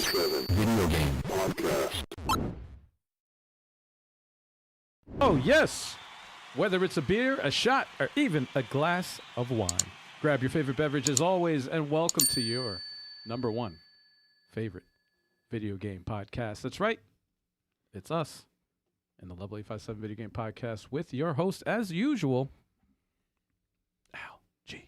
24/7 video game podcast. Oh, yes! Whether it's a beer, a shot, or even a glass of wine. Grab your favorite beverage as always, and welcome to your number one favorite video game podcast. That's right. It's us in the Level 857 Video Game Podcast with your host, as usual, LG857.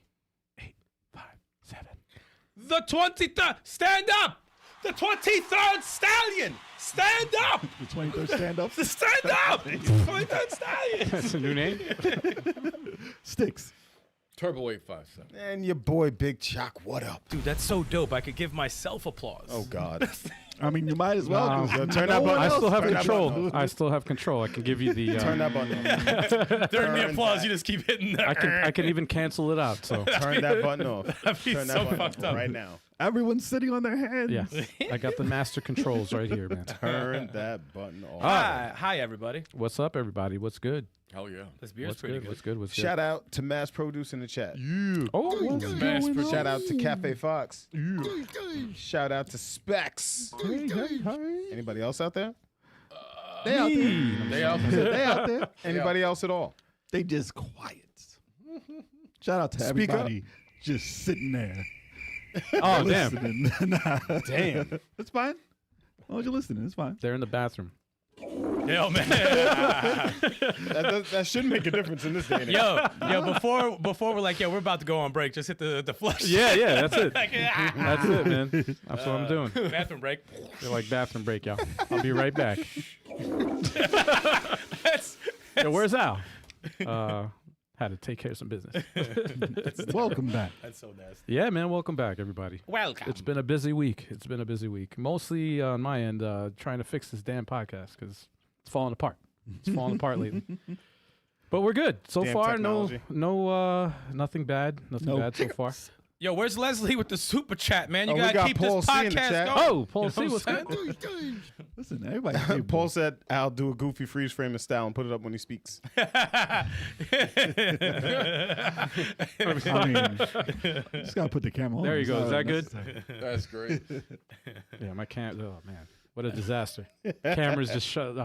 The 23rd, stand up! The 23rd Stallion! Stand up! The 23rd stand-up? Stand up! The 23rd Stallion! That's a new name? Stikz. Turbo 857. And your boy Big Choc, what up? Dude, that's so dope. I could give myself applause. Oh, God. I mean, you might as well. Wow. 'Cause Turn that button I off. still have Turn that control. button off. I still have control. I can give you the... Turn that button off. During the Turn applause, that. you just keep hitting that. I can even cancel it out, so... Turn that button off. That'd be Turn that so button fucked off up. right now. Everyone's sitting on their hands. Yeah, I got the master controls right here, man. Turn that button off. Hi, everybody. What's up, everybody? What's good? Hell yeah. This beer's What's pretty good? good. What's good? What's good? Shout out to Mass Produce in the chat. Oh, what's Smash going for on? Shout out to Cafe Fox. Shout out to Specs. Hey, hey, hey. Anybody else out there? They out there. They out They out there. Anybody else at all? They just quiet. Shout out to Speak up. everybody just sitting there. Oh, damn. Listening. Nah. Damn. It's fine. As long as you're listening, it's fine. They're in the bathroom. Yo, man. That shouldn't make a difference in this day and age. Yo, before we're like, we're about to go on break, just hit the flush. Yeah, that's it. Like, That's it, man. That's what I'm doing. bathroom break. They're like bathroom break, y'all. I'll be right back. Yo, where's Al? Had to take care of some business. Welcome back. That's so nasty. Yeah, man. Welcome back, everybody. Welcome. It's been a busy week. Mostly on my end, trying to fix this damn podcast because it's falling apart. It's falling apart lately. But we're good so Damn far. technology. Nothing bad. Nothing No bad so far. Yo, where's Leslie with the super chat, man? You Oh, we gotta got keep Paul this C in the podcast chat. going. Oh, Paul You C, know what's what I'm good? Listen, everybody. Paul said, I'll do a goofy freeze frame of Stal and put it up when he speaks. I mean, just gotta put the camera on. There you go. Is that good? That's great. Yeah, my camera. Oh man, what a disaster! Cameras just shut.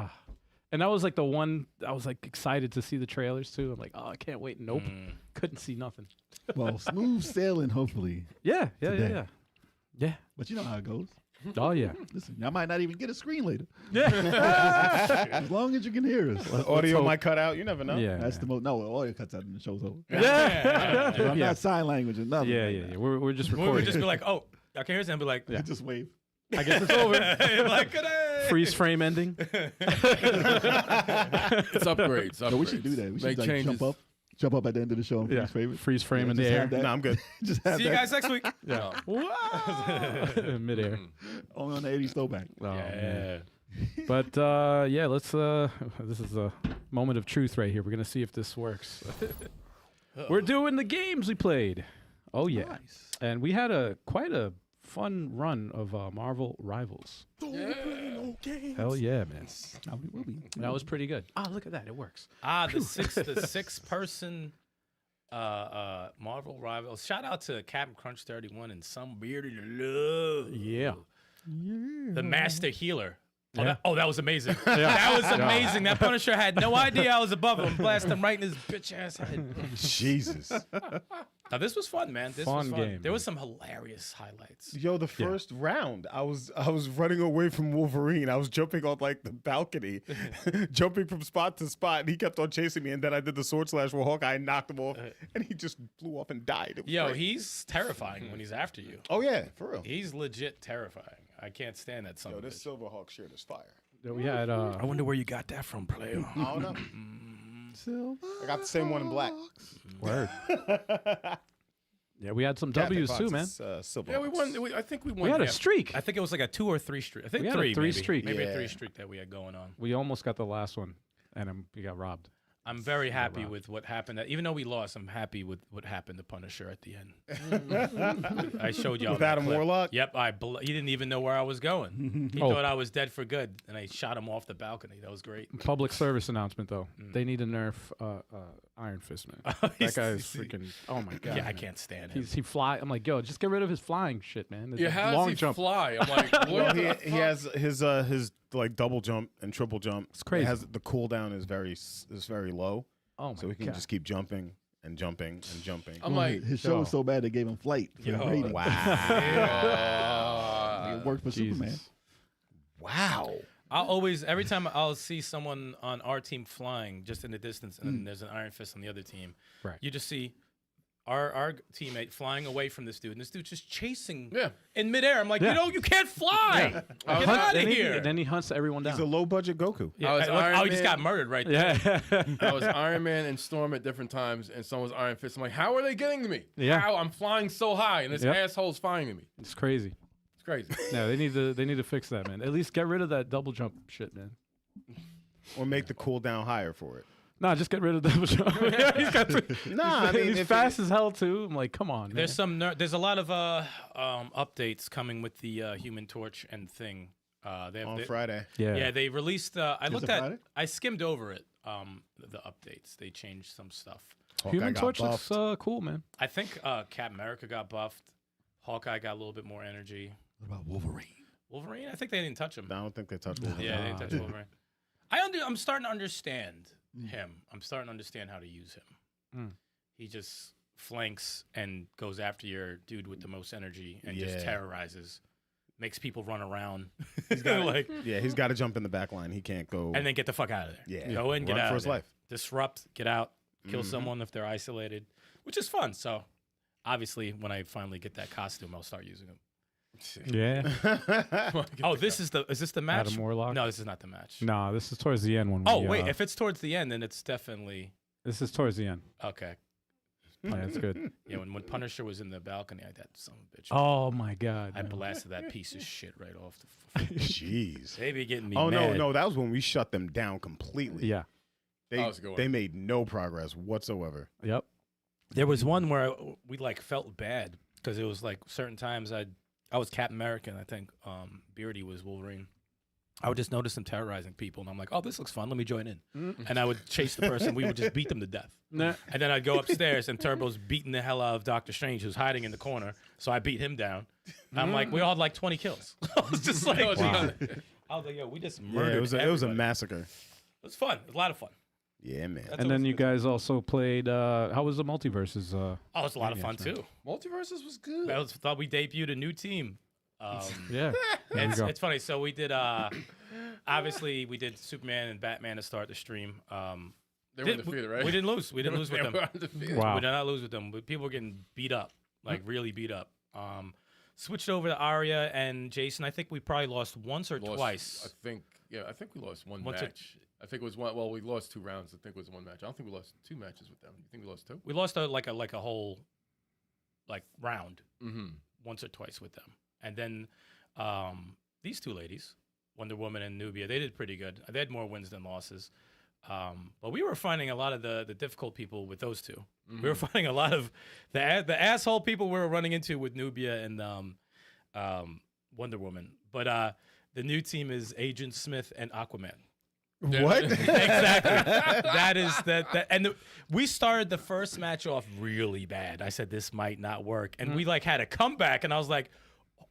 And that was like the one I was like excited to see the trailers too. I'm like, oh, I can't wait. Nope, couldn't see nothing. Well, smooth sailing, hopefully. Yeah. Today. Yeah. But you know how it goes. Oh yeah. Listen, I might not even get a screen later. Yeah. As long as you can hear us. The audio might cut out. You never know. Yeah. That's the most. No, audio cuts out in the show's over. Yeah. I'm not sign language or nothing. Yeah. We're just We recording. would just be like, oh, I can hear it and be like, You just wave. I guess it's over. like, "Good-day." Freeze frame ending. It's upgrades. So we should do that. We should Make like changes. jump up at the end of the show and Yeah. freeze favorite. Freeze frame in the just air. have that. No, I'm good. Just have See you that guys next week. Yeah. Midair. only on the 80s throwback. Oh, man. Yeah. But yeah, let's. This is a moment of truth right here. We're gonna see if this works. We're doing the games we played. Oh yeah, Nice. and we had quite a fun run of Marvel Rivals. Hell yeah, man! We'll be. That was pretty good. Ah, look at that, it works. The six person Marvel Rivals. Shout out to Captain Crunch 31 and some bearded love. Yeah. The Master Healer. Oh, Yeah. that was amazing. That was amazing. That Punisher had no idea I was above him. Blast him right in his bitch ass head. Jesus. Now this was fun, man. This Fun was fun. game, There man. was some hilarious highlights. Yo, the first round, I was running away from Wolverine. I was jumping on like the balcony, jumping from spot to spot, and he kept on chasing me. And then I did the sword slash with Hawkeye and knocked him off, and he just flew off and died. It was Yo, great. he's terrifying when he's after you. Oh yeah, for real. He's legit terrifying. I can't stand that son Yo, of a this bitch. Silverhawk shirt is fire. We had I wonder where you got that from, player. I don't know. Silver. I got the same one in black. word. Yeah, we had some Captain W's Fox too, man. is, Silverhawks. Yeah, we won. I think we won. We had a yeah. streak. I think it was like a 2 or 3 streak. I think We had a three. three maybe. streak. Maybe Yeah. a 3 streak that we had going on. We almost got the last one, and we got robbed. I'm very happy with what happened. Even though we lost, I'm happy with what happened to Punisher at the end. I showed y'all With that Adam clip. Warlock? Yep, he didn't even know where I was going. He thought I was dead for good, and I shot him off the balcony. That was great. Public service announcement though. They need to nerf Iron Fist, man. That guy's freaking. Oh my god. Yeah, I man. can't stand him. He fly. I'm like, yo, just get rid of his flying shit, man. Yeah, how does he jump. fly? I'm like, Well, what? he has his like double jump and triple jump. It's crazy. It has the cooldown is very low, Oh my so he can god. just keep jumping and jumping and jumping. I'm like, his show was so bad they gave him flight. For the rating. Wow, It worked for Superman. Jesus. wow. I'll always, every time I'll see someone on our team flying just in the distance, and then there's an Iron Fist on the other team. Right. You just see our teammate flying away from this dude, and this dude's just chasing Yeah. in midair. I'm like, Yeah. you know, you can't fly. Get out of Then here. then he hunts everyone down. He's a low budget Goku. Yeah, I was look, Iron oh, he just Man. got murdered right there. yeah. I was Iron Man and Storm at different times, and someone was Iron Fist. I'm like, how are they getting to me? Yeah. How? I'm flying so high, and this Yep. asshole's flying me. It's crazy. It's crazy. Yeah, they need to fix that, man. At least get rid of that double jump shit, man. Or make the cooldown higher for it. Nah, just get rid of the double jump. He's got to, Nah, I mean, he's if fast as hell too. I'm like, come on, man. There's a lot of updates coming with the Human Torch and Thing. On Friday. Yeah, they released. I looked it at. Friday? I skimmed over it. The updates. They changed some stuff. Hawkeye Human got Torch buffed. looks cool, man. I think Cap America got buffed. Hawkeye got a little bit more energy. What about Wolverine? Wolverine, I think they didn't touch him. I don't think they touched Wolverine. Yeah, they didn't touch dude. Wolverine. I'm starting to understand him. I'm starting to understand how to use him. He just flanks and goes after your dude with the most energy and just Yeah. terrorizes, makes people run around, Like, yeah, he's got to jump in the back line. He can't go. and then get the fuck out of there. Yeah. Go in, get Run out for of his there. life. Disrupt, get out, kill someone if they're isolated, which is fun. So obviously, when I finally get that costume, I'll start using them. Yeah. Oh, is this the match? Adam Warlock? No, this is not the match. Nah, this is towards the end when Oh we, wait, if it's towards the end, then it's definitely this is towards the end. okay. Yeah, it's good. Yeah, when Punisher was in the balcony, that son of a bitch. Oh my god. I man. blasted that piece of shit right off the. Jeez. They be getting me Oh mad. no, that was when we shut them down completely. Yeah. That was a good one. They made no progress whatsoever. Yep. There was one where we like felt bad because it was like certain times I was Captain America and I think Beardy was Wolverine. I would just notice them terrorizing people and I'm like, oh, this looks fun. Let me join in. And I would chase the person. We would just beat them to death. Nah. And then I'd go upstairs and Turbo's beating the hell out of Doctor Strange, who's hiding in the corner. So I beat him down. I'm like, we all had like 20 kills. I was just like, Wow. I was like, yo, we just Yeah, murdered. it was a everybody. massacre. It was fun. It was a lot of fun. Yeah, man. That's And then always you good. guys also played. How was the Multiversus? Oh, it was a lot of fun Maniacs, man. too. Multiversus was good. I thought we debuted a new team. Yeah. There you It's, go. it's funny. So we did. Obviously, we did Superman and Batman to start the stream. They were undefeated, right? We didn't lose. We didn't lose with They them. were undefeated. Wow. We did not lose with them. But people were getting beat up, like really beat up. Switched over to Arya and Jason. I think we probably lost once or Lost, twice. I think we lost one Once or- match. I think it was one. Well, we lost 2 rounds. I think it was one match. I don't think we lost 2 matches with them. You think we lost 2? We lost like a whole round Mm-hmm. once or twice with them. And then these 2 ladies, Wonder Woman and Nubia, they did pretty good. They had more wins than losses. But we were finding a lot of the difficult people with those 2. Mm-hmm. We were finding a lot of the asshole people we were running into with Nubia and Wonder Woman. But the new team is Agent Smith and Aquaman. What? Exactly. That is that. And we started the first match off really bad. I said this might not work, and we like had a comeback, and I was like,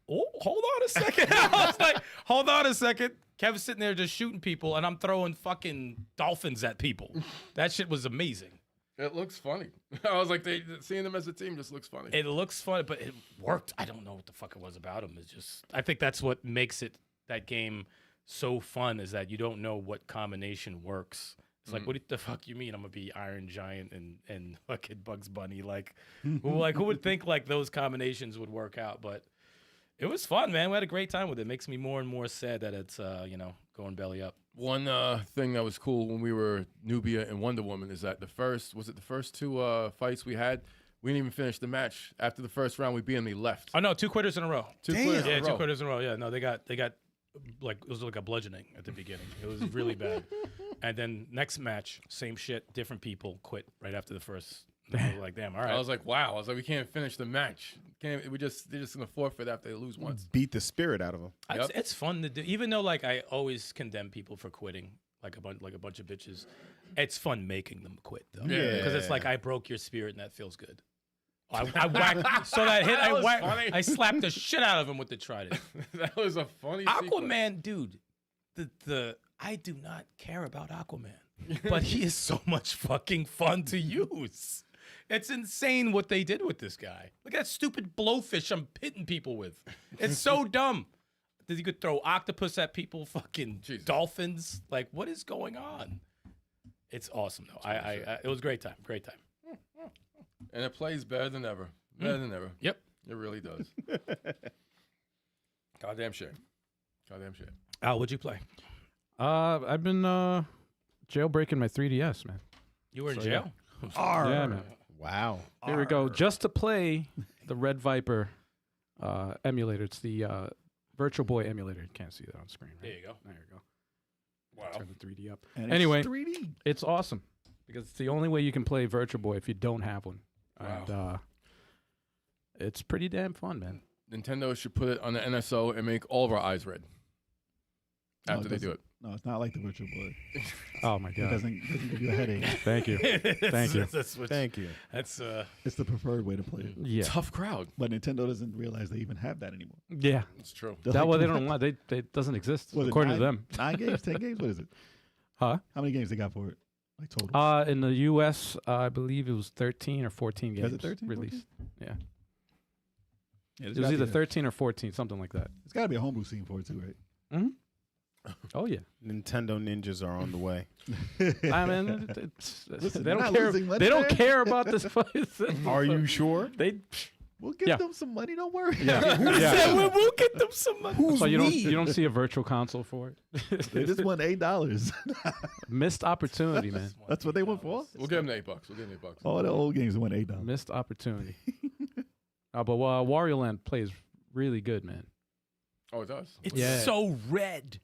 "Oh, hold on a second." I was like, "Hold on a second." Kevin's sitting there just shooting people, and I'm throwing fucking dolphins at people. That shit was amazing. It looks funny. I was like, seeing them as a team just looks funny. It looks fun, but it worked. I don't know what the fuck it was about them. It's just, I think that's what makes that game so fun, is that you don't know what combination works. It's like, what the fuck you mean I'm gonna be Iron Giant and fucking Bugs Bunny? Like, who would think like those combinations would work out? But it was fun, man. We had a great time with it. It makes me more and more sad that it's going belly up. One thing that was cool when we were Nubia and Wonder Woman is that the first 2 fights we had, we didn't even finish the match. After the first round, we beat them. They left. Oh no, 2 quitters in a row. 2 quitters Yeah, in a 2 row. quitters in a row. Yeah, no, they got like, it was like a bludgeoning at the beginning. It was really bad. And then next match, same shit, different people quit right after the first. I was like, damn, all right. I was like, wow. I was like, we can't finish the match. They're just gonna forfeit after they lose once. Beat the spirit out of them. It's fun to do, even though like I always condemn people for quitting, like a bunch of bitches. It's fun making them quit though, Yeah. because it's like I broke your spirit and that feels good. I whacked, so that hit. That was funny. I slapped the shit out of him with the trident. That was a funny sequence. Aquaman, dude. I do not care about Aquaman, but he is so much fucking fun to use. It's insane what they did with this guy. Look at that stupid blowfish I'm hitting people with. It's so dumb. That you could throw octopus at people, fucking dolphins. Like, what is going on? It's awesome though. It was a great time. Great time. And it plays better than ever. Better than ever. Yep. It really does. Goddamn shame. Goddamn shame. Al, what'd you play? I've been jailbreaking my 3DS, man. You were in So, jail? Yeah, man. Wow. Here we go. Just to play the Red Viper emulator. It's the Virtual Boy emulator. You can't see that on screen. Right? There you go. There you go. Wow. Turn the 3D up. And Anyway. it's 3D. It's awesome because it's the only way you can play Virtual Boy if you don't have one. Wow. And it's pretty damn fun, man. Nintendo should put it on the NSO and make all of our eyes red No, after they do it. No, it's not like the Virtual Boy. Oh my It god! doesn't give you a headache. Thank you. Thank you. Thank you. That's It's the preferred way to play it. Yeah, Tough crowd. But Nintendo doesn't realize they even have that anymore. yeah. It's true. They're That like, way they don't want. They doesn't exist what is it, according to 9 them. 9 games, 10 games. What is it? Huh? How many games they got for it? Like total? In the U.S., I believe it was 13 or 14 games Was it 13, released. Yeah, Yeah, it was either 13 or 14, something like that. It's got to be a homebrew scene for it too, right? Hmm. Oh yeah. Nintendo ninjas are on the way. I mean, Listen, they we're don't not care. losing money They don't there. care about this. Are you sure? They. We'll give Yeah. them some money. Don't worry. Yeah. yeah. we'll get them some money. So you don't see a virtual console for it. They just won $8. Missed opportunity, man. That's what they went for. We'll give them $8. We'll give them $8. All the old games won $8. Missed opportunity. But Wario Land plays really good, man. Oh, it does? It's Yeah. so red.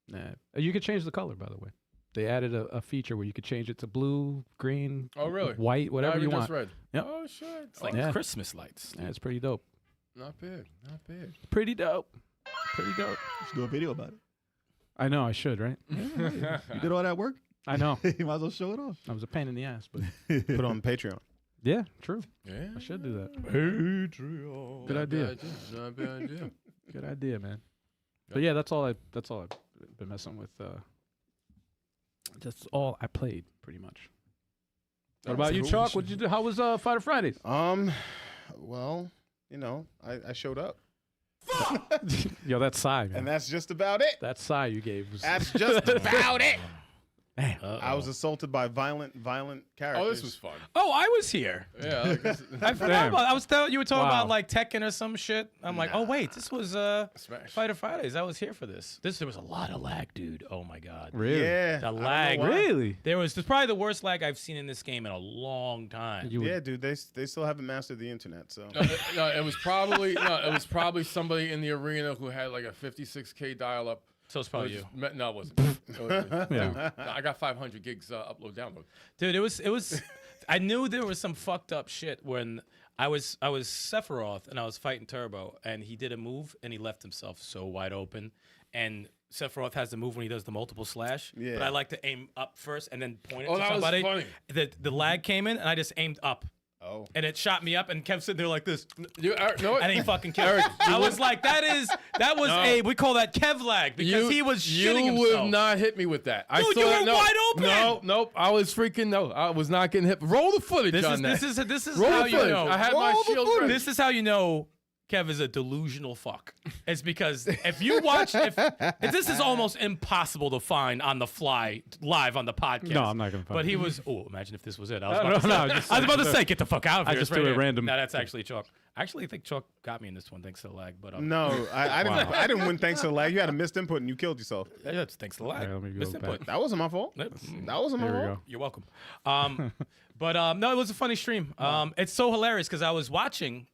Nah. You could change the color, by the way. They added a feature where you could change it to blue, green, Oh, really? white, whatever Not you even want. just red. Yep. Oh, shit. It's like Yeah. Christmas lights. Yeah, it's pretty dope. Not bad. Not bad. Pretty dope. Pretty dope. You should do a video about it. I know I should, right? You did all that work. I know. You might as well show it off. I was a pain in the ass, but Put on Patreon. yeah, true. Yeah. I should do that. Patreon. Good idea. Not a bad idea. Good idea, man. But yeah, that's all I've been messing with. That's all I played, pretty much. What about you, Choc? What'd you do? How was Fighter Fridays? Well, you know, I showed up, Yo, that sigh, man. and that's just about it. That sigh you gave was. That's just about it. Man. I was assaulted by violent characters. Oh, this was fun. Oh, I was here. Yeah. Like this, I forgot about. I was telling you were talking Wow. about like Tekken or some shit. I'm like, oh wait, this was Smash. Fighter Fridays. I was here for this. There was a lot of lag, dude. Oh my god. Really? Yeah. The I don't know lag. why. Really? There's probably the worst lag I've seen in this game in a long time. You would- Yeah, dude, they still haven't mastered the internet. So No, it was probably somebody in the arena who had like a 56K dial-up. So it's probably you. No, it wasn't. It wasn't. Yeah. No, I got 500 gigs upload download. Dude, it was I knew there was some fucked up shit when I was Sephiroth and I was fighting Turbo and he did a move and he left himself so wide open. And Sephiroth has the move when he does the multiple slash. Yeah. But I like to aim up first and then point it Oh, to that was somebody. funny. The lag came in and I just aimed up. oh, And it shot me up and kept sitting there like this. Eric, no, And he fucking killed me. I was like, that was we call that Kev lag because he was shitting You himself. would not hit me with that. I Dude, saw you that, were no, wide open. No, nope. I was freaking I was not getting hit. Roll the footage This on that. is Roll how the you footage. know. I had my Roll the shield footage. ready. This is how you know Kev is a delusional fuck. It's because if you watch, if this is almost impossible to find on the fly live on the podcast. No, I'm not gonna find But it. he was. Oh, imagine if this was it. I was No, about to no, say, no, just- I was about to say, get the fuck out of I here. just It's right threw a here. random- No, that's actually Choc. I actually think Choc got me in this one thanks to the lag. But no, I didn't win thanks to the lag. You had a missed input and you killed yourself. that's thanks to the lag. All right, let me go Missed back. input. That wasn't my fault. Yep. That wasn't my Here we fault. go. You're welcome. But no, it was a funny stream. It's so hilarious because I was watching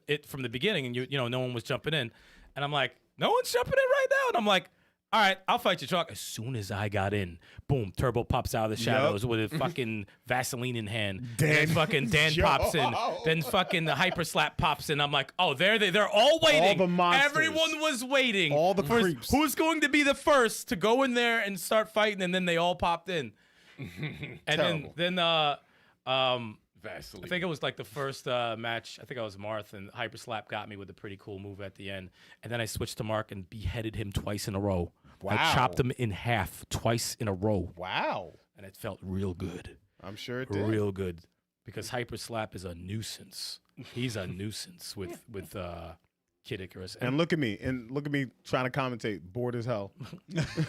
it from the beginning, and you know, no one was jumping in, and I'm like, no one's jumping in right now, and I'm like, all right, I'll fight you, Choc. As soon as I got in, boom, Turbo pops out of the shadows with a fucking Vaseline in hand. Then fucking Dan pops in. Then fucking the Hyper Slap pops in. I'm like, oh, they're all waiting. All the monsters. Everyone was waiting. All the for creeps. who's going to be the first to go in there and start fighting, and then they all popped in. And then Vaseline. I think it was like the first match. I think I was Marth, and Hyper Slap got me with a pretty cool move at the end. And then I switched to Mark and beheaded him twice in a row. Wow. I chopped him in half twice in a row. Wow. And it felt real good. I'm sure it did. Real good. Because Hyper Slap is a nuisance. He's a nuisance with Kid Icarus. And look at me trying to commentate, bored as hell.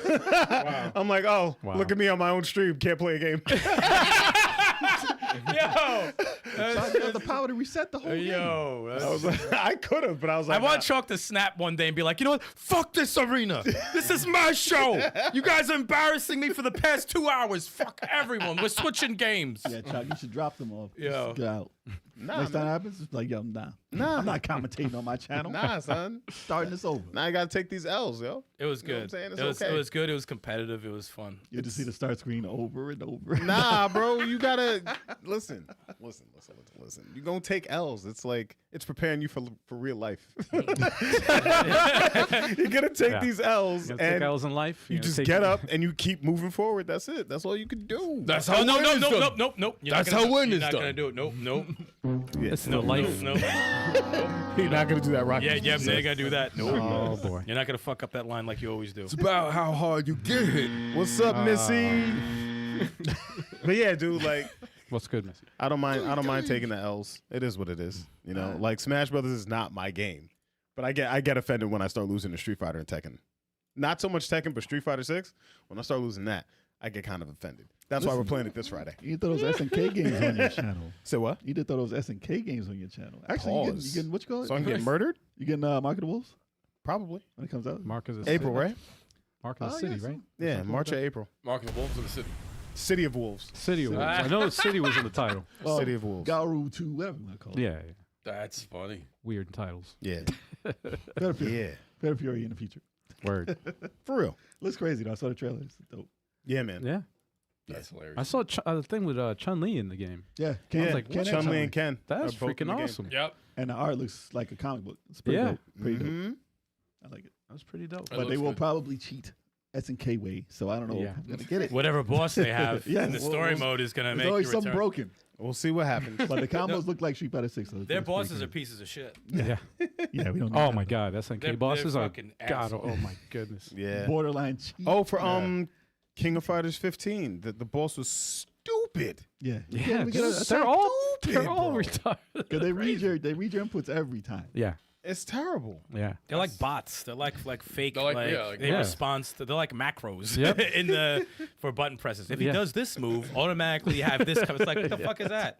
Wow. I'm like, oh, look at me on my own stream, can't play a game. Yo! Choc had the power to reset the whole game. I was like, I could have, but I was like, I want Choc to snap one day and be like, you know what? Fuck this arena. This is my show. You guys are embarrassing me for the past 2 hours. Fuck everyone. We're switching games. Yeah, Choc, you should drop them off. Yo. Just get out. Nah, Next time man. it happens, it's like, yo, nah. I'm not commentating on my channel. Nah, son. Starting this over. Now I gotta take these L's, yo. It was You know what good. I'm saying? It's It was okay. it was good. It was competitive. It was fun. You just see the start screen over and over. Nah, bro, you gotta listen. You're gonna take L's. It's like it's preparing you for real life. You're gonna take these L's You gotta take and L's in life. you just get up and you keep moving forward. That's it. That's all you can do. That's Oh, how no, winning is done. nope. That's how winning You're is not done. gonna do it. Nope. It's the life. Nope. You're not gonna do that, Rocky. Yeah, they're gonna do that. Nope. Oh boy. You're not gonna fuck up that line like you always do. It's about how hard you get hit. What's up, Missy? But yeah, dude, like What's good, Missy? I don't mind taking the L's. It is what it is. You know, like Smash Brothers is not my game, but I get offended when I start losing to Street Fighter and Tekken. Not so much Tekken, but Street Fighter 6. When I start losing that, I get kind of offended. That's why we're playing it this Friday. You throw those SNK games on your channel. Say what? You did throw those SNK games on your channel. Actually, you getting what you call it? So I'm getting murdered? You getting Marketables Probably. when it comes out? Mark is April, right? Mark of the Oh, city, yes. right? Yeah, March or April. Marking the Wolves of the City. City of Wolves. City of Wolves. I know the city was in the title. Well, City of Wolves. Garu 2, whatever you want to call it. Yeah. That's funny. Weird titles. Yeah. Better Fury. Yeah. Better Fury in the future. Word. For real. Looks crazy though. I saw the trailer. It's dope. Yeah, man. Yeah. That's hilarious. I saw a thing with Chun-Li in the game. Yeah. Yeah, like, Ken Chun-Li and Ken. That's are both in freaking the game. awesome. Yep. And the art looks like a comic book. It's pretty Yeah. dope. Pretty dope. Mhm. I like it. That's pretty dope. That But they looks will good. probably cheat SNK way. So I don't know Yeah. if I'm gonna get it. Whatever boss they have Yeah, in the well, story well, mode is gonna There's make you always return. something broken. We'll see what happens. But the combos look like Street Fighter 6. So Their it's bosses are pretty pieces of shit. Yeah. cool. Yeah, we don't know. Oh my God, SNK They're bosses are fucking God. assholes. Oh my goodness. Yeah. Borderline cheat. Oh, for King of Fighters 15, the boss was stupid. Yeah. Yeah, we get a they're all stupid, bro. retarded. Because they read your inputs every time. Yeah. It's terrible. Yeah. They're like bots. They're like fake. They're like- yeah, like- they Yeah. respond to. They're like macros Yep. in the for button presses. If he Yeah. does this move, automatically you have this. It's like what the fuck is that?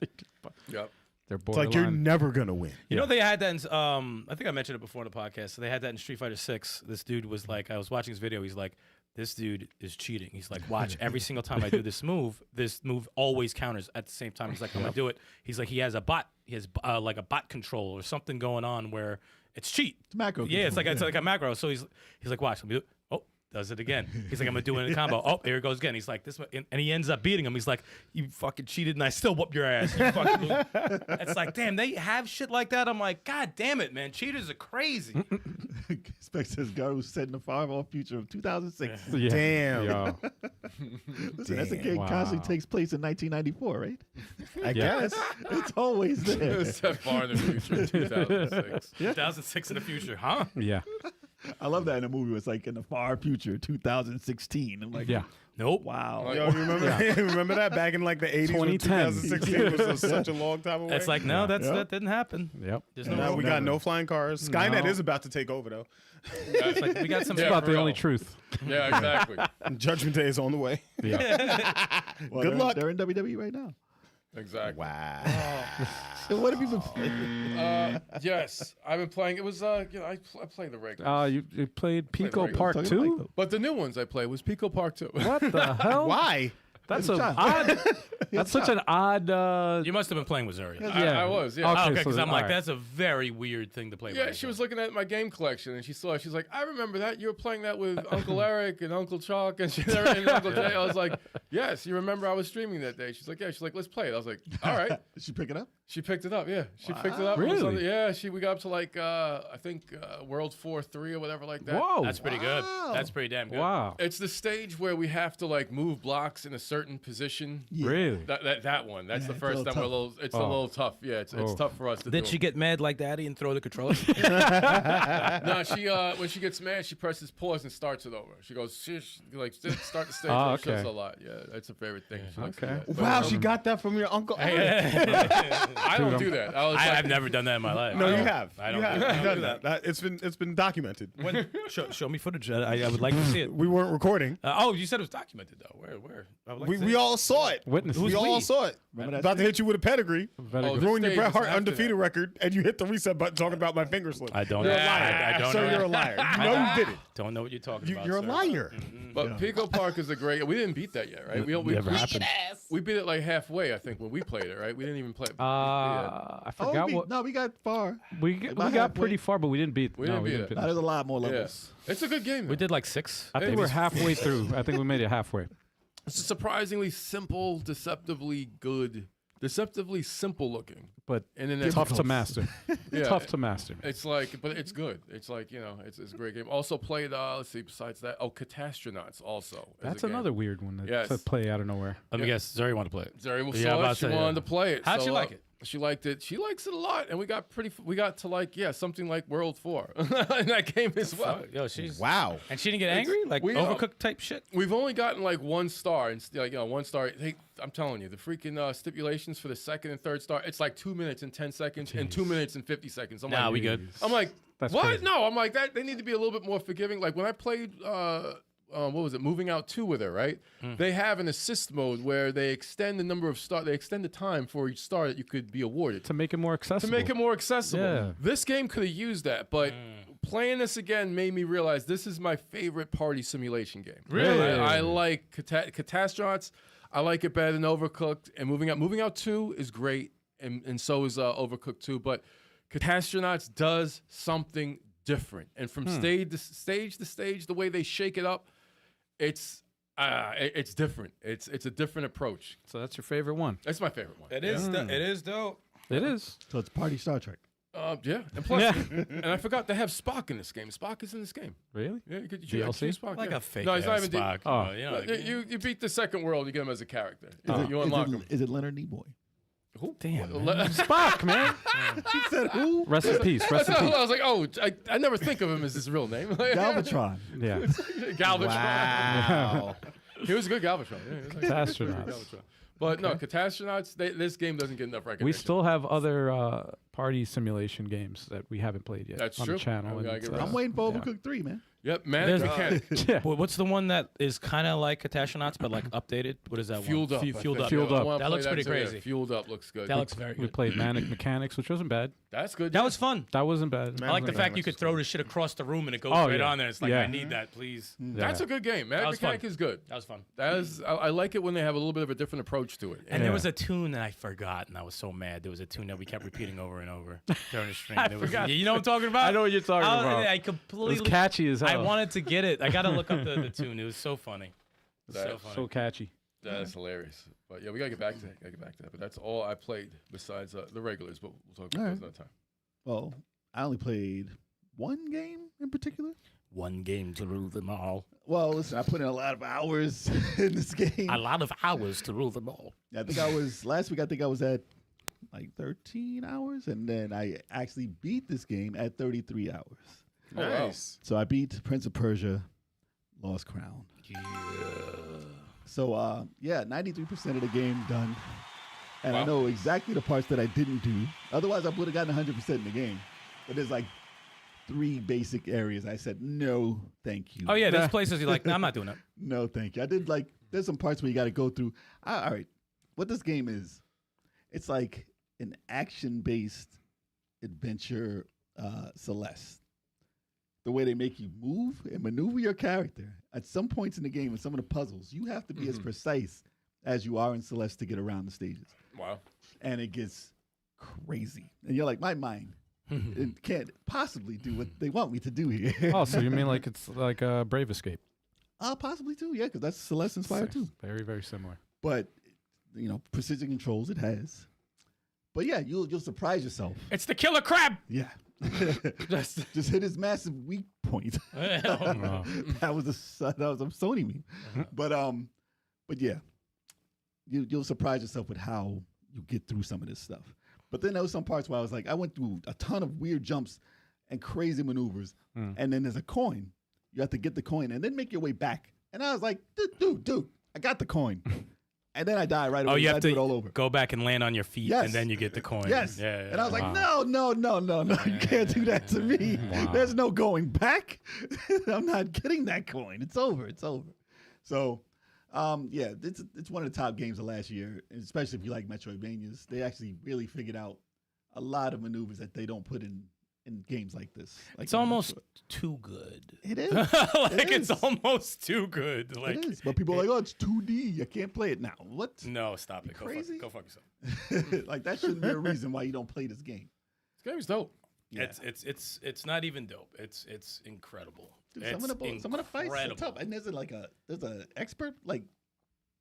Yep. They're It's like you're borderline. never gonna win. You know they had that. In, I think I mentioned it before in the podcast. So they had that in Street Fighter 6. This dude was like, I was watching his video. He's like, this dude is cheating. He's like, watch, every single time I do this move always counters at the same time. He's like, I'm gonna do it. He's like, he has a bot. He has like a bot control or something going on where it's cheat. It's macro. Yeah, it's control, like a macro. So he's like, watch, let me do it. Oh, does it again. He's like, I'm gonna do it in a combo. Oh, here it goes again. He's like, this, and he ends up beating him. He's like, you fucking cheated, and I still whoop your ass. You fucking it's like, damn, they have shit like that. I'm like, God damn it, man, cheaters are crazy. Spec says Garu set in the far-off future of 2006. Yeah. Damn. Yeah. Listen, SNK Wow. constantly takes place in 1994, right? I guess. It's always there. It's that far in the future, 2006. 2006 in the future, huh? Yeah. I love that in a movie. It's like in the far future, 2016. I'm like, Yeah. Nope. wow. Yo, you remember, remember that back in like the 80s when 2010. 2016 was such a long time away? It's like, no, Yeah. that didn't happen. Yep. There's no. now we got Never. no flying cars. Skynet No. is about to take over though. It's like, we got some. Yeah, About for the only real. truth. Yeah, exactly. Judgment Day is on the way. Yeah. Well, Good luck. They're in WWE right now. Exactly. Wow. So what have you been playing? Yes, I've been playing. It was I played the regular. You played Pico regular. Part Talking 2? about, But the new ones I played was Pico Park 2. What the hell? Why? That's It's a Choc. odd. That's such an odd. You must have been playing with Zuri. Yeah. I was, yeah. Okay, Okay, because so I'm like, alright. that's a very weird thing to play with. Yeah, she was looking at my game collection and she saw it. She's like, I remember that. You were playing that with Uncle Eric and Uncle Choc and, and Uncle Jay. I was like, yes, you remember I was streaming that day. She's like, yeah. She's like, let's play it. I was like, all right. Did she pick it up? She picked it up, yeah. She picked it up. It was Really? on yeah, we got up to like I think World 4-3 or whatever like that. Whoa. That's pretty good. That's pretty damn good. Wow. It's the stage where we have to like move blocks in a certain position. Yeah. Really? That one. That's Yeah, the it's a first little time we're a little. It's a Oh. little tough. Yeah, it's Oh. tough for us to Did do. she get mad like daddy and throw the controller? No, she when she gets mad, she presses pause and starts it over. She goes, "Shush," like start the stage. Oh, over. She does okay. a lot. Yeah, that's a favorite thing. She likes to do Okay. that. Wow, she got that from your uncle. I don't do that. I was like, I've never done that in my life. No, you have. I don't You have. do that. You've done that. It's been documented. When, show me footage. I would like to see it. We weren't recording. Oh, you said it was documented though. Where? I would like to see We it. all saw it. Witnesses. We all saw it. Remember that About to hit you with a pedigree, Very Oh, good. this ruin your stage Bret is Hart after undefeated that. record, and you hit the reset button talking about my finger slip. I don't You're know. a liar. I don't So know. you're a liar. You know you did it. Don't know what you're talking about. You're a sir. liar. But Pico Park is a great. We didn't beat that yet, right? We Never happened. We beat it like halfway, I think, when we played it, right? We didn't even play it. I Oh, forgot what no, we got far. we about got halfway. pretty far, but we didn't beat. We no, didn't we beat didn't it. finish. There's a lot more Yeah. levels. It's a good game. We though. did like 6. I think It we're was- halfway through. I think we made it halfway. It's surprisingly simple, deceptively good, deceptively simple looking. But And then tough to master. Yeah. Tough to master. It's like, but it's good. It's like, it's a great game. Also played, let's see, besides that, Catastronauts also. is That's a game. another weird one that Yes. to play out of nowhere. Let me guess. Zuri want to play it. Zeri was Yeah, saw about it. She to say, wanted yeah. to play it. How'd so, she like it? She liked it. She likes it a lot, and we got to like something like World 4 in that game as well. Yo, she's Wow. and she didn't get angry like we, overcooked type shit. We've only gotten like 1 star, and like 1 star. Hey, I'm telling you, the freaking stipulations for the second and third star, it's like 2 minutes and 10 seconds and 2 minutes and 50 seconds. I'm Nah, like, we good. I'm like, That's what? crazy. No, I'm like that. They need to be a little bit more forgiving. Like when I played, what was it? Moving Out 2 with her, right? They have an assist mode where they extend the number of they extend the time for each star that you could be awarded To make it more accessible. to make it more accessible. Yeah. This game could have used that, but playing this again made me realize this is my favorite party simulation game. Really? I like Catastronauts. I like it better than Overcooked. And Moving Out 2 is great, and so is Overcooked 2. But Catastronauts does something different. And from stage to stage, the way they shake it up, it's different. It's a different approach. So that's your favorite one. That's my favorite one. It is. It is dope. It is. So it's Party Star Trek. Yeah, and plus, and I forgot they have Spock in this game. Spock is in this game. Really? Yeah, you could DLC? choose Spock. Like yeah. a fake No, he's not ass even. Spock. Oh. You know, But like, you beat the second world. You get him as a character. Oh. You unlock him. Is it Leonard Nimoy? Who? Damn, Spock, man. He said who? Rest in peace. Rest in I peace. was like, oh, I never think of him as his real name. Galvatron. Yeah. Galvatron. Wow. He was a good Galvatron. Yeah, he was like- Catastronauts. Galvatron. But no, Catastronauts. This game doesn't get enough recognition. We still have other party simulation games that we haven't played yet That's on true. the channel. We gotta and, get I'm waiting for Overcooked 3, man. Yep, man. There's- Mechanic. yeah. What's the one that is kind of like Catastronauts but like updated? What is that Fueled one? up. I Fueled think. up. Fueled I up. wanna That play looks pretty too, yeah. crazy. Fueled up looks good. that looks very We good. played Manic Mechanics, which wasn't bad. That's good. That yeah. was fun. That wasn't bad. I like the fact you could throw this shit across the room and it goes Oh, right yeah. on there. It's like, Yeah. I need that, please. That's a good game. Manic was fun. Mechanic is good. That was fun. That is, I like it when they have a little bit of a different approach to it. And Yeah. there was a tune that I forgot, and I was so mad. There was a tune that we kept repeating over and over during the stream. There was, forgot. You know what I'm talking about? I know what you're talking about. I It completely. was catchy as hell. I wanted to get it. I got to look up the tune. It was so funny. It was so That- funny. So catchy. That's hilarious. But yeah, we gotta get back to that. But that's all I played besides the regulars. But we'll talk about those another time. Well, I only played one game in particular. One game to rule them all. Well, listen, I put in a lot of hours in this game. A lot of hours to rule them all. I think last week. I think I was at like 13 hours, and then I actually beat this game at 33 hours. Oh, wow. Nice. So I beat Prince of Persia, Lost Crown. Yeah. So 93% of the game done, and I Wow. know exactly the parts that I didn't do. Otherwise, I would have gotten 100% in the game. But there's like 3 basic areas. I said no, thank you. Oh, yeah. There's places you're like, no, I'm not doing that. No, thank you. I did there's some parts where you got to go through. All right, what this game is, it's like an action-based adventure Celeste. The way they make you move and maneuver your character at some points in the game and some of the puzzles, you have to be as precise as you are in Celeste to get around the stages. Wow. And it gets crazy. And you're like, my mind it can't possibly do what they want me to do here. Oh, so you mean like it's like a Brave Escape? Possibly too, yeah, because that's Celeste inspired too. Very, very similar. But, precision controls it has. But yeah, you'll surprise yourself. It's the killer crab. Yeah. Just hit his massive weak point. That was a Sony meme. But yeah, you'll surprise yourself with how you get through some of this stuff. But then there was some parts where I was like, I went through a ton of weird jumps and crazy maneuvers, and then there's a coin. You have to get the coin and then make your way back. And I was like, dude, I got the coin. And then I die right away. Oh, you have do it to all over. go back and land on your feet, Yes. and then you get the coin. Yes. Yeah. And I was like, Wow. no, you can't do that to me. Wow. There's no going back. I'm not getting that coin. It's over. So, it's one of the top games of last year, especially if you like Metroidvanias. They actually really figured out a lot of maneuvers that they don't put in games like this. Like It's almost too good. It is. It's almost too good. Like, it is. But people are like, oh, it's 2D. I can't play it now. What? no, stop it. crazy? Go fuck yourself. Like, that shouldn't be a reason why you don't play this game. This game's dope. Yeah. It's not even dope. It's incredible. Dude, some of the fights are incredible. tough. And there's a expert, like,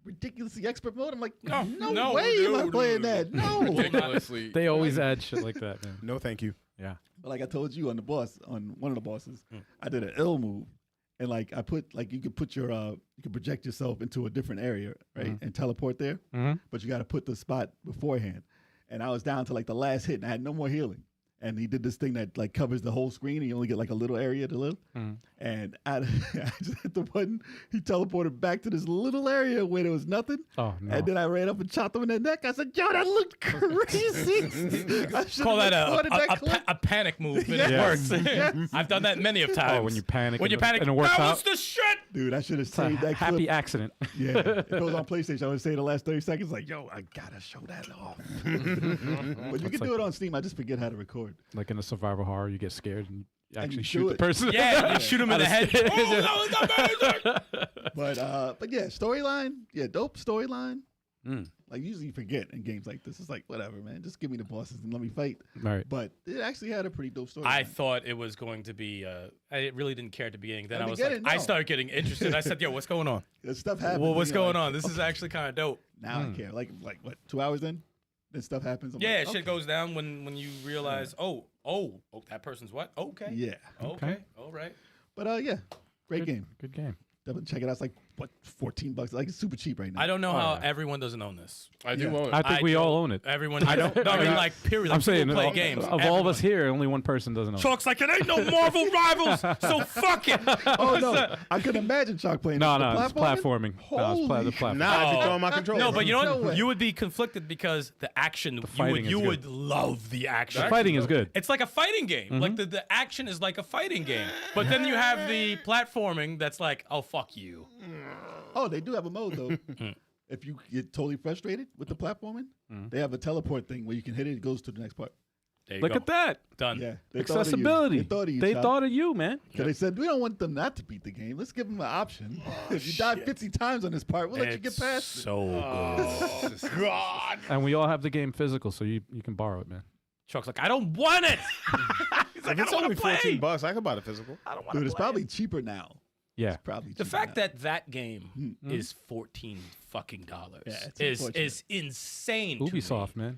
ridiculously expert mode. I'm like, No, no way am I no, playing no. that. No. Ridiculously. They always add shit like that, man. No, thank you. Yeah. But like I told you on one of the bosses, I did an ill move. And like I put you could put your you can project yourself into a different area, right? And teleport there. But you gotta put the spot beforehand. And I was down to like the last hit and I had no more healing. And he did this thing that like covers the whole screen and you only get like a little area to live. And I just hit the button. He teleported back to this little area where there was nothing. Oh, no. And then I ran up and chopped him in the neck. I said, yo, that looked crazy. I should've Call that recorded that clip. a panic move, and Yes. it works. Yes. I've done that many of times. Oh, when you panic. When you panic, and it works that out. was the shit. Dude, I should have It's a saved that happy clip. accident. Yeah, if it was on PlayStation, I would say the last 30 seconds, like, yo, I gotta show that off. But you can do it on Steam. I just forget how to record. Like in a survival horror, you get scared and you actually you shoot do the it. person. Yeah, you shoot him in the head. Oh, that was amazing. But yeah, storyline, dope storyline. Like usually you forget in games like this. It's like whatever, man. Just give me the bosses and let me fight. Right. But it actually had a pretty dope story. I thought it was going to be. I really didn't care at the beginning. Then At I the was like, beginning, I no. started getting interested. I said, "Yo, what's going on? There's stuff happens. Well, what's and you're going like, on? This is actually kind of dope." Now I care. Like what? 2 hours in, then stuff happens. I'm Yeah, like, shit okay. goes down when you realize, oh, that person's what? Okay. Yeah. Okay. All right. But yeah, great game. Good game. Definitely check it out. It's like what, $14? Like it's super cheap right now. I don't know how everyone doesn't own this. I do Yeah. own it. I think we all own it. Everyone. I don't. No, I mean, like, period. Like, I'm saying people play of, games. of all of us here, only one person doesn't own it. Choc's like, it ain't no Marvel rivals, so fuck it. Oh no, I couldn't imagine Choc playing. No, this. no, it's platforming. No, it's Holy the platform. Nah, if you throw on my controller. No, but you know No what? way. You would be conflicted because the action. fighting You is would love the action. The fighting is good. It's like a fighting game. Like the action is like a fighting game. But then you have the platforming that's like, oh fuck you. Oh, they do have a mode though. If you get totally frustrated with the platforming, they have a teleport thing where you can hit it. It goes to the next part. There you Look go. at that. Done. Yeah, they Accessibility. Thought of you. They Choc. thought of you, man. So they said we don't want them not to beat the game. Let's give them an option. If you die 50 times on this part, we'll let you get past it. So good. God. And we all have the game physical, so you can borrow it, man. Choc's like, I don't want it. He's like, If it's I don't only want to play. $14, I could buy the physical. I don't want Dude, to it's probably cheaper now. Yeah. Probably The cheaper fact now. that game is $14 fucking dollars Yeah, it's is unfortunate. insane. to me. Ubisoft, man.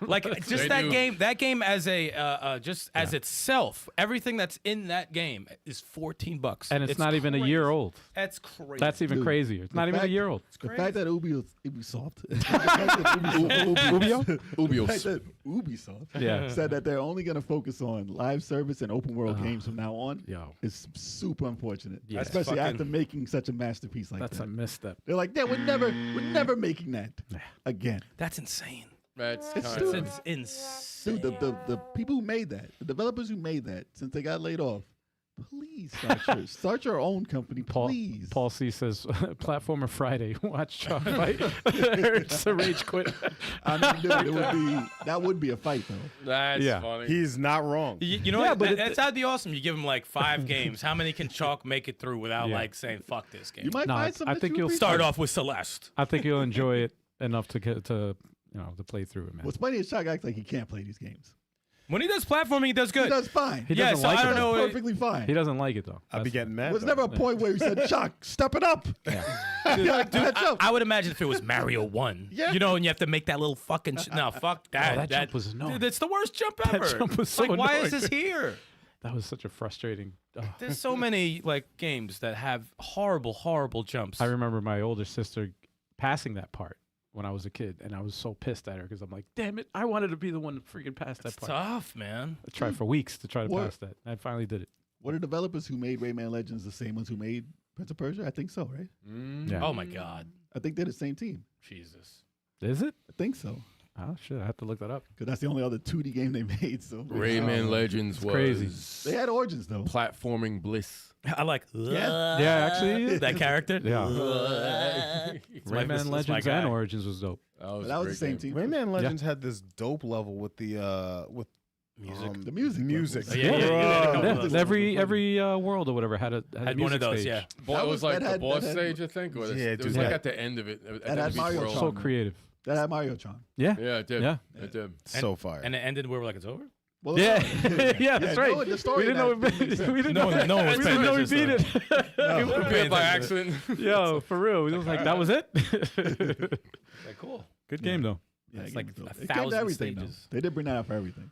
Like just They that do. game. That game as a just as itself, everything that's in that game is $14. And it's not even a year old. That's crazy. That's even Dude, crazier. It's the not even a fact- year old. The fact that Ubisoft, the fact that Ubisoft Yeah. said that they're only going to focus on live service and open world games from now on Yo, is super unfortunate, Yeah. That's especially fucking- after making such a masterpiece like that's that. a misstep. They're like, yeah, we're never making that again. That's insane. That's It's kind stupid. of. It's insane. Dude, the people who made that, the developers who made that, since they got laid off, please start your own company, please. Paul C says, Platformer Friday. Watch Choc fight. It's a rage quit. I mean, dude, that would be a fight, though. That's Yeah. funny. He's not wrong. You know Yeah, what? but That'd be awesome. You give him like 5 games. How many can Choc make it through without like saying "fuck this game"? You might No, find some. I that think you you'll appreciate. Start off with Celeste. I think you'll enjoy it enough to get to play through it, man. What's funny is Chuck acts like he can't play these games. When he does platforming, he does good. He does fine. He yeah, doesn't so like I it. don't though. know. Perfectly fine. He doesn't like it though. I'd be getting mad. There was though. never a point where he said, Chuck, step it up. I would imagine if it was Mario 1, you know, and you have to make that little fucking no, fuck that. that jump was annoying. Dude, it's the worst jump ever. jump was so like, why is annoying. this here? That was such a frustrating. There's so many like games that have horrible, horrible jumps. I remember my older sister passing that part when I was a kid, and I was so pissed at her because I'm like, damn it, I wanted to be the one to freaking pass that It's part. tough, man. I tried for weeks to try to What? pass that. I finally did it. Were the developers who made Rayman Legends the same ones who made Prince of Persia? I think so, right? Yeah. Oh my god, I think they're the same team. Jesus. Is it? I think so. Oh shit, I have to look that up. Because that's the only other 2D game they made. So Rayman Legends was crazy. They had Origins, though. platforming bliss. I like Yeah, actually, that character. Yeah. It's my- Rayman it's my Legends guy. and Origins was dope. But that was the same team. Rayman Legends had this dope level with the Music. The music. music. Oh, yeah, yeah, yeah, they had a couple of those. Every world or whatever had a Had music one of those, stage. yeah. It That was was- like that the had- boss that had- stage, I think. Or Yeah, it was dude, like that- at the end of it. At the that end had of each Mario world. So Charm. creative. That had Mario Tron. Yeah. Yeah, it did. Yeah. It did. So fire. And it ended where we're like, it's over. Well, Yeah, no. yeah, that's right. No, the story we didn't know of that we, thing we didn't No know one- no one was we paying didn't know we attention beat to it. We did by accident. Yo, for real. It was like that was it. Like, cool. Good game though. Yeah, It's it like came to- a it came to 1,000 everything, though. stages. They did bring that out for everything.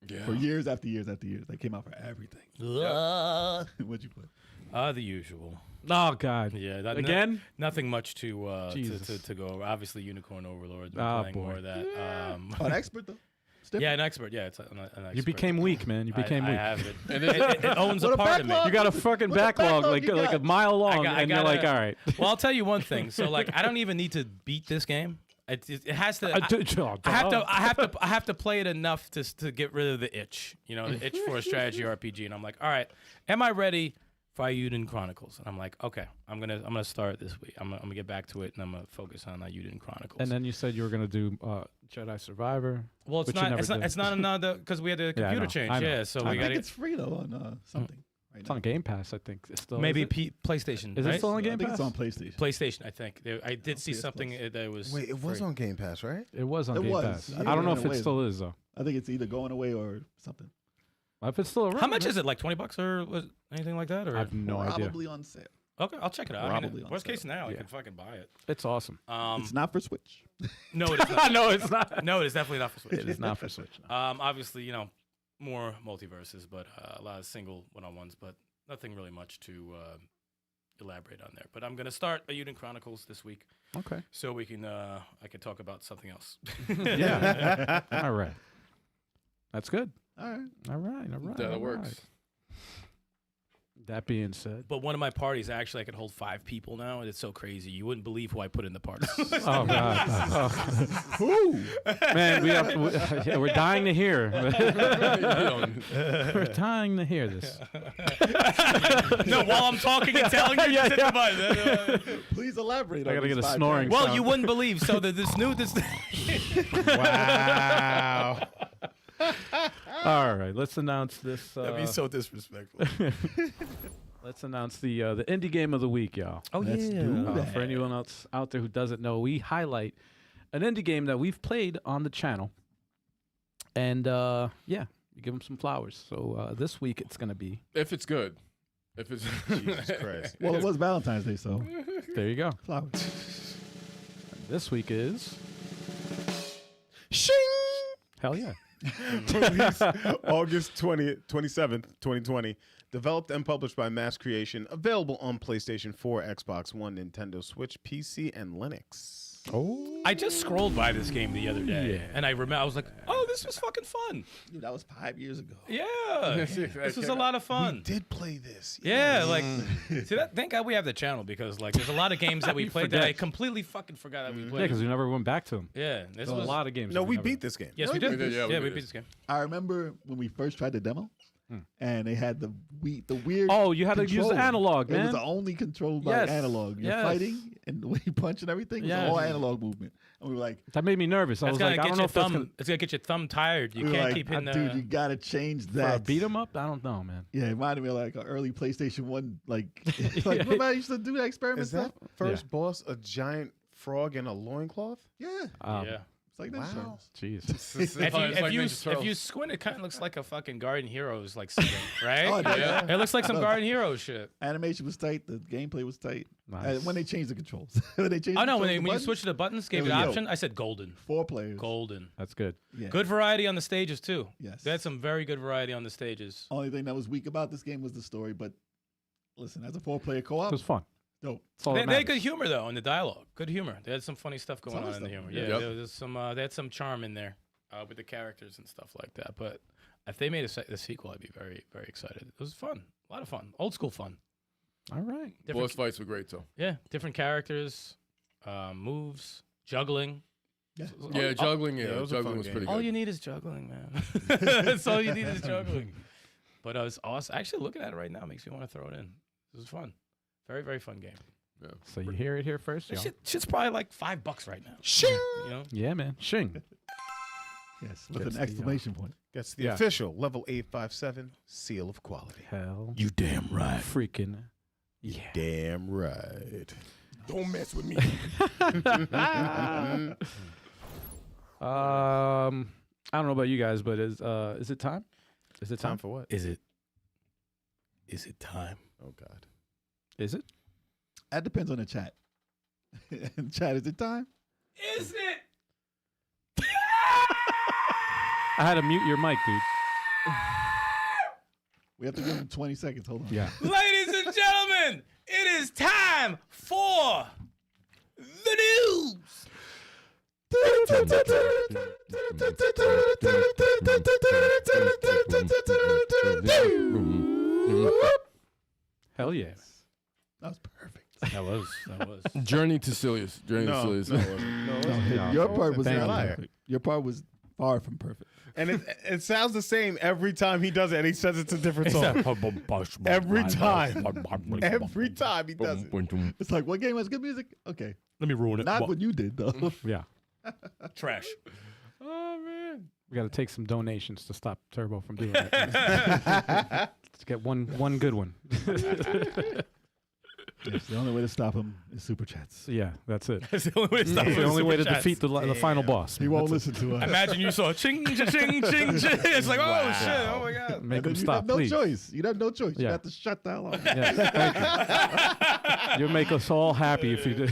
Yeah. For years after years after years. They came out for everything. What'd you play? The usual. Oh God. Yeah. Again? Nothing much to Jesus. to go over. Obviously, Unicorn Overlord. Been Oh, playing boy. more of that. Oh, an expert, though. Step- Yeah, an expert. Yeah, it's an expert. You became weak, man. You became I weak. have it. And It owns What a a part of me. backlog. You got a fucking What the backlog backlog like you like a got? mile long, I and you're gotta- like, all right. Well, I'll tell you one thing. So, like, I don't even need to beat this game. It has to. I have to play it enough to get rid of the itch. You know, the itch for a strategy RPG. And I'm like, all right, am I ready for Ayuden Chronicles? And I'm like, okay, I'm gonna start this week. I'm gonna get back to it, and I'm gonna focus on Ayuden Chronicles. And then you said you were gonna do Jedi Survivor. well, it's which you not. never It's not. did. It's not another because we had the Yeah, I computer know. change. I know. Yeah, so I we I got think it. it's free, though, on something. Right It's now. on Game Pass, I think. It's still Maybe is it? PlayStation. Is right? it still on I Game think Pass? it's on PlayStation. PlayStation, I think. I did see PS something Plus. that was. Wait, it was free. on Game Pass, right? It was on It Game was. Pass. Yeah, I don't know it if it was. still is though. I think it's either going away or something. If it's still around. How much is it? Like $20 or was anything like that? Or I have no idea. Probably on sale. okay, I'll check it out. I mean, Probably on worst sale. case scenario, I Yeah. can fucking buy it. It's awesome. It's not for Switch. No, it is not. no, it's not. No, it is definitely not for Switch. It is not for Switch. no. Obviously, you know, more multiverses, but a lot of single one-on-ones, but nothing really much to elaborate on there. But I'm gonna start Ayuden Chronicles this week, Okay. so we can I can talk about something else. Yeah. All right. That's good. All right. All right. All right. That all works. right. That being said, But one of my parties, actually, I can hold 5 people now, and it's so crazy. You wouldn't believe who I put in the party. oh God, oh. Man, we're dying to hear. We're dying to hear this. No, while I'm talking and telling you, Yeah, just hit yeah. the button. Please elaborate. I on gotta these get a 5 snoring characters. Well, you wouldn't believe. So this Wow. All right, let's announce this. That'd be so disrespectful. Let's announce the indie game of the week, y'all. Oh, Let's do that. For anyone else out there who doesn't know, we highlight an indie game that we've played on the channel, and yeah, we give them some flowers. So this week it's gonna be. If it's good. If it's Jesus Christ. Well, it was Valentine's Day, so There you go. flowers. This week is. Shing! Hell yeah. Released August 27th, 2020. Developed and published by Mass Creation. Available on PlayStation 4, Xbox One, Nintendo Switch, PC, and Linux. Oh. I just scrolled by this game the other day, Yeah. and I was like, "Oh, this was fucking fun." Dude, that was 5 years ago. Yeah, this was a lot of fun. We did play this. Yeah, like, see that? Thank God we have the channel because like, there's a lot of games that we played that I completely fucking forgot that we Yeah, played. because we never went back to them. Yeah, this There's was a lot of games. No, that we never- beat this game. Yes, No, we we did. did. Yeah, we we did. beat this game. I remember when we first tried the demo, and they had the weird. Oh, you had to use control. the analog, It man. was only controlled by Yes, analog. You're yes. fighting, and the way you punch and everything was all analog movement. And we were like, That made me nervous. I That's was gonna like, I get don't know your if that's thumb. gonna It's gonna get your thumb tired. You we were can't like, keep hitting dude, you gotta change for that. a beat 'em up. I don't know, man. Yeah, it reminded me of like an early PlayStation 1. Like remember I used to do that experiment Is that stuff? first boss a giant frog in a loincloth? Yeah, yeah. it's like that. Wow. Jeez. If you squint, it kind of looks like a fucking Garden Heroes like scene, right? Oh, it does. It looks like some Garden Heroes shit. Animation was tight. The gameplay was tight. Nice. When they changed the controls. When they changed Oh no, the when you buttons, switch to the buttons, gave It you was the yo. option. I said golden. 4 players. Golden. That's good. Yeah. Good variety on the stages too. Yes. They had some very good variety on the stages. Only thing that was weak about this game was the story. But listen, as a 4-player co-op, It was fun. dope. That's all They that had good matters. humor though in the dialogue. Good humor. They had some funny stuff going Some on in stuff, the humor. yeah. Yeah, Yep. there was some. They had some charm in there with the characters and stuff like that. But if they made a sequel, I'd be very, very excited. It was fun. A lot of fun. Old school fun. All right. Different, Boss fights were great too. yeah, different characters, moves, juggling. Yeah, juggling. Yeah, it was a juggling fun was game. pretty All good. you need is juggling, man. That's all you need is juggling. But it was awesome. Actually, looking at it right now makes me want to throw it in. This was fun. Very, very fun game. Yeah. So you hear it here first, This y'all. shit's probably like $5 right now. Shing! You know? Yeah, man. Shing. Yes, with Gets an the, exclamation point. Gets the Yeah. official level 857 seal of quality. Hell. You damn right. Freaking. Yeah. Damn right. Don't mess with me. I don't know about you guys, but is it time? Is it Time time? for what? Is it time? Oh God. Is it? That depends on the chat. Chat, is it time? Is it? I had to mute your mic, dude. We have to give him 20 seconds. Hold on. Yeah. Ladies and gentlemen, it is time for the news. Hell yeah. That was perfect. That was. Journey to Silius. Journey to No, Silius. no, it wasn't. No, it wasn't. No. Your part was Thank not you. perfect. Your part was far from perfect. And it sounds the same every time he does it. And he says it's a different song. Every time. Every time he does it. It's like, what game has good music? Okay. Let me ruin it. Not what you did, though. Yeah. Trash. Oh man. We got to take some donations to stop Turbo from doing that. Let's get one good one. Yes, the only way to stop him is super chats. Yeah, that's it. That's the only way to stop That's the it. only way to Super chats. defeat the final boss. He won't listen to us. Imagine you saw ching, ching, ching, ching, ching. It's like, oh shit, oh my god. Make And him then stop, you have no please. choice. You have no choice. You Yeah. have to shut the hell up. Yes, thank you. You'll make us all happy if you do.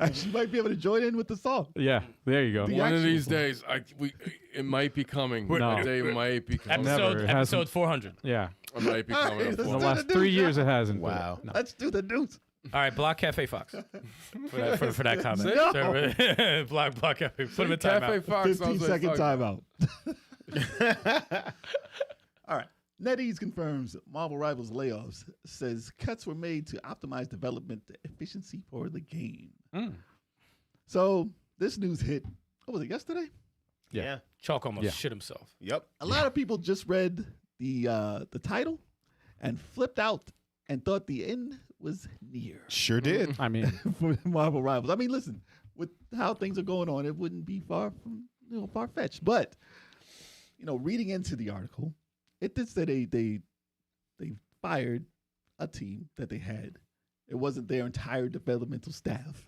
Actually, you might be able to join in with the song. Yeah, there you go. The One of actual these song. days, it might be coming. No. The day might be coming. Never. Episode It hasn't. episode 400. Yeah. It might be coming. Let's In the do last the 3 news, years, yeah. it hasn't. Wow. No. Let's do the news. All right, block Cafe Fox. For that comment. No. block Cafe. Put him in timeout. Cafe Fox. 15-second fuck. timeout. All right. NetEase confirms Marvel Rivals layoffs, says cuts were made to optimize development efficiency for the game. So this news hit, what was it, yesterday? Yeah. Choc almost Yeah. shit himself. Yep. A lot of people just read the title and flipped out and thought the end was near Sure did. I mean, for Marvel Rivals. I mean, listen, with how things are going on, it wouldn't be far fetched. But reading into the article, it did say they fired a team that they had. It wasn't their entire developmental staff.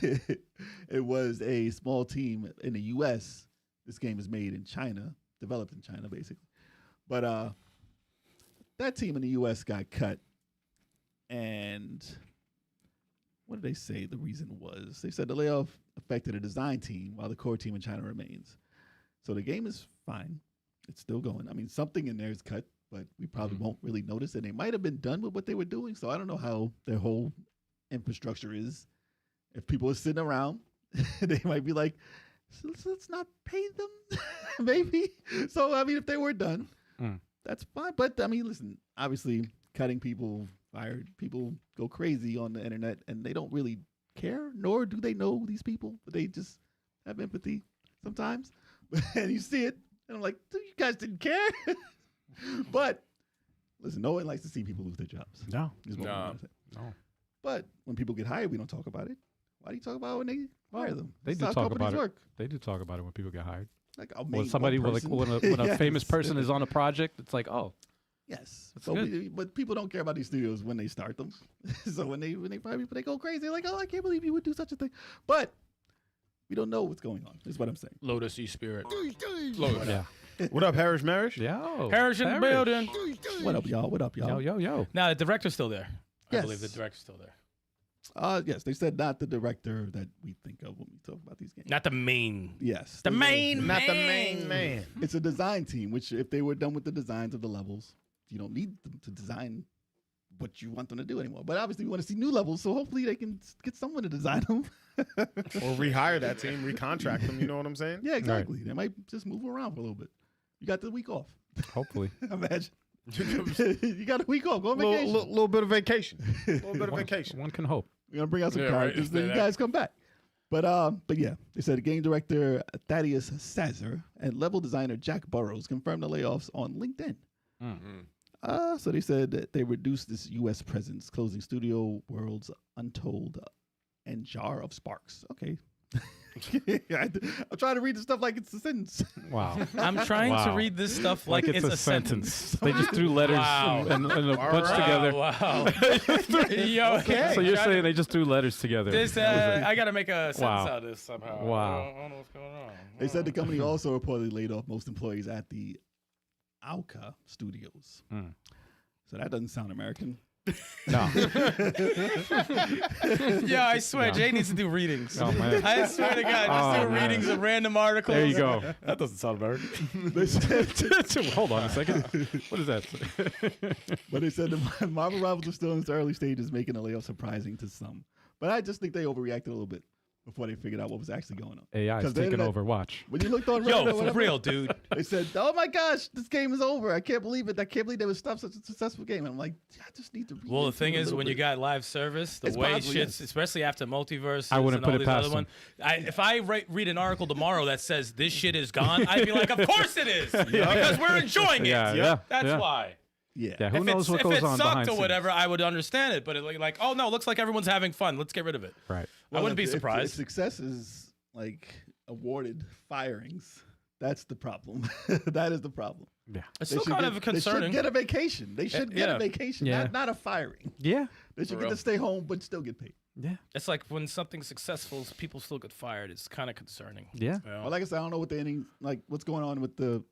It was a small team in the U.S. This game is made in China, developed in China, basically. But that team in the U.S. got cut. And what did they say the reason was? They said the layoff affected a design team while the core team in China remains. So the game is fine. It's still going. I mean, something in there is cut, but we probably won't really notice it. They might have been done with what they were doing, so I don't know how their whole infrastructure is. If people are sitting around, they might be like, let's not pay them, maybe. So, I mean, if they were done, that's fine. But, I mean, listen, obviously cutting people, fired people go crazy on the internet, and they don't really care, nor do they know these people, but they just have empathy sometimes. And you see it, and I'm like, dude, you guys didn't care. But listen, no one likes to see people lose their jobs. No. Is what we're Nah. gonna say. No. But when people get hired, we don't talk about it. Why do you talk about it when they hire them? They That's do how talk companies about it. work. They do talk about it when people get hired. Like When somebody, when a famous person is on a project, it's like, oh, Yes, That's so good. but people don't care about these studios when they start them. So when they fire people, they go crazy. They're like, oh, I can't believe you would do such a thing. But we don't know what's going on. Is what I'm saying. Lotus E Spirit. yeah. What up, Harris Marish? Yo. Harris in the building. What up, y'all? What up, y'all? Yo. Now the director's still there. I Yes. believe the director's still there. Yes, they said not the director that we think of when we talk about these games. Not the main. Yes, The they- main. Not the main man. It's a design team. Which, if they were done with the designs of the levels, you don't need them to design what you want them to do anymore. But obviously, we want to see new levels, so hopefully they can get someone to design them. Or rehire that team, recontract them. You know what I'm saying? Yeah, exactly. They might just move around for a little bit. You got the week off. Hopefully. Imagine. You got a week off. Go on Little, vacation. little bit of vacation. Little bit of vacation. One can hope. We're gonna bring out some Yeah, right. characters, then you guys come back. But yeah, they said game director Thaddeus Sazzer and level designer Jack Burrows confirmed the layoffs on LinkedIn. So they said that they reduced this U.S. presence, closing Studio World's Untold and Jar of Sparks. Okay. I'm trying to read the stuff like it's a sentence. Wow. I'm trying to Wow. read this stuff like it's a sentence. They just threw letters Wow. and a bunch together. Wow. Yo, okay. So you're saying they just threw letters together. This, I got to make a sentence Wow. out of this somehow. Wow. I don't know what's going on. They said the company also reportedly laid off most employees at the Alka Studios. Mm. So that doesn't sound American. No. Yeah, I swear, No. Jay needs to do readings. Oh, man. I swear to God, just Oh, do man. readings of random articles. There you go. That doesn't sound American. They said, Hold on a second. What is that? but they said the Marvel Rivals are still in its early stages, making the layoff surprising to some. But I just think they overreacted a little bit before they figured out what was actually going on. AI is 'Cause the taking internet- over. Watch. When you looked on Reddit, or Yo, for whatever, real, dude. they said, "Oh my gosh, this game is over! I can't believe it! I can't believe they would stop such a successful game." And I'm like, I just need to. read Well, the into thing it a is, little when you bit." got live service, the It's way possible, shit's, yes. especially after Multiversus, I wouldn't and put all it these past other them. ones, if I read an article tomorrow that says this shit is gone, I'd be like, of course it is, because we're enjoying it. Yeah, yeah, That's yeah. why. yeah, Yeah, who If knows what if goes it on sucked behind or scenes. whatever, I would understand it. But it, like, oh no, looks like everyone's having fun. Let's get rid of it. Right. I wouldn't be if surprised. success is like awarded firings. That's the problem. That is the problem. Yeah. It's They still should kind get- of concerning. They should get a vacation. They should get yeah. a vacation, Yeah. not a firing. Yeah. They should For get real. to stay home but still get paid. Yeah. It's like when something's successful, people still get fired. It's kind of concerning. Yeah. You know? Well, like I said, I don't know what what's going on with the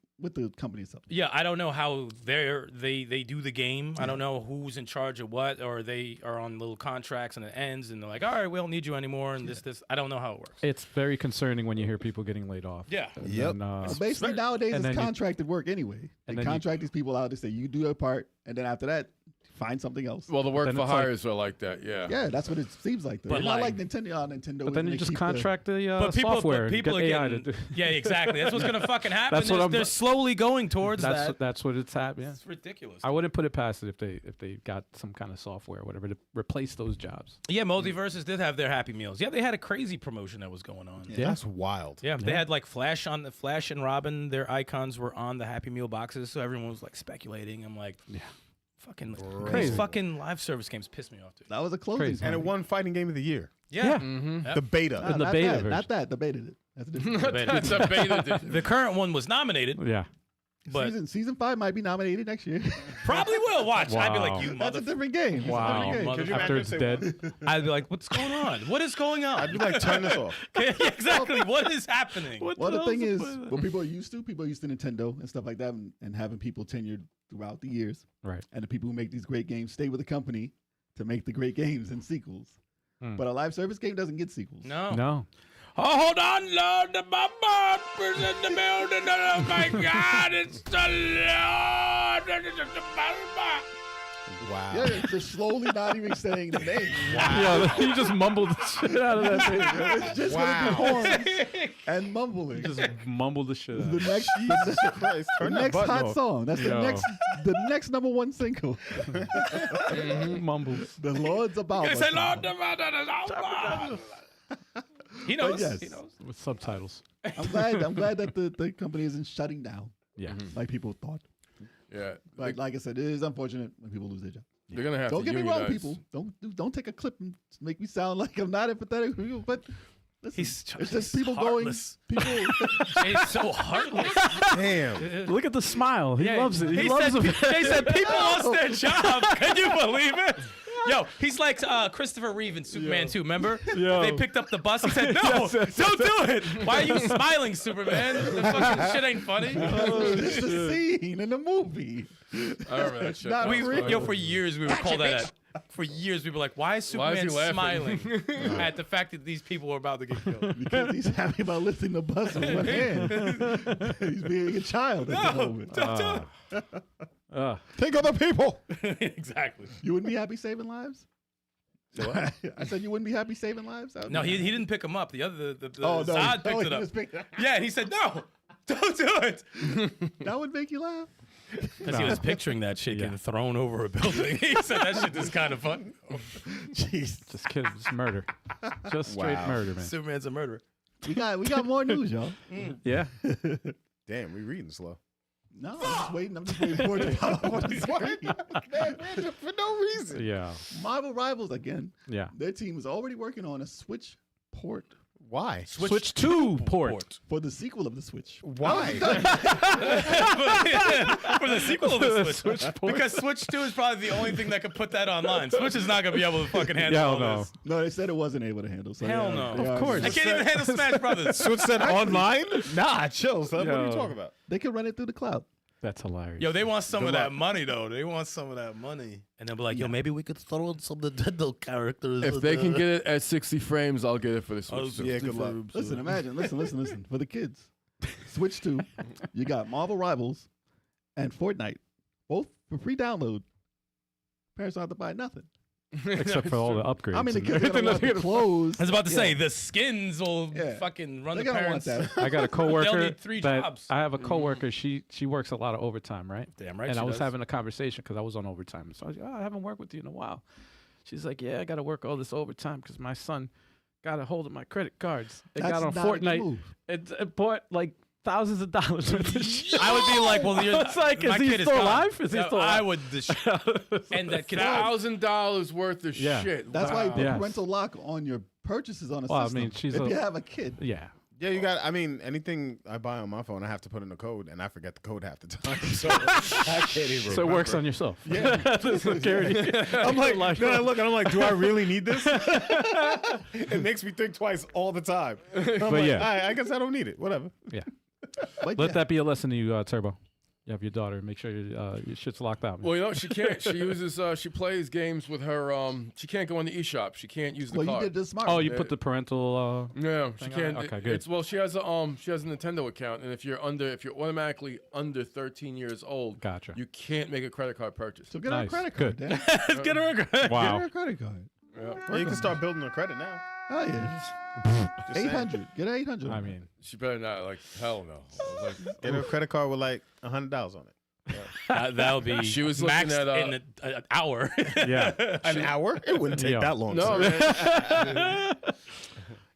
company itself. Yeah, I don't know how they do the game. I don't know who's in charge of what, or they are on little contracts and it ends, and they're like, all right, we don't need you anymore, and this. I don't know how it works. It's very concerning when you hear people getting laid off. Yeah. And Yep. then, Well, basically, nowadays and it's then you- contracted work anyway. They and then you- contract these people out. They say you do your part, and then after that, find something else. Well, the work Then for it's like- hires are like that. Yeah. Yeah, that's what it seems like. Though. But It's not like like- Nintendo. Nintendo. but then when you they just keep contract the But people, software. but people and are get AI getting, to do. yeah, exactly. That's what's gonna fucking happen. That's what They're- I'm- they're slowly going towards that. That's what it's at. Yeah. It's ridiculous. I wouldn't put it past it if they got some kind of software or whatever to replace those jobs. Yeah, Multiversus did have their Happy Meals. Yeah, they had a crazy promotion that was going on. Yeah. That's wild. Yeah, they had like Flash on the Flash and Robin. Their icons were on the Happy Meal boxes, so everyone was like speculating. I'm like, fucking Crazy. these fucking live service games piss me off, dude. That was a closing. Crazy. And it won Fighting Game of the Year. Yeah, Mm-hmm. The beta. In the not beta that, version. Not that. The beta did. That's a different. That's a beta. edition. the current one was nominated, Yeah. but season 5 might be nominated next year. probably will. Watch, I'd be Wow. like, you That's a mother. different game. It's a Wow. different game. Mother- Could you After imagine it's if they dead. I'd be like, what's going on? What is going on? I'd be like, turn this off. Exactly. What is happening? Well, the thing is, what people are used to Nintendo and stuff like that, and having people tenured throughout the years, Right. and the people who make these great games stay with the company to make the great games and sequels. Hmm. But a live service game doesn't get sequels. No. No. Oh, hold on, Lord. The Baba is in the building. Oh, my God. It's the Lord. Wow. Yeah, it's just slowly not even saying the name. Yeah, you just mumbled the shit out of that thing. It's just gonna be horns and mumbling. Just mumbled the shit out. The next, Christ, the turn that next button hot off. song. That's Yo. the next number one single. Mumbles. The Lord's about. He us said, now. Lord, the Baba. He knows. yes. He knows. With subtitles. I'm glad that the company isn't shutting down Yeah. like people thought. Yeah, Like I said, it is unfortunate when people lose their job. they're gonna have Don't to get me wrong, unionize. people. Don't take a clip and make me sound like I'm not empathetic for you. But listen, it's just people heartless. going. People. Jay's so heartless. Damn. Look at the smile. He loves it. He loves said, it. They said people lost their job. Can you believe it? Yo, he's like Christopher Reeve in Superman 2, remember? Yo. They picked up the bus. He said, no, don't do it. Why are you smiling, Superman? The fucking shit ain't funny. It's the scene in the movie. I remember that shit. Not That was real. funny. Yo, for years we would call that. For years we were like, why is Why is Superman he laughing? smiling at the fact that these people are about to get killed? Because he's happy about lifting the bus with one hand. He's being a child at the moment. Don't do it. Think of the people. Exactly. You wouldn't be happy saving lives? I said you wouldn't be happy saving lives? I would No, be he didn't pick him up. The other, the Oh, no. Zod picked he it up. just picked- Yeah, and he said, no, don't do it. That would make you laugh? Because he was picturing that shit getting thrown over a building. He said that shit is kind of fun. Jeez. Just kidding. Just murder. Just straight Wow. murder, man. Superman's a murderer. We got more news, y'all. Yeah. Damn, we reading slow. No, I'm just waiting. For it to pop up on the screen. For no reason. Yeah. Marvel Rivals again. Yeah. Their team is already working on a Switch port Why? Switch 2 port. for the sequel of the Switch. Why? For the sequel of the Switch. Because Switch 2 is probably the only thing that could put that online. Switch is not going to be able to fucking handle Hell all no. this. No, they said it wasn't able to handle. So Hell yeah, no. they Of are- course. I can't even handle Smash Brothers. Switch said online? Nah, chill, son. What are you Yo. talking about? They can run it through the cloud. That's hilarious. Yo, they want some Good of that luck. money, though. They want some of that money. And they'll be like, yo, maybe we could throw in some Nintendo characters. If they can get it at 60 frames, I'll get it for the Switch. too. Yeah, good luck. Listen, imagine. Listen. For the kids, Switch 2, you got Marvel Rivals and Fortnite, both for free download. Parents don't have to buy nothing. Except for all the upgrades. I mean, the and kids are everything gonna want that the clothes. I was about to say, the skins will Yeah. fucking run They're the gonna want parents. that. I got a coworker. need 3 that jobs. I have a coworker. She works a lot of overtime, right? Damn right And she I was does. having a conversation because I was on overtime. So I was like, I haven't worked with you in a while. She's like, yeah, I got to work all this overtime because my son got a hold of my credit cards. It That's got on not a good Fortnite. move. It bought like thousands of dollars worth of shit. I would be like, well, you're, It's like, my is he kid still gone. alive? Is he Yeah, still I alive? would and that kid. $1,000 worth of Yeah. shit. That's why you put Yes. parental lock on your purchases on a Well, I system. mean, she's if a- you have a kid. Yeah. Yeah, you got. I mean, anything I buy on my phone, I have to put in a code, and I forget the code half the time. So I can't even. So it works on yourself. Yeah. The security. I'm like, then I look and I'm like, do I really need this? It makes me think twice all the time. I'm like, yeah. all right, I guess I don't need it. Whatever. Yeah. But Let yeah. that be a lesson to you, Turbo. You have your daughter. Make sure your shit's locked out. Man. Well, you know, she can't. She uses. She plays games with her. She can't go in the eShop. She can't use the Well, you card. did this smart. Oh, you put the parental. No, she thing on can't. it? Okay, good. It's well, she has a Nintendo account, and if you're automatically under 13 years old, Gotcha. you can't make a credit card purchase. So get her a Nice. credit card. Good. Dan. Let's get her a Get her Wow. a credit card. Well, you can start building a credit now. Oh yeah. Just saying. 800. Get her 800. I mean, She better not. Like hell no. I was like, Get her a credit card with like $100 on it. That'll be She was looking maxed at, in an hour. yeah. An hour? It wouldn't take Yeah. that long. no, sir. man.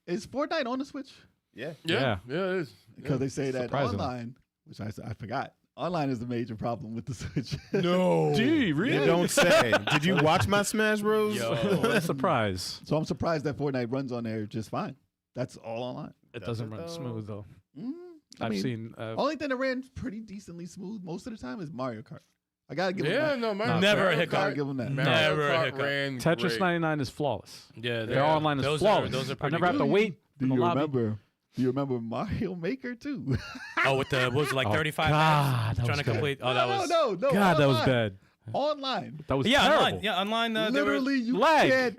Is Fortnite on the Switch? Yeah. Yeah, it is. Because they say that Surprisingly. online, which I forgot. Online is the major problem with the Switch. No. Gee, really? You don't say. Did you watch my Smash Bros? What a surprise. So I'm surprised that Fortnite runs on there just fine. That's all online. It Does doesn't it, run though? smooth though. I I've mean, seen. Only thing that ran pretty decently smooth most of the time is Mario Kart. I gotta give Yeah, them no, man. Never a Mario hiccup. Gotta Kart- give them that. Mario Never a Kart hiccup. ran Tetris great. 99 is flawless. Yeah, Their online is flawless. Those are I pretty never have to good. wait Do in the you lobby. remember? Do you remember Mario Maker 2? Oh, with the what was it, like Oh, 35 God, minutes that trying was to complete. Oh, that was no. God, that was online. bad. Online. That was yeah, terrible. online. Yeah, online. Literally, you Lag. can't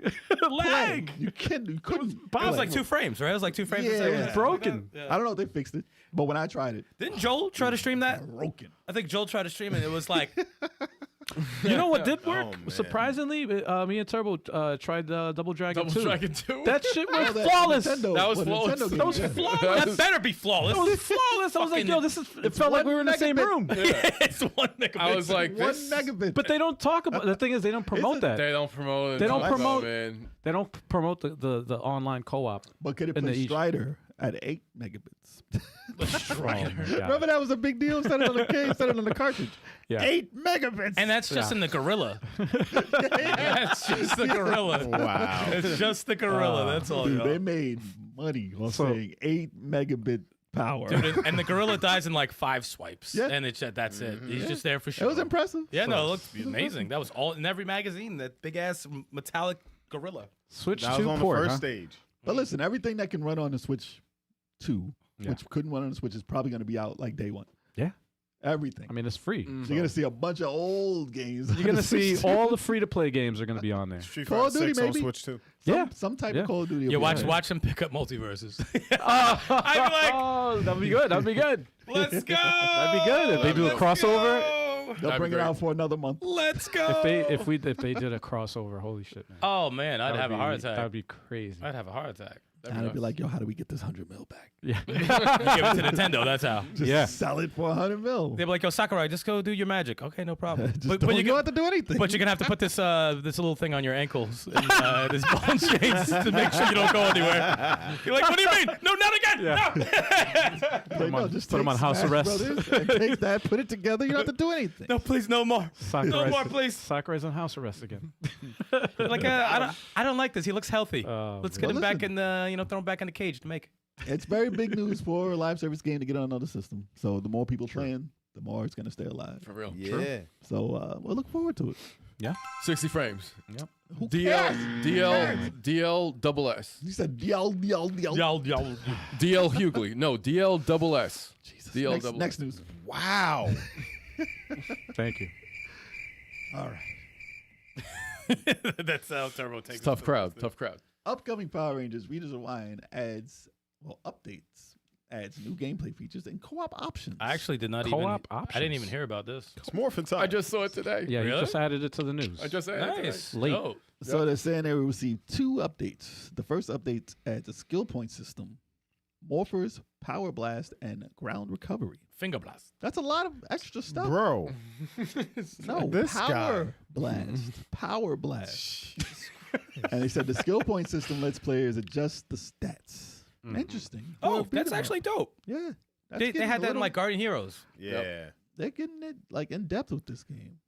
Lag. play. You couldn't. It was like 2 frames, right? It was like 2 frames. a Yeah. second. It was broken. Yeah. I don't know if they fixed it, but when I tried it, Didn't Joel try to stream that? broken. I think Joel tried to stream it. It was like, You know what did work? Oh, man. Surprisingly, me and Turbo tried Double Dragon 2. Double Dragon 2. That shit was Oh, that flawless. Nintendo- That was well, flawless. Nintendo That was game, yeah. flawless. that better be flawless. It was flawless. I was like, Fucking- yo, this is. It felt like we were in the same room. it's 1 megabit. I was like, 1 this, megabit. But they don't talk about. The thing is, they don't promote that. they don't promote it. They don't No, promote- man. They don't promote the online co-op. But could it in the play each- Strider at 8 megabits? Remember that was a big deal? Set it on the case, set it on the cartridge. Yeah. 8 megabits. And that's just in the Gorilla. That's just the Gorilla. Wow. It's just the Gorilla. That's all. Dude, y'all. they made money on saying 8 megabit power. Dude, and the Gorilla dies in like 5 swipes. Yeah. And that's it. He's just there for It sure. was impressive. Yeah, no, it looked amazing. That was all in every magazine. That big ass metallic Gorilla. Switch That was 2 on port, the first huh? stage. But listen, everything that can run on the Switch 2, Yeah. which couldn't run on the Switch, is probably going to be out like day one. Yeah. Everything. I mean, it's free. So you're going to see a bunch of old games. You're going to see all the free-to-play games are going to be on there. Street Call of Fighter Duty, 6 on maybe? Switch too. Some type Yeah. of Call of Duty. will Yeah, be watch there. watch them pick up Multiversus. I'd be like, oh, that'd be good. That'd be good. Let's go. That'd be good if they do a Let's crossover. go. They'll That'd bring be it great. out for another month. Let's go. If they did a crossover, holy shit, man. Oh man, I'd That would have a heart be- attack. That'd be crazy. I'd have a heart attack. And I'd be like, yo, how do we get this 100 mil back? Yeah. You give it to Nintendo. That's how. Just Yeah. sell it for 100 mil. They'd be like, yo, Sakurai, just go do your magic. Okay, no problem. Just but don't, you you don't have to do anything. But you're gonna have to put this this little thing on your ankles and this bone chains to make sure you don't go anywhere. You're like, what do you mean? No, not again. No. Like, him on- just put him take on house Smash arrest. Brothers and take that, put it together. You don't have to do anything. No, please, no more. No more, please. Sakurai's on house arrest again. Like, I don't like this. He looks healthy. Oh, Let's man. get him back listen. in the, throw him back in the cage to make. It's very big news for a live service game to get on another system. So the more people playing, the more it's going to stay alive. For real. Yeah. So we'll look forward to it. 60 frames. Who DL, cares? DL double S. You said DL. DL Hughley. No, DL double S. Jesus. DL double Next news. Wow. Thank you. All right. That's how Turbo takes. It's tough crowd. Tough crowd. Upcoming Power Rangers Rita's Orion updates, adds new gameplay features and co-op options. I actually did not Co-op even. I didn't even hear about this. It's morphin' time. I just saw it today. Yeah, Really? you just added it to the news. I just added it today. Nice. Late. Dope. So they're saying they will receive 2 updates. The first update adds a skill point system, morphers, power blast, and ground recovery. Finger blast. That's a lot of extra stuff. Bro. No, This power guy. blast. Power blast. And they said the skill point system lets players adjust the stats. Interesting. Oh, Beat that's 'em up. actually dope. Yeah. That's They getting had a that in little- like Guardian Heroes. Yeah. They're getting it like in depth with this game.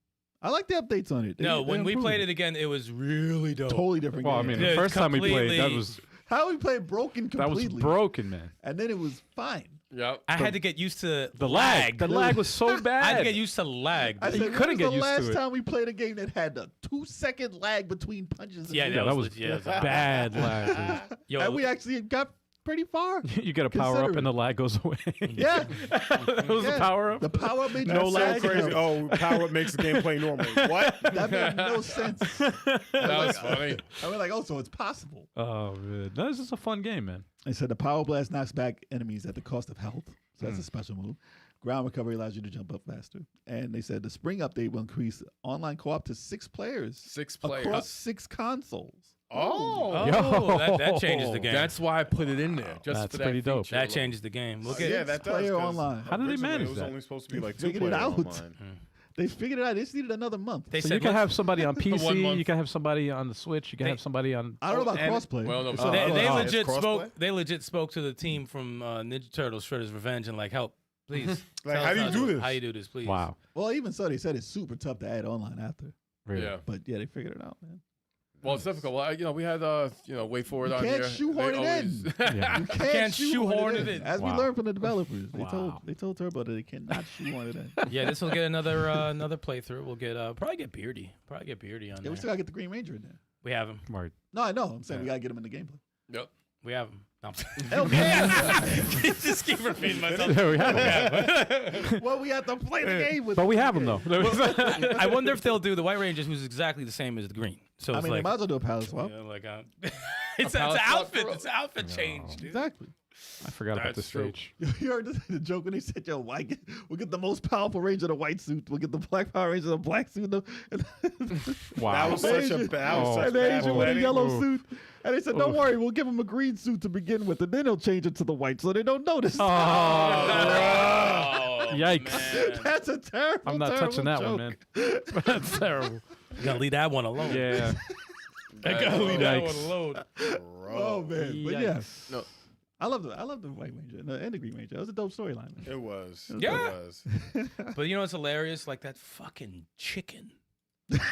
I like the updates on it. No, when we played it again, it was really dope. totally different Well, I game. mean, Yeah, the first time we played, that completely- was How we played broken completely. broken, man. And then it was fine. Yep. I had to get used to The lag. The lag was so bad. I had to get used to lag. I You said, couldn't when get was the used to last it. time we played a game that had a 2-second lag between punches? Yeah, and Yeah, that was legit. Yeah, it was bad lag. dude. Yo, and we actually got pretty far. You get a power up Consider and the lag goes away. Yeah. That was Yeah. a power up. The power up made you That's so lag. crazy. Oh, power up makes the game play normal. What? That made no sense. That was funny. I was like, oh, so it's possible. Oh man, no, this is a fun game, man. They said the power blast knocks back enemies at the cost of health. So that's a special move. Ground recovery allows you to jump up faster. And they said the spring update will increase online co-op to 6 players 6 players. across 6 consoles. Oh. oh, that changes the game. That's why I put it in there. Just That's for that pretty dope. feature that alone. changes the game. Look at Yeah, that does. Player 'cause online. How did they originally manage It was that? only supposed to be like 2 Figured it player out. online. They figured it out. They just needed another month. They So said you can let's- have somebody on 1 PC, month. you can have somebody on the Switch, you can They- have somebody on. I don't know about and- crossplay. Well, no, It's so- all- They oh, legit it's crossplay? spoke. They legit spoke to the team from Ninja Turtles: Shredder's Revenge and like, help, please. Like, Tell how us do you do this? How you do this, please? Wow, Well, even so, they said it's super tough to add online after. really? Yeah. But yeah, they figured it out, man. Well, it's difficult. Well, we had, wait for it You on can't here. shoehorn They it always- in. Yeah. You can't shoehorn it in. As we Wow. learned from the developers, Wow. they told Turbo that they cannot shoehorn it in. Yeah, this will get another playthrough. We'll get probably get Beardy. Probably get Beardy on Yeah, there. we still gotta get the Green Ranger in there. We have him. Word. No, I know. I'm saying we gotta get him in the gameplay. Yep. We have him. No. Just keep repeating myself. Yeah, we have him. well, we have to play the game with. But we have him though. I wonder if they'll do the White Rangers, who's exactly the same as the Green. So I it's mean, they like, might as well do a palace swap. yeah, like it's an palette swap outfit. for- It's an outfit change, dude. Exactly. I forgot about That's this true. stage. You heard the joke when they said, "Yo, we'll get the most powerful Ranger in a white suit. We'll get the black Power Ranger in a black suit." Wow. That was such a Asian- that was Oh. such And the bad Asian with a planning. yellow Oof. suit. And they said, "Don't Oof. worry, we'll give him a green suit to begin with, and then he'll change it to the white so they don't notice." Oh, Yikes. man. That's a terrible. I'm not terrible touching that joke. one, man. That's terrible. You gotta leave that one alone. Yeah. I gotta leave that Yikes. one alone. Oh man, but yeah, Yikes. I love the White Ranger and the Green Ranger. It was a dope storyline. man. It was. Yeah. It was. But you know what's hilarious? Like that fucking chicken.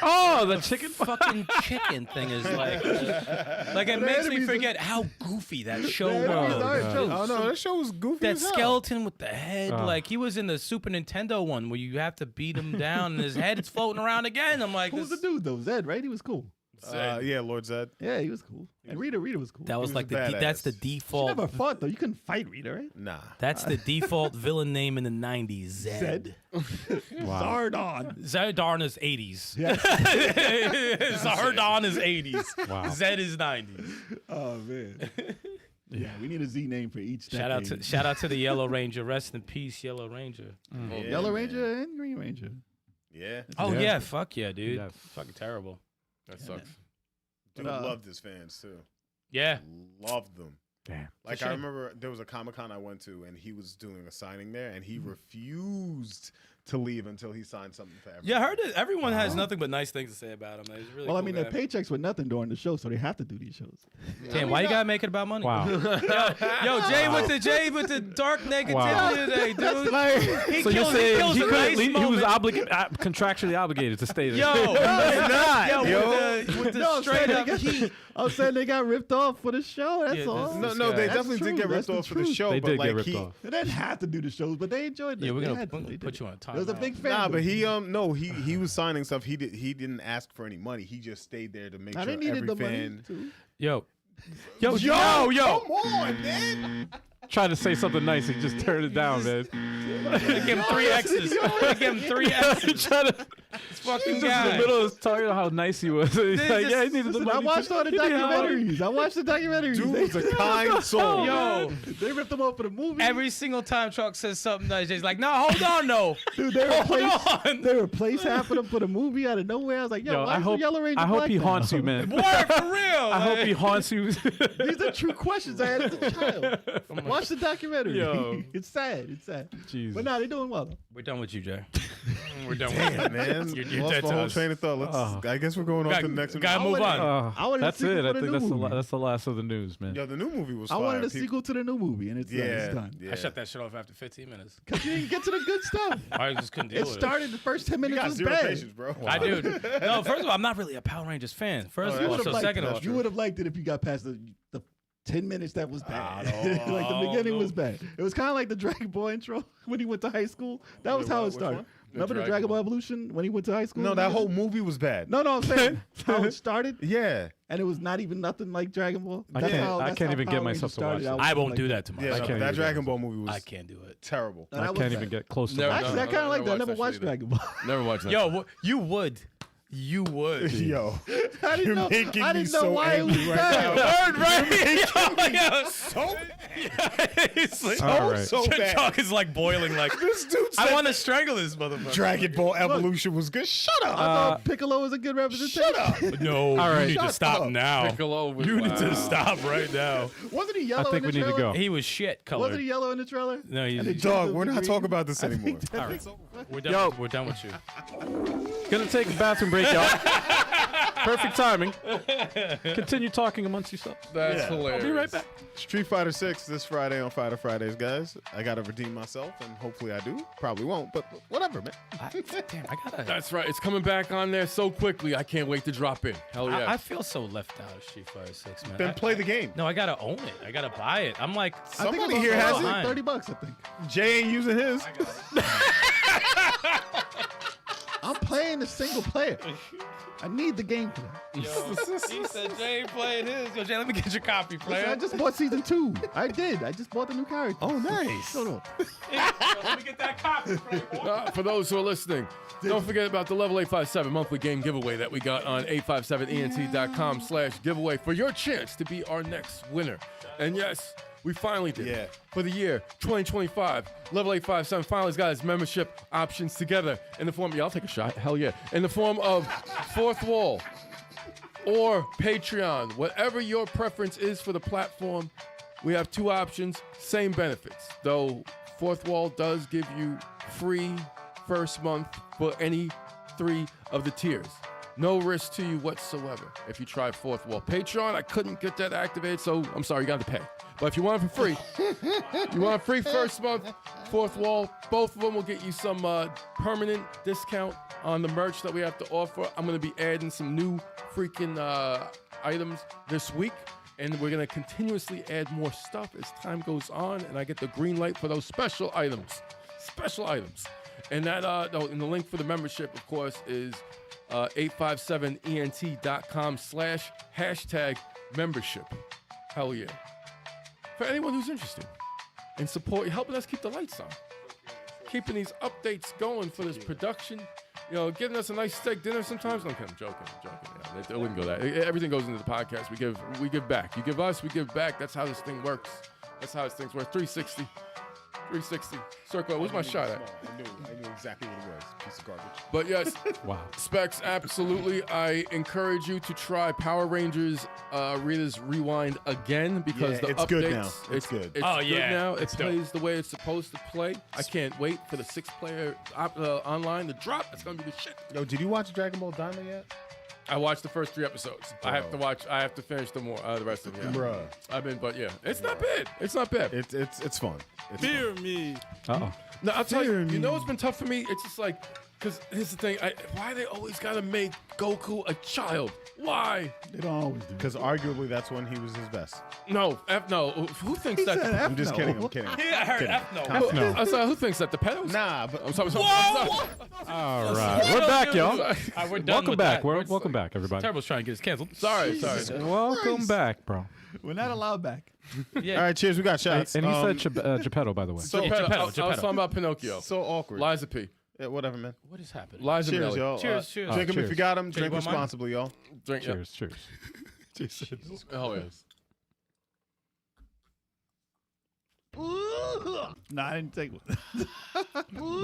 Oh, the chicken. Fucking chicken thing is like it makes me forget how goofy that show was. Oh no, that show was goofy. That as hell. skeleton with the head, like he was in the Super Nintendo one where you have to beat him down and his head is floating around again. I'm like, Who was the dude though? Zed, right? He was cool. Yeah, Lord Zed. Yeah, he was cool. And Rita was cool. that was was like a that's the badass. She default. never fought though. You couldn't fight Rita, right? Nah. That's the default villain name in the 90s. Zed. Zardon. Zardarn is 80s. Yeah. Zardon is 80s. Wow. Zed is 90s. Oh man. Yeah, we need a Z name for each. Shout out to the Yellow Ranger. Rest in peace, Yellow Ranger. Yeah, Yellow man. Ranger and Green Ranger. Yeah. Oh Yeah. yeah, fuck yeah, dude. Yes. Fucking terrible. That sucks. Dude loved his fans too. Yeah. Loved them. Damn. Like I remember there was a Comic-Con I went to and he was doing a signing there and he refused to leave until he signed something for everyone. Yeah, I heard that everyone has nothing but nice things to say about him. He's really Well, I cool mean, guy. their paychecks were nothing during the show, so they have to do these shows. Damn, why you gotta make it about money? Wow. Yo, Jay with the dark negativity Wow. today, dude. He So you're kills saying he a nice was moment. contractually obligated to stay there? Yo, with the No, I'm straight saying up they got- heat. I'm saying they got ripped off for the show. That's Yeah, all. this- No, they That's definitely true. did get That's ripped the off for the truth. show, They but did like get ripped he off. They didn't have to do the shows, but they enjoyed it. Yeah, we're They gonna had to. They put did you it. on a time. There was a big fan. Nah, but he was signing stuff. He didn't ask for any money. He just stayed there to make Now, sure they needed every the money fan. too. Yo. Come on, man. Trying to say something nice, he just turned it down, man. They give him 3 X's. They give him 3 X's. Trying to This fucking just in guy. the middle of talking about how nice he was. He's like, yeah, he needed the Listen, I money. watched all the He needed money. documentaries. I watched the documentaries. Dude was a kind soul. Yo, They ripped them off for the movie. every single time Choc says something nice, Jay's like, no, hold on, no. Dude, they Hold on. replaced half of them for the movie out of nowhere. I was like, yo, Yo, why is the Yellow Ranger I hope black he now? haunts you, man. Word, for real. I hope he haunts you. These are true questions I had as a child. Watch the documentary. Yo. It's sad. It's sad. Jesus. But nah, they're doing well. We're done with you, Jay. We're done Damn, with you. man. You're Lost dead my to whole us. train of thought. I guess we're going on to the next one. Gotta move on. I wanted a That's sequel it. for I the think new movie. that's the last of the news, man. Yo, the new movie was I fire. wanted a People- sequel to the new movie, and it's Yeah, done. yeah. I shut that shit off after 15 minutes. Because you didn't get to the good stuff. I just couldn't deal It with started the first 10 You minutes got was zero bad. patience, bro. I do. No, first of all, I'm not really a Power Rangers fan. First Oh, of that's all, true. so second of all, You would have liked it if you got past the 10 minutes that was bad. Like the beginning was bad. It was kind of like the Dragon Ball intro when he went to high school. That was how it which started. one? Remember the Dragon Dragon Ball Ball. Evolution when he went to high school? No, that whole movie was bad. No, I'm saying how it started, Yeah. and it was not even nothing like Dragon Ball. I That's can't- how- I that's can't how even get Power Rangers myself to started. watch it. was I won't like do that to Yeah, myself. I can't that even Dragon get Ball movie was I can't do it. terrible. And I was can't bad. even get close to Never that. done. Actually, I kind of like that. I never watched watched that shit Dragon Ball. Never watched that. Yo, you would. You would. Yo, I didn't you're know. making I me didn't know so why it was angry right bad. now. Word, right? Yeah. So, It's like, All right. so bad. Choc is like boiling. Like This dude I said want to strangle this motherfucker. Dragon Ball Evolution was good. Shut up. I thought Piccolo was a good representation. Shut up. No, All right. you need to Shut stop up. now. Piccolo was You need to wow. stop right now. Wasn't he yellow I think in the we need to trailer? go. He was shit colored. Wasn't he yellow in the trailer? No, he's- And they Dog, changed we're it to not green? talking about this I think anymore. that- All right. We're done. Yo. We're done with you. Gonna take a bathroom break, y'all. Perfect timing. Continue talking amongst yourselves. That's Yeah. hilarious. Be right back. Street Fighter 6 this Friday on Fighter Fridays, guys. I got to redeem myself, and hopefully I do. Probably won't, but whatever, man. Damn, I gotta. That's right. It's coming back on there so quickly. I can't wait to drop in. Hell yeah. I feel so left out of Street Fighter 6, man. Then play the game. No, I gotta own it. I gotta buy it. I'm like, I think Somebody it's here has like it. $30, I think. Jay ain't using his. I'm playing the single player. I need the game for that. he said Jay ain't playing his. Yo, Jay, let me get your copy, Listen, player. I just bought season 2. I did. I just bought the new character. Oh, nice. Shut up. Let me get that copy, player. For those who are listening, don't forget about the Level 857 monthly game giveaway that we got on 857ent.com/giveaway for your chance to be our next winner. And yes, we finally did. Yeah. For the year 2025, Level 857 finally got its membership options together in the form. Yeah, I'll take a shot. Hell yeah. In the form of Fourthwall or Patreon, whatever your preference is for the platform. We have two options, same benefits. Though Fourthwall does give you free first month for any 3 of the tiers. No risk to you whatsoever if you try Fourthwall. Patreon, I couldn't get that activated, so I'm sorry, you got to pay. But if you want it for free, you want a free first month, Fourthwall, both of them will get you some permanent discount on the merch that we have to offer. I'm going to be adding some new freaking items this week, and we're going to continuously add more stuff as time goes on, and I get the green light for those special items. Special items. And that, and the link for the membership, of course, is 857ent.com/membership. Hell yeah. For anyone who's interested in support, helping us keep the lights on, keeping these updates going for this production, getting us a nice steak dinner sometimes. I'm joking. Yeah, it wouldn't go that. Everything goes into the podcast. We give back. You give us, we give back. That's how this thing works. That's how this thing's worth. 360. Circle. Where's my shot at? I knew exactly what it was. Piece of garbage. But yes, Wow. Specs, absolutely. I encourage you to try Power Rangers Rita's Rewind again because the it's updates. good now. It's good. It's Oh, good yeah, now. It it's dope. plays the way it's supposed to play. I can't wait for the 6-player online to drop. It's gonna be the shit. Yo, did you watch Dragon Ball Daima yet? I watched the first 3 episodes. I have to finish the rest of them. Yeah. Bruh. But yeah, it's not bad. It's not bad. It's fun. It's Fear fun. me. Uh-oh. No, I'll tell you. You know what's been tough for me? It's just like, because here's the thing. Why they always gotta make Goku a child? Why? They don't always do. Because arguably that's when he was his best. No, no. Who thinks He that? said F I'm just no. kidding. I'm kidding. Yeah, I heard Kidding. F no. I said, who thinks that? The pedos? Nah, but I'm sorry. All right. We're back, y'all. We're done Welcome with back. that. Welcome back, everybody. Turbo's trying to get us canceled. Sorry. Welcome back, bro. We're not allowed back. Yeah. all right, cheers. We got shots. And he said Geppetto, by the way. So, Yeah, I was Geppetto. talking about Pinocchio. so awkward. Liza P. Yeah, whatever, man. What is happening? Liza Cheers, Minnelli. y'all. Cheers, cheers. Drink them cheers. if you got them. Cheers, Drink you want mine? responsibly, y'all. Drink. Cheers. Oh yes. Nah, I didn't take one.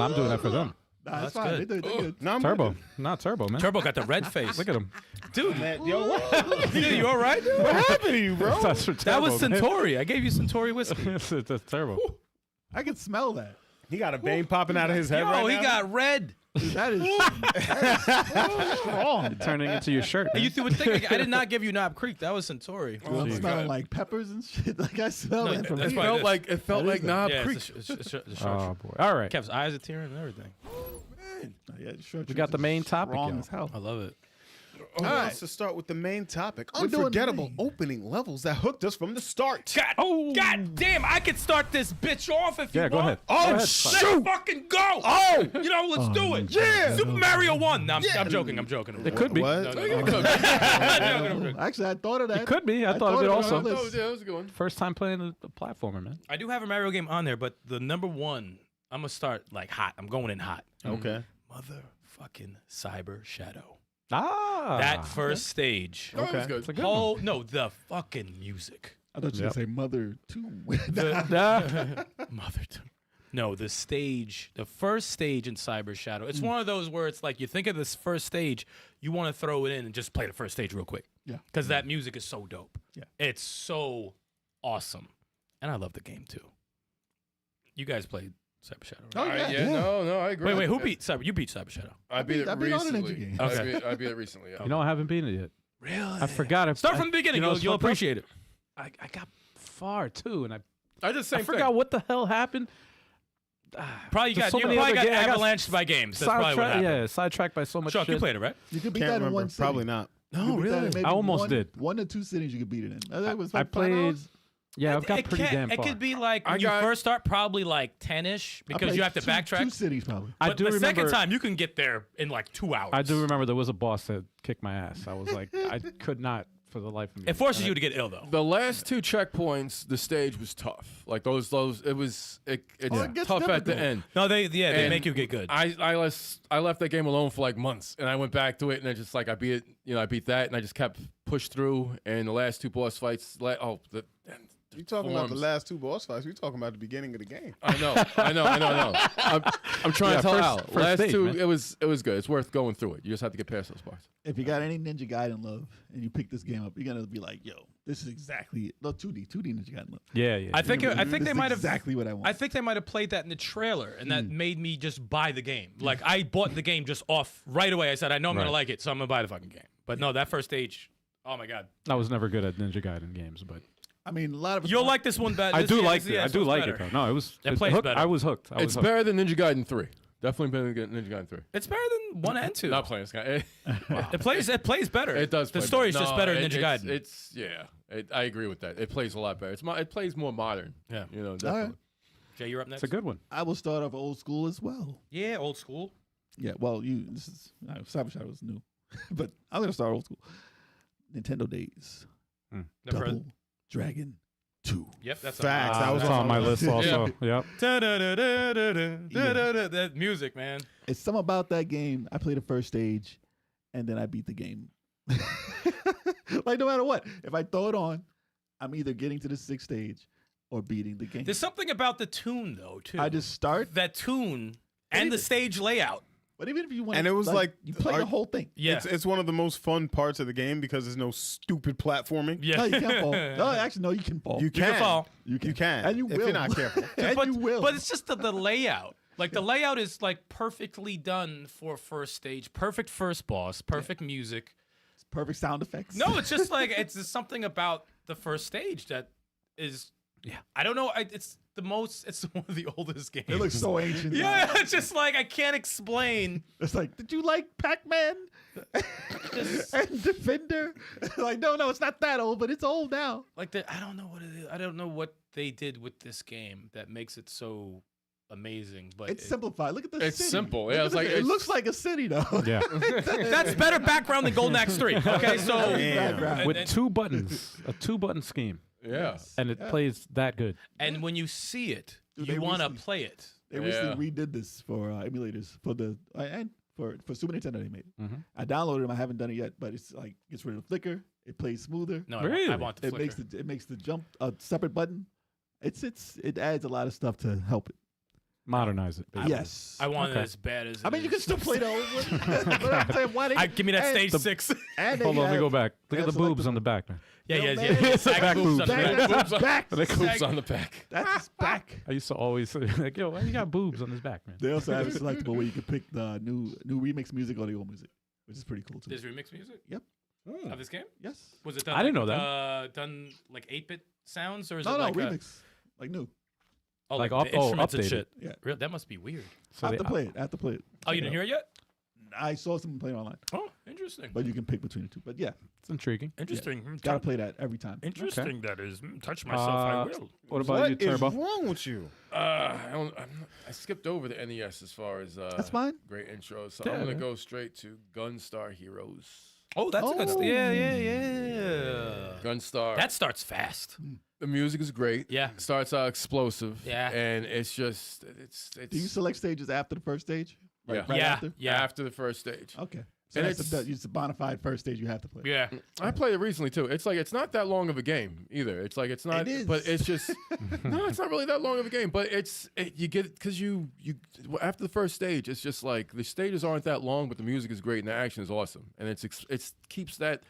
I'm doing that for them. Nah, it's That's fine. good. They're good. No, I'm Turbo. good. Not Turbo, man. Turbo got the red face. Look at him. Dude, Man, yo, what? dude, you all right? What happened to you, bro? That's for That was Turbo, man. Centauri. I gave you Centauri whiskey. That's Turbo. I can smell that. He got a vein popping out of his head Yo, right he now. got red. Dude, that is strong. Turning into your shirt. And Man. you would think I did not give you Knob Creek. That was Centauri. Dude, I'm smelling like peppers and shit. Like I smell No, that from that's here. fine. It felt like Knob Yeah, Creek. it's a Oh boy. All right. Kev's eyes are tearing and everything. Yeah, sure, We got the main topic, Strong yo. as hell. I love it. All right. right, so start with the main topic. We're doing Unforgettable main. opening levels that hooked us from the start. God damn, I could start this bitch off if you Yeah, go want. ahead. Oh, Go ahead. shoot. Let's fucking go. Oh, You know, let's do it. yeah. Super Mario 1. No, I'm joking. I'm joking. It could be. What? I'm joking. Actually, I thought of that. It could be. I thought of it on also. the Oh, list. yeah, that was a good one. First time playing a platformer, man. I do have a Mario game on there, but the number one, I'm going to start like hot. I'm going in hot. Okay. Motherfucking Cyber Shadow. Ah. That first stage. Oh, that was Okay. good. It's a good one. Oh, no, the fucking music. I thought you were going to say Mother 2. Mother. No, the stage, the first stage in Cyber Shadow. It's one of those where it's like you think of this first stage, you want to throw it in and just play the first stage real quick. Yeah. Because that music is so dope. Yeah. It's so awesome. And I love the game too. You guys played Cyber Shadow, right? Oh, All right, yeah. No, I agree. Wait, who beat Cyber? You beat Cyber Shadow. I beat it I beat all the ninja recently. games. Okay. I beat it recently. Yeah. You know, I haven't beaten it yet. Really? I forgot. Start from the beginning. what's You'll fucked up? appreciate it. I got far too, and I I did the same forgot what the hell happened. Probably There's so you many probably other got ga- I got avalanched by games. That's probably what Sidetracked, happened. yeah, sidetracked by so much Chuck, shit. you played it, right? You could beat Can't that in remember. one city. Probably not. You could beat that in maybe I almost did. 1 or 2 cities you could beat it in. I think it was I like 5 played. hours. Yeah, I've got pretty damn It far. could be like when I you got- first start, probably like 10-ish, I because played you have to 2 backtrack. cities probably. I But do the remember. second time, you can get there in like 2 hours. I do remember there was a boss that kicked my ass. I was like, I could not for the life of me. It forces you to get ill, though. The last 2 checkpoints, the stage was tough. Like those, it's it gets tough at the difficult. end. No, they And make you get good. I left that game alone for like months, and I went back to it, and I just like I beat that, and I just kept pushed through. And the last 2 boss fights, You talking about the forms. last 2 boss fights? We talking about the beginning of the game. I know. I'm trying to tell Al. first Last stage, 2, man. it was good. It's worth going through it. You just have to get past those parts. If you got any Ninja Gaiden love and you pick this game up, you're gonna be like, "Yo, this is exactly it." No 2D Ninja Gaiden love. Yeah, yeah. I think This they is might have exactly what I want. I think they might have played that in the trailer, and that made me just buy the game. Like I bought the game just off right away. I said, I know I'm gonna Right. like it, so I'm gonna buy the fucking game. But no, that first stage, oh my god, I was never good at Ninja Gaiden games, but I mean, a lot of us you'll want- like this one better. I This- do yeah, like this- it. yeah, I this do one's like better. it though. No, it was. It plays hooked. better. I was hooked. It's better than Ninja Gaiden 3. Definitely better than Ninja Gaiden 3. It's better than 1 and 2. Not playing this guy. It plays better. It does. The play story's better. just better than Ninja it's, Gaiden. It's I agree with that. It plays a lot better. It plays more modern. Yeah. You know. All Definitely. right. Jay, you're up next. It's a good one. I will start off old school as well. Yeah, old school. Yeah, well, this is Cyber Shadow was new, but I'm gonna start old school. Nintendo days, Never heard- Double Dragon 2. Yep, that's Facts. On That was That's on my list also. Yep. That music, man. It's something about that game. I played the first stage, and then I beat the game. Like no matter what, if I throw it on, I'm either getting to the 6th stage or beating the game. There's something about the tune though, too. I just start, that tune and the stage layout. but even if you want, And it was like, you play the whole thing. Yeah. It's one of the most fun parts of the game because there's no stupid platforming. Yeah. No, you can't fall. No, actually, no, you can fall. You can fall. You can. And you if will. you're not careful. And but, you will. But it's just the layout. Like the layout is like perfectly done for first stage. Perfect first boss. Perfect music. Perfect sound effects. No, it's just like it's just something about the first stage that is. Yeah. I don't know. It's the most. It's one of the oldest games. It looks so ancient. Yeah, now. it's just like I can't explain. It's like, did you like Pac-Man and Defender? Like, no, it's not that old, but it's old now. Like I don't know what it is. I don't know what they did with this game that makes it so amazing. But It's simplified. Look at the It's city. simple. Look Yeah, at it's the- like- it it's- looks like a city though. Yeah. that's better background than Golden Axe 3. Okay, so Damn. With 2 buttons, a 2-button scheme, Yeah. and it plays that good. and when you see it, Dude, you they want to recently- play it. They recently redid this for emulators for the and for Super Nintendo. They made it. Mhm. I downloaded them. I haven't done it yet, but it's like gets rid of the flicker. It plays smoother. No, Really? I want the It flicker. makes the jump a separate button. It adds a lot of stuff to help it. Modernize it. basically. Yes. I want Okay. it as bad as. I mean, you can still play the old one. But I'm saying, why they Give me that and stage the- 6. And they Hold on, let me have- go back. they Look at have the boobs selectable- on the back, man. Yeah, Yo, yeah, man, yeah. it's Back boobs on the Back, back. that's his back. They Hoops on the back. That's his back. I used to always say, like, yo, why you got boobs on his back, man? They also have a selectable where you can pick the new remix music or the old music, which is pretty cool too. There's remix music Yep. of this game. Yes. Was it done? I didn't like, know that. Done like 8-bit sounds, or is No, it no, like remix. Like new. Like the instruments and updated. shit? Yeah. Real, that must be weird. So I have they- to play it. I have to play it. Oh, you didn't hear it yet? I saw someone playing online, Oh, interesting. but you can pick between the two. But yeah, It's intriguing. Interesting. gotta play that every time. Interesting. That is. Touch myself. I will. What about you, What is Turbo? wrong with you? I skipped over the NES as far as That's fine. great intros. So Yeah, I'm gonna man. go straight to Gunstar Heroes. Oh, that's a good. Oh. Yeah, yeah, yeah. Gunstar. That starts fast. the music is great. Yeah. Starts out explosive. Yeah. And it's just it's Do you select stages after the first stage? Yeah. Right Yeah. after? Yeah. after the first stage. Okay. So And that's it's a bona fide first stage you have to play. Yeah. I played it recently too. It's like it's not that long of a game either. It's like it's not, It is. but it's just no. It's not really that long of a game. But you get it because you after the first stage, it's just like the stages aren't that long, but the music is great and the action is awesome, and it keeps that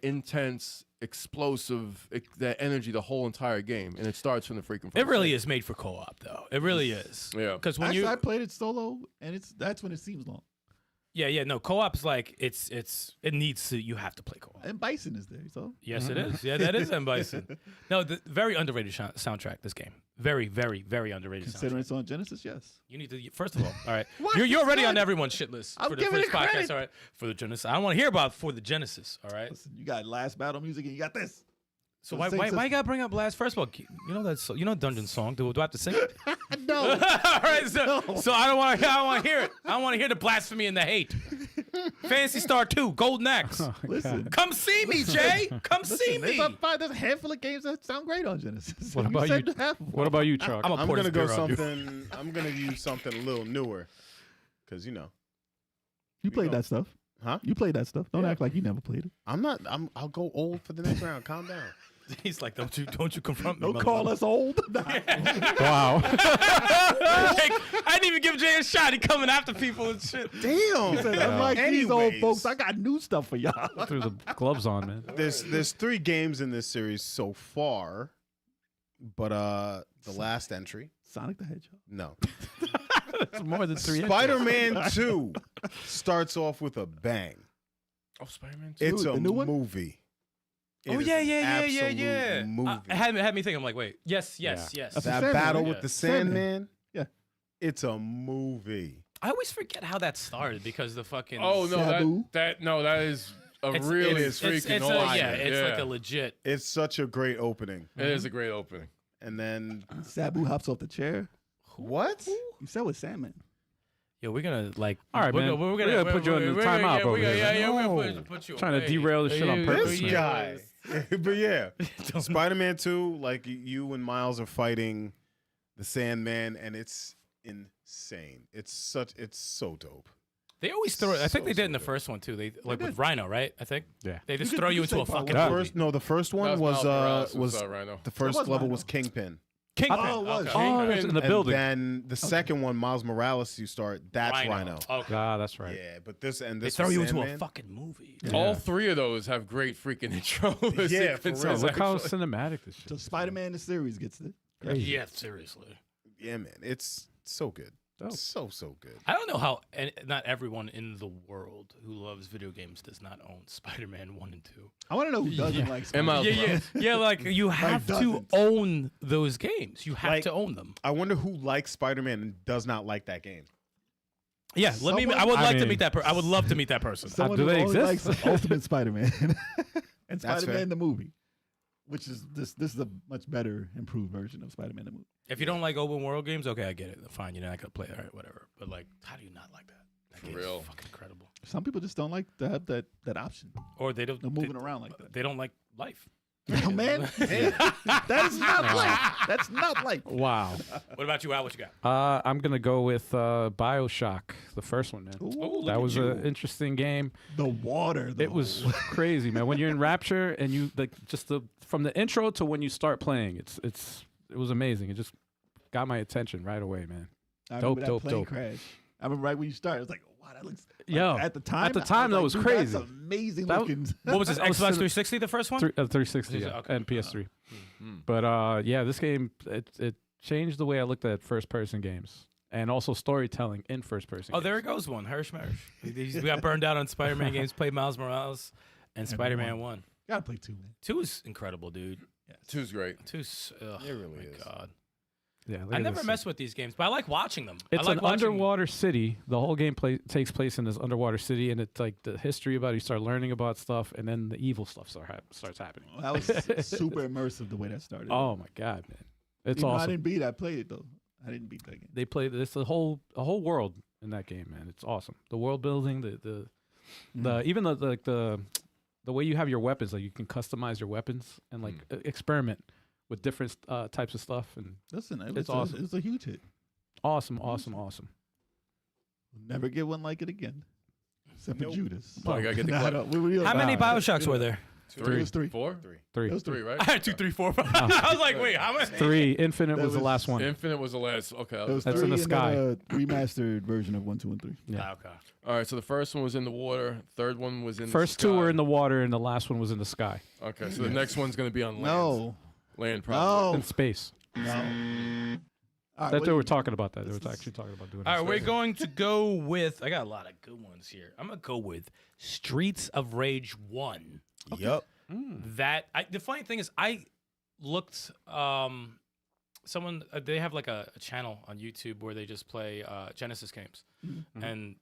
intense, explosive, that energy the whole entire game, and it starts from the freaking. It really is made for co-op, though. It really is. Yeah. Because when Actually, you I played it solo, and that's when it seems long. no, co-op's like it needs to. You have to play co-op. And Bison is there, so Yes, it is. Yeah, that is M. Bison. No, the very underrated soundtrack. This game, very, very, very underrated. considering Soundtrack. it's on Genesis, yes. You need to first of all. All right, What? you're already on Son, everyone's shit list I'm for giving this it podcast. credit. All right, for the Genesis. I don't want to hear about for the Genesis. All right. Listen, you got last battle music, and you got this. So the why same you system. gotta bring up Blast? First of all, you know Dungeon song. Do I have to sing it? No, All right, so I don't want to hear it. I don't want to hear the blasphemy and the hate. Fantasy Star 2, Golden Axe. listen. Come see me, Jay. Come see Listen, me. there's a handful of games that sound great on Genesis. What about said you? half of them. What about you, Chuck? I'm a I'm port gonna this go beer on you. something. I'm gonna use something a little newer, because You played go. that stuff. Huh? You played that stuff. Don't Yeah. act like you never played it. I'll go old for the next round. Calm down. He's like, don't you confront me. Don't call us old. Wow. I didn't even give Jay a shot. He coming after people and shit. Damn. Unlike these old Anyways. folks, I got new stuff for y'all. Threw the gloves on, man. There's 3 games in this series so far, but the last entry, Sonic the Hedgehog. no. It's more than 3. Spider-Man 2 starts off with a bang. Oh, Spider-Man 2. It's The a new one? movie. It Oh is yeah, an yeah. absolute movie. It had me think. I'm like, wait, yes. That's that Sandman, battle right? with the Sandman. Sandman, Yeah. it's a movie. I always forget how that started because the fucking Oh no, Sabu? that is a It's- really it is freaking it's awesome. like a legit. It's such a great opening. It is a great opening. And then Sabu hops off the chair. what? You said with Sandman. Yo, we're gonna like. All right, man. We're gonna put you in the timeout over here, Yeah, man. we're gonna put you Trying to away. derail this shit on purpose, This man. guy. But yeah, Spider-Man 2, like you and Miles are fighting the Sandman, and it's insane. It's so dope. They always throw. I think they did in the good. first one too. They like with Rhino, right? I think. Yeah. They just You throw could- you you into could a say fucking Power movie. The first one That was Miles Morales, was Rhino. the first was level Rhino. was Kingpin. Kingpin. Oh, it was. Okay. Oh, that's in the And building. then the second one, Miles Morales, you start. That's Rhino. Okay. Ah, that's right. Yeah, but this They was throw you into a Sandman. fucking movie. Yeah. All 3 of those have great freaking intro. Yeah, for sequences, real. Look how actually. cinematic this shit So is. Spider-Man the series gets it. Yeah, seriously. Yeah, man, it's so good. Dope. So good. I don't know how, and not everyone in the world who loves video games does not own Spider-Man 1 and 2. I want to know who doesn't like Spider-Man. Miles Yeah, Morales. yeah, like you have to dozens. own those games. You have Like- to own them. I wonder who likes Spider-Man and does not like that game. Yeah, let me. Someone- I would I like to mean- meet that. I would love to meet that person. Someone do who they only exist? likes Ultimate Spider-Man and That's Spider-Man fair. the movie, which is this is a much better, improved version of Spider-Man the movie. If you don't like open world games, okay, I get it. Fine, you're not gonna play it, all right, whatever. But like, how do you not like that? That game's real. fucking incredible. Some people just don't like to have that option. Or they don't. They're moving around like that. They don't like life. Oh, man, that is not life. That's not life. Wow. What about you, Al? What you got? I'm gonna go with BioShock, the first one, man. Ooh, That was an interesting game. the water. Though. It was crazy, man. When you're in Rapture and you like just from the intro to when you start playing, it was amazing. It just got my attention right away, man. I dope, remember that dope, plane dope. crash. I remember right when you started, it was like, wow, that looks. Like, Yo, at the time, that was dude, crazy. That's amazing That- looking. What was this? I was Xbox sitting- 360, the first one? 360 yeah, Okay. and PS3. But yeah, this game it changed the way I looked at first person games and also storytelling in first person. Oh, there it goes. One Hirsch Marish. We got burned out on Spider-Man games. Played Miles Morales and Spider-Man 1. Gotta play 2, man. 2 is incredible, dude. 2's great. 2's. Ugh, It really my is. God. Yeah, look I at never this. mess with these games, but I like watching them. It's I like an watching underwater city. The whole game takes place in this underwater city, and it's like the history about it. You start learning about stuff, and then the evil stuff starts happening. That was super immersive the way that started. Oh my god, man! It's Even though I awesome. didn't beat it. I played it though. I didn't beat that game. They play this a whole world in that game, man. It's awesome. The world building, the even the way you have your weapons, like you can customize your weapons and like experiment with different types of stuff, and Listen, It's awesome. It's a huge hit. awesome. We'll never get one like it again, except for Judas. Oh, you gotta get the Nah, clip. no, we- How many Bioshocks were there? It was 3. 4? Three, It was 3. 3, right? I had 2, 3, 4, 5. I was like, wait, how many? 3. Infinite That was the was- last one. Infinite was the last. Okay. It was That's 3 in the and sky. then a remastered version of 1, 2, and 3. Yeah. Ah, okay. All right. So the first one was in the water. Third one was in First the sky. 2 were in the water, and the last one was in the sky, Okay. So the next one's gonna be on land. No, Land probably. in space. no. All right, That what they do were you- talking about that. They were actually talking about doing. All right, that. we're going to go with. I got a lot of good ones here. I'm gonna go with Streets of Rage 1. Yup. The funny thing is, I looked. Someone they have like a channel on YouTube where they just play Genesis games, and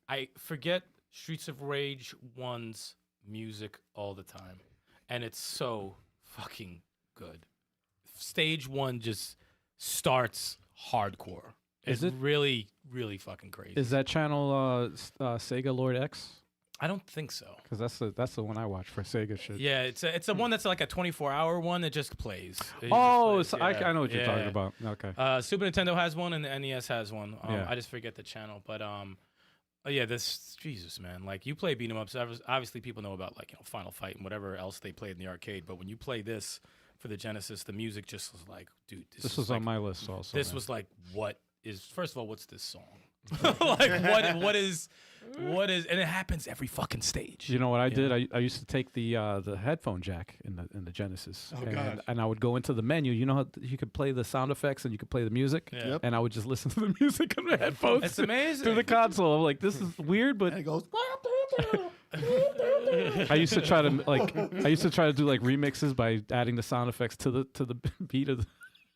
I forget Streets of Rage 1's music all the time, and it's so fucking good. Stage 1 just starts hardcore. It's Is it- really, really fucking crazy? Is that channel Sega Lord X? I don't think so. Because that's the one I watch for Sega shit. Yeah, it's a one that's like a 24-hour one that just plays. It just Oh, plays, so yeah, I know what you're talking yeah. about. Okay. Super Nintendo has one and the NES has one. Yeah. I just forget the channel, but Oh yeah, this Jesus man. Like you play beat 'em ups. Obviously, people know about like Final Fight and whatever else they played in the arcade. But when you play this for the Genesis, the music just was like, dude, This was on my list also. This man. was like, what is? First of all, what's this song? Like what is? And it happens every fucking stage. You know what I did? I used to take the headphone jack in the Genesis, and I would go into the menu. You know how you could play the sound effects and you could play the music, Yeah. and I would just listen to the music on the headphones. It's amazing. Through the console. I'm like, this is weird, but And it goes. I used to try to do like remixes by adding the sound effects to the beat of the.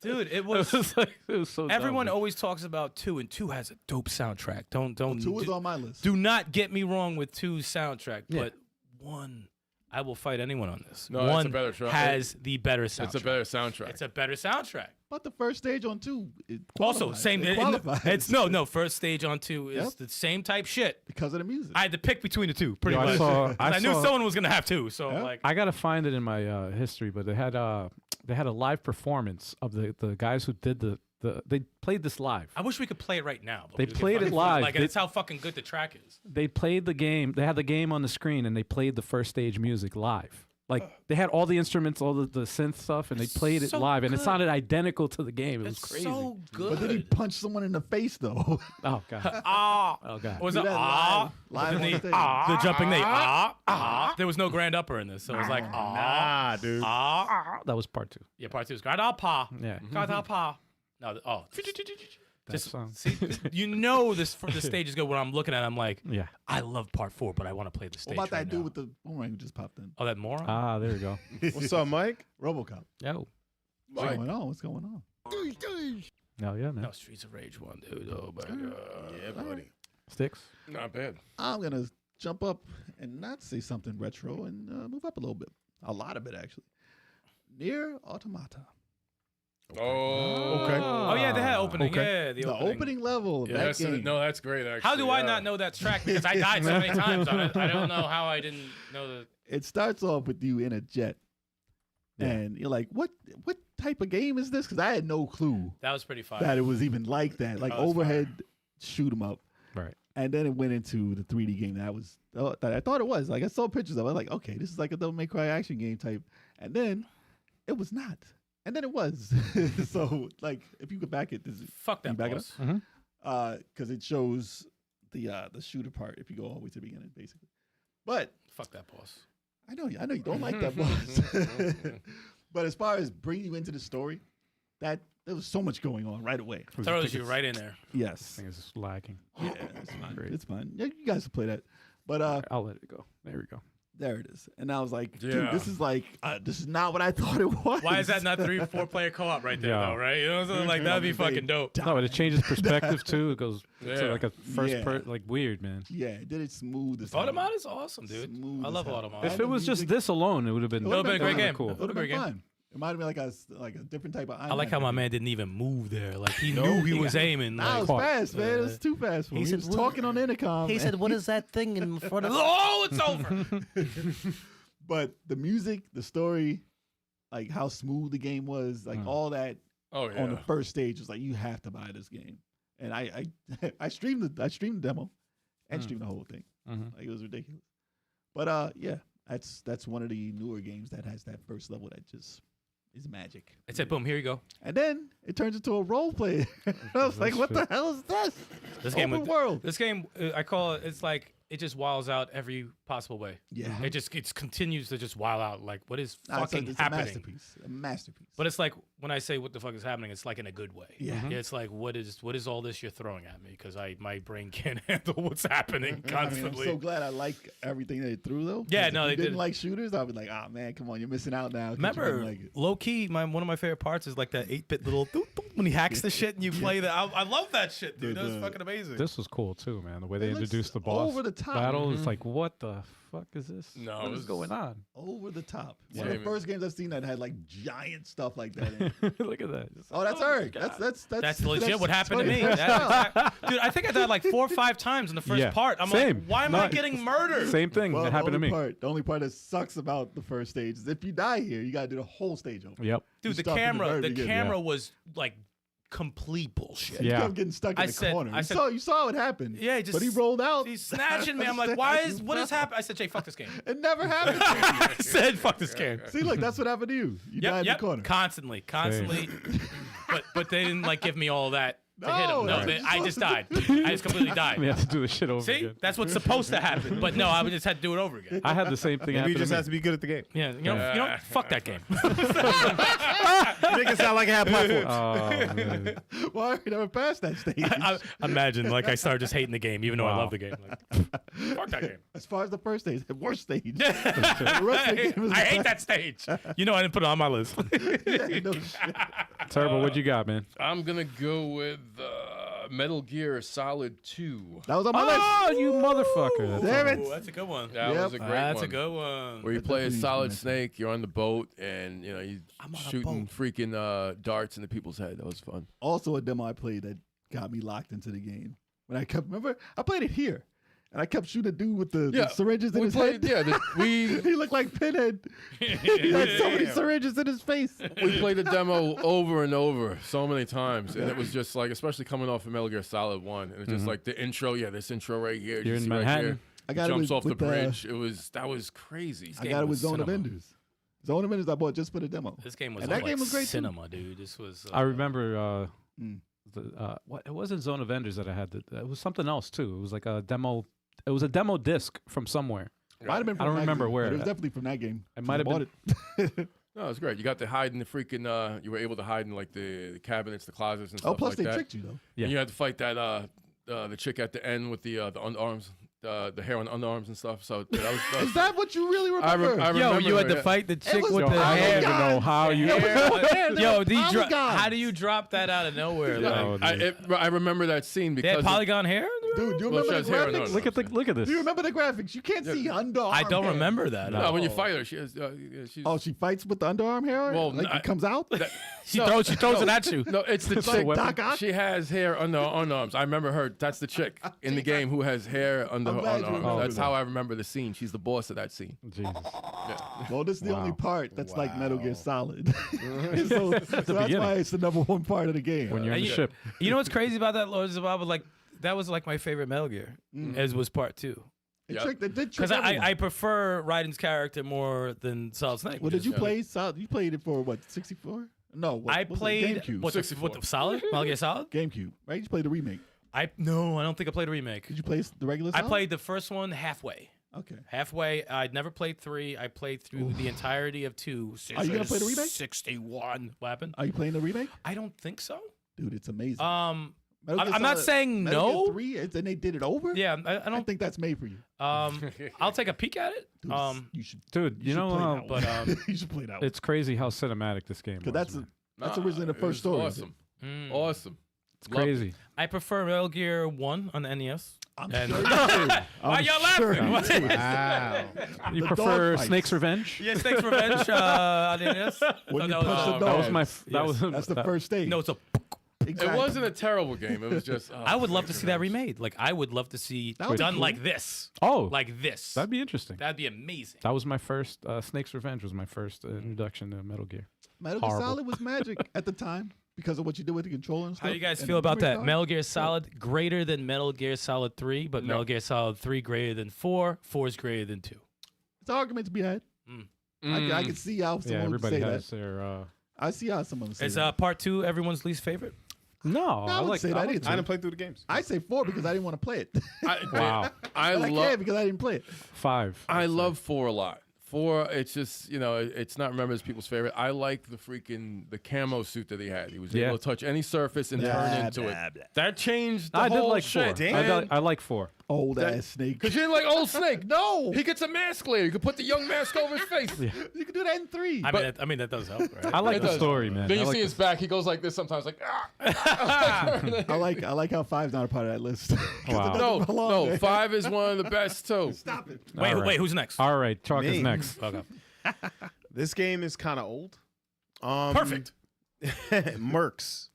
Dude, it It was. was like, it was so. Everyone dumb. always talks about 2, and 2 has a dope soundtrack. Don't. 2 is on my list. Do not get me wrong with 2's soundtrack, Yeah. but 1, I will fight anyone on this. No, it's a 1 better track. has the better soundtrack. It's a better soundtrack. It's a better soundtrack. But the first stage on 2, it Also, qualifies. same. It qualifies. It's no. First stage on 2 is Yep. the same type shit. because of the music. I had to pick between the two, pretty Yo, I much. saw- 'Cause I I knew saw- someone was gonna have 2, so Yeah. like. I gotta find it in my history, but they had a live performance of the guys who did they played this live. I wish we could play it right now. But They we could played it fucking- live. Like, They- that's how fucking good the track is. They played the game. They had the game on the screen, and they played the first stage music live. Like they had all the instruments, all the synth stuff, and they played it so live, and it good. sounded identical to the game. It was It's crazy. so good. but then he punched someone in the face, though. Oh god. Ah. Oh god. Was Do it that ah? live on The stage. the jumping There was no grand upper in this, so it was like Nah, dude. That was part 2. Yeah, part 2 is grand upper. Yeah. Grand upper. No, That just song. see, the stage is good. When I'm looking at it, I'm like, Yeah. I love part 4, but I want to play the What stage. about that right dude now. with the boomerang who just popped in? Oh, that moron. Ah, there we go. What's up, Mike? RoboCop. Yo. What's going on? What's going on? Oh yeah, man. No, Streets of Rage 1, dude. Oh my god. Yeah, buddy. Sticks. Not bad. I'm gonna jump up and not say something retro and move up a little bit. A lot of it actually. Near Automata. Oh, Okay. Oh yeah, they had opening. Okay. Yeah, the opening level of Yeah, that that's game. that's great. Actually, How do I yeah. not know that track? Because I died so many times on it. I don't know how I didn't know that. It starts off with you in a jet. Yeah. And you're like, what type of game is this? Because I had no clue That was pretty fire. that it was even like that. Like That was overhead shoot 'em up. Right. And then it went into the 3D game that I thought it was. Like I saw pictures of it. I was like, okay, this is like a Devil May Cry action game type. And then it was not. And then it was. So like if you could back it, this is Fuck Can that you back it boss. because it shows the shooter part if you go all the way to the beginning, basically. But Fuck that boss. I know you don't like that boss. But as far as bringing you into the story, there was so much going on right away. Throws you right in there. Yes. I think it's lagging. Yeah, it's fine. Great. It's fine. Yeah, you guys can play that. But I'll let it go. There we go. there it is. And I was like, dude, Yeah. this is not what I thought it was. Why is that not 3-4 player co-op right there Yeah. though? Right? You know what I'm saying? Like that'd be fucking dope. No, but it changes perspective too. It goes to Yeah. like a first Yeah. like weird, man. Yeah, did it smooth as hell. Automata's awesome, dude. Smooth I as love hell. Automata. If it was just this alone, it would have been. It would've been a great kinda game. Cool. It It would have Great been game. fun. It might have been like a different type of. I like how my man didn't even move there. Like he knew he was aiming. Nah, it was Like, fast, man. It was too fast for He me. He said, was "What-" talking on the intercom. He man. said, "What is that thing in front of?" oh, it's over. But the music, the story, like how smooth the game was, like all that Oh yeah. on the first stage was like, you have to buy this game. And I I streamed the demo and streamed the whole thing. Mhm. Like it was ridiculous. But yeah, that's one of the newer games that has that first level that just is magic. I said, boom, here you go. And then it turns into a role play. I was like, what the hell is this? This game, Open world. This game, I call it. It's like it just wiles out every possible way. Yeah. It continues to just wild out. Like what is Nah, fucking it's a happening? masterpiece. A masterpiece. But it's like when I say what the fuck is happening, it's like in a good way. Yeah. It's like what is all this you're throwing at me? Because my brain can't handle what's happening I mean, I'm constantly. so glad I like everything they threw though. Yeah, 'Cause no, if they you didn't did. like shooters. I'd be like, oh man, come on, you're missing out now. 'cause you Remember, didn't like it. low key, one of my favorite parts is like that 8-bit little doop, doop, when he hacks the shit and you play that. I love that shit, dude. That was fucking amazing. This was cool too, man. The way they It looks introduced the boss over the top. battle, it's like, what the fuck is this? No, what it is was- going on? Over the top. One of the Yeah. first games I've seen that had like giant stuff like that. In it. Look at that. Just Oh, that's my her. God. That's Legit what happened to me. 21st style. Dude, I think I died like 4 or 5 times in the first Yeah. part. I'm Same. like, why am I No, getting murdered? Same thing Well, that happened to me. The only part that sucks about the first stage is if you die here, you gotta do the whole stage over. Yep. Dude, You the start from the camera, very the beginning, camera was like complete bullshit. He Yeah. kept getting stuck in the corner. I said, you saw what happened. yeah, but he rolled out. He's snatching me. I'm like, what is happening? I said, Jay, fuck this game. It never happened. I said, fuck this game. See, look, that's what happened to you. You died in the corner. Constantly. but they didn't like give me all that to hit No, him. No, you're I just died. I just completely died. We have to do this shit over See, again. that's what's supposed to happen. But no, I would just had to do it over again. I had the same thing Maybe happen you just to me. have to be good at the game. Yeah, you know, fuck that game. Make it sound like I have platforms. Oh, man. Why you never passed that stage? I imagine like I started just hating the game, even though I Wow. love the game. Like, fuck that game. As far as the first stage, the worst stage. The rest of the game was I hate that stage. You know, I didn't put it on my list. Yeah, no shit. Turbo, what you got, man? I'm gonna go with Metal Gear Solid 2. That was on my list. Oh, you motherfucker. Damn it. Ooh, that's a good one. That Yep. was a great That's one. a good one. Where you That play a definitely Solid is Snake, you're on the boat, and you know you I'm on a shooting freaking darts into people's head. That was fun. Also, a demo I played that got me locked into the game. When I kept, remember, I played it here. And I kept shooting a dude with the syringes in we his played. head. Yeah, we He looked like Pinhead. He had so many syringes in his face. we played the demo over and over so many times, and it was just like, especially coming off of Metal Gear Solid 1, and it's just like the intro. Yeah, this intro right here. You're you in see right Manhattan. here. I He got it jumps with, off the with, bridge. That was crazy. This I game got it with was Zone of cinema. Enders. Zone of Enders I bought just for the demo. This game was And that like game was great, too. cinema, dude. This was. I remember Mm. what it wasn't Zone of Enders that I had. It was something else too. It was like a demo. It was a demo disc from somewhere. Might have been from I don't that remember game, where. but it was definitely from that game. It might have bought it. No, it's great. You got to hide in the freaking. You were able to hide in like the cabinets, the closets, and stuff Oh, plus like they that. tricked you, though. Yeah. And you had to fight that the chick at the end with the underarms, the hair on the underarms and stuff. So that was. Is that what you really I remember? remember Yo, you had her, to fight the chick was- with Yo, the I hair. don't even know how you. Yo, do you polygons. how do you drop that out of nowhere? Yeah, Like, Oh, I remember that scene they had because polygon hair? Dude, do you Well, remember she has hair the on graphics? her. Look at this. Do you remember the graphics? You can't see underarm I don't hair. remember that. no, when you fight her, she has. She's, Oh, she fights with the underarm hair? Well, like I- it comes out? She throws it at you. no, it's the It's chick. like Doc Ock? She has hair under her underarms. I remember her. That's the chick in the game who has hair under I'm her glad you underarms. remember That's that. how I remember the scene. She's the boss of that scene. Jesus. Well, this is the only Wow. part that's like Metal Gear Solid. so that's beginning. why it's the number one part of the game. When you're in the ship. You know what's crazy about that, Lords of Bob? Like that was like my favorite Metal Gear, as was part 2. It Yeah. tricked, it did trick Because everyone. I prefer Raiden's character more than Solid Snake. Well, did you Yeah. play Solid? You played it for what, 64? No, what, I what was it? played GameCube. what the Solid? Metal Gear Solid? GameCube, right? You played the remake. No, I don't think I played a remake. Did you play the regular I Solid? played the first one halfway. Okay. Halfway. I'd never played 3. I played through the entirety of 2. Are you gonna play the remake? 61. What happened? Are you playing the remake? I don't think so. Dude, it's amazing. I'm Metal Gear not Solid- saying Metal Gear no. 3, and they did it over? Yeah, I I don't. think that's made for you. I'll take a peek at it. Dude, you should. Dude, you should know, play that but, one. you should play that one. it's crazy how cinematic this game was. Because that's originally the It first was story. Awesome. mm, Awesome. It's crazy. I prefer Metal Gear 1 on the NES. I'm And- sure you do. Why I'm y'all sure laughing? you What? do. Wow. You The prefer dog fights. Snake's Revenge? Yeah, Stakes Revenge on the NES. When No, you punch the no, dog. That was my. Yes. That was. That's the that- first stage. No, it's a. Exactly. It wasn't a terrible game. It was just. I would love to see that remade. Like I would love to see That would be done cool. like this. Oh, Like this. that'd be interesting. That'd be amazing. That was my first. Snake's Revenge was my first introduction to Metal Gear. Metal Gear Horrible. Solid was magic at the time because of what you did with the controller and stuff. How you guys and feel the about memory that? card. Metal Gear Solid greater than Metal Gear Solid 3, but No. Metal Gear Solid 3 greater than 4. 4 is greater than 2. It's an argument to be had. I can see how Yeah, someone would everybody say has that. their. I see how someone would say Is that. part 2 everyone's least favorite? No, I would say that either. I didn't play through the games. I say 4 because I didn't want to play it. Wow. I I can't love. because I didn't play it. 5. I love 4 a lot. 4, it's just, it's not remembered as people's favorite. I like the camo suit that he had. He was Yeah. able to touch any surface and turn into it. That changed the I whole did like 4. shit. man. I like 4. Old ass snake. Because you didn't like Old Snake. No, He gets a mask later. You could put the young mask over his face. you can do that in 3. I mean that does help, right? I like It the does. story, man. Then I you like see his the- back. He goes like this sometimes, like, ah. I like how 5's not a part of that list. 'Cause it Wow. doesn't No, belong no. there. 5 is one of the best, too. Stop it. Wait, All right. wait, who's next? All right, Choc is Me. next. Okay. This game is kind of old. Perfect. Mercs.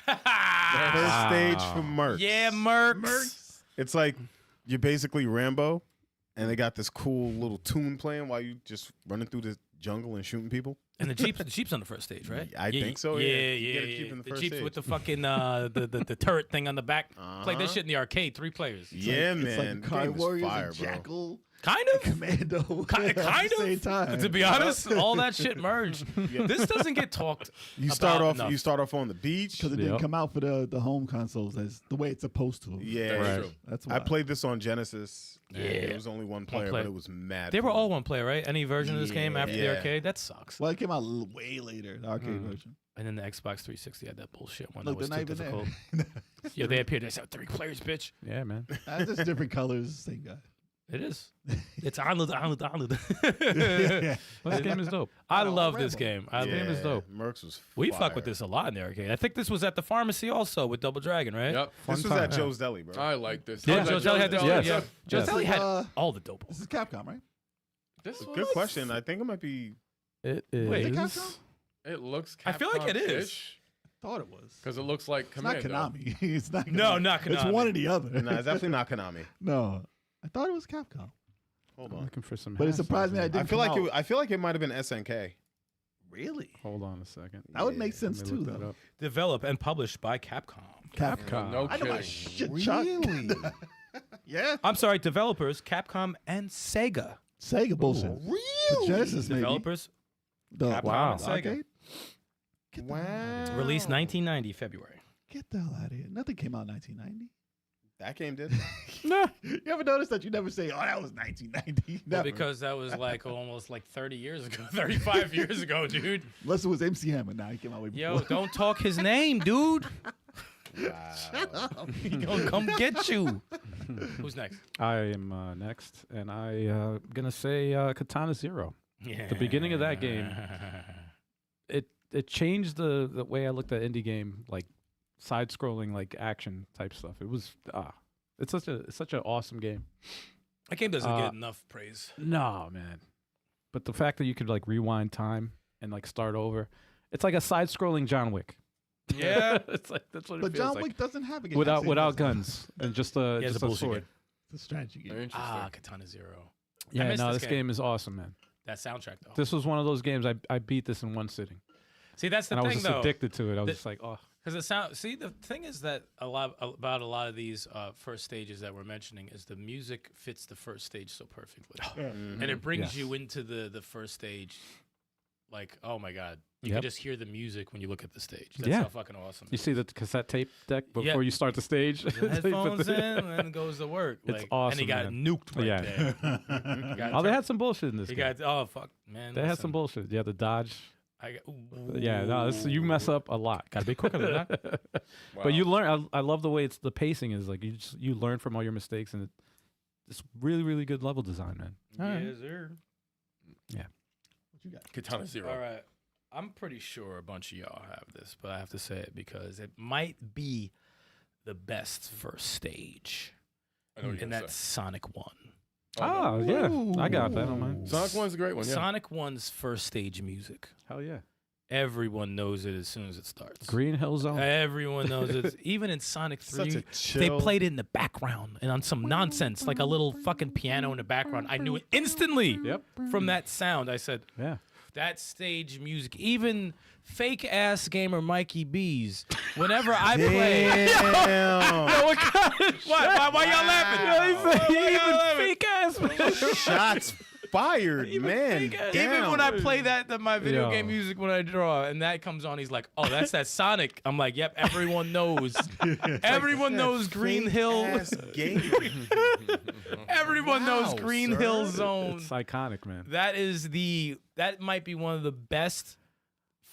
First stage from Mercs. Yeah, Mercs. It's like you're basically Rambo, and they got this cool little tune playing while you just running through the jungle and shooting people. And the jeep's on the first stage, right? I think so. Yeah, You get a Jeep in the the first jeeps stage. with the fucking the turret thing on the back. Play this shit in the arcade. 3 players. Yeah, It's man. like Card Game is Warriors fire, and bro. Jackal, Kind of. Commando, Kind at the same time. To be honest, all that shit merged. This doesn't get talked. You start about off. enough. You start off on the beach. Because it didn't come out for the home consoles as the way it's supposed to. Yeah, That's true. That's why. I played this on Genesis. and Yeah. It was only one player, player. but it was mad. They were fun. all one player, right? Any version of this game after the Yeah. arcade? That sucks. Well, it came out way later, the arcade version. And then the Xbox 360 had that bullshit one Look, that was they're too not even difficult. Yeah, they appeared. They said 3 players, bitch. Yeah, man. Just different colors, same guy. It is. It's Arnold. This game is dope. I love this game. This game is dope. Mercs was. We fire. fuck with this a lot in the arcade. I think this was at the pharmacy also with Double Dragon, right? Yep. This was time. at Joe's Deli, bro. I like this. Yeah, I like Joe Deli had this. Yes. Yeah, Joe Yes. Deli had Uh, all the dope. This is Capcom, right? This one Good looks- question. I think it might be. It is. Wait, is it Capcom? It looks. I feel like it is. Thought it was. because it looks like It's not Commando. Konami. It's not. No, Konami. not It's Konami. one or the other. No, it's definitely not Konami. No, I thought it was Capcom. Hold I'm on. looking for some. But it hashtags surprised me I here. didn't. I feel like come it. out. I feel like it might have been SNK. Really? Hold on a second. That would make Let sense me too, look that though. up. Developed and published by Capcom. Capcom. No I know my kidding. shit, Chuck. Yeah. I'm sorry, developers Capcom and Sega. Sega bullshit. Really? Genesis, maybe. Developers The Capcom Wow. and Sega. arcade? Get the hell out of here. Released 1990 February. Get the hell out of here. Nothing came out in 1990. That game did. You ever notice that you never say, "Oh, that was 1990"? Well, Never. because that was like almost like 30 years ago, 35 years ago, dude. Unless it was MC Hammer. Nah, he came out way Yo, before. don't talk his name, dude. Wow. He gonna come get you. Who's next? I am next, and I gonna say Katana Zero. Yeah. The beginning of that game, it changed the way I looked at indie game, like side-scrolling, like action type stuff. It was it's such an awesome game. That game doesn't get enough praise. No, man. But the fact that you could like rewind time and like start over, it's like a side-scrolling John Wick. Yeah. It's like that's what it But feels John like. Wick doesn't have a game. Without guns and just a Yeah, it's just a a bullshit sword. game. It's a strategy game. Interesting. Ah, Katana Zero. Yeah, missed no, this this game. game is awesome, man. That soundtrack though. This was one of those games I beat this in one sitting, See, that's the and I was thing just though. addicted to it. I was The- just like, oh, Because the sound. See, the thing is that a lot of these first stages that we're mentioning is the music fits the first stage so perfectly, and it brings Yes. you into the first stage. Like, oh my god, you Yep. can just hear the music when you look at the stage. That's Yeah. how fucking awesome. you it see is. the cassette tape deck before Yeah. you start the stage. The They put headphones the- in, and then goes to work. It's like, awesome, And he got man. nuked right Yeah. there. He got Oh, they turned- had some bullshit in this He game. got oh fuck man. They had listen, some bullshit. Yeah, the dodge. I got, Yeah, no, you mess up a lot. Gotta be quicker than that. Wow. But you learn. I love the way the pacing is. Like you learn from all your mistakes, and it's really really good level design, man. Yes, sir. What you got? Katana Zero. All right. I'm pretty sure a bunch of y'all have this, but I have to say it because it might be the best first stage. I know what you're And gonna that's say. Sonic 1. Oh yeah, I got that on mine. Sonic One's a great one. Yeah. Sonic 1's first stage music. Hell yeah. Everyone knows it as soon as it starts. Green Hill Zone. Everyone knows it. Even in Sonic 3, Such a they chill. played it in the background and on some nonsense, like a little fucking piano in the background. I knew it instantly Yep. from that sound. I said, Yeah. that stage music, even fake ass gamer Mikey B's, whenever I play. Damn. Why y'all laughing? Even fake ass. Shots fired, man. Even when I Damn. play my video Yo. game music when I draw, and that comes on, he's like, "Oh, that's that Sonic." I'm like, "Yep, everyone knows. Everyone knows Green Hill. Ass game. Everyone knows Wow, Green sir. Hill Zone." It's iconic, man. That might be one of the best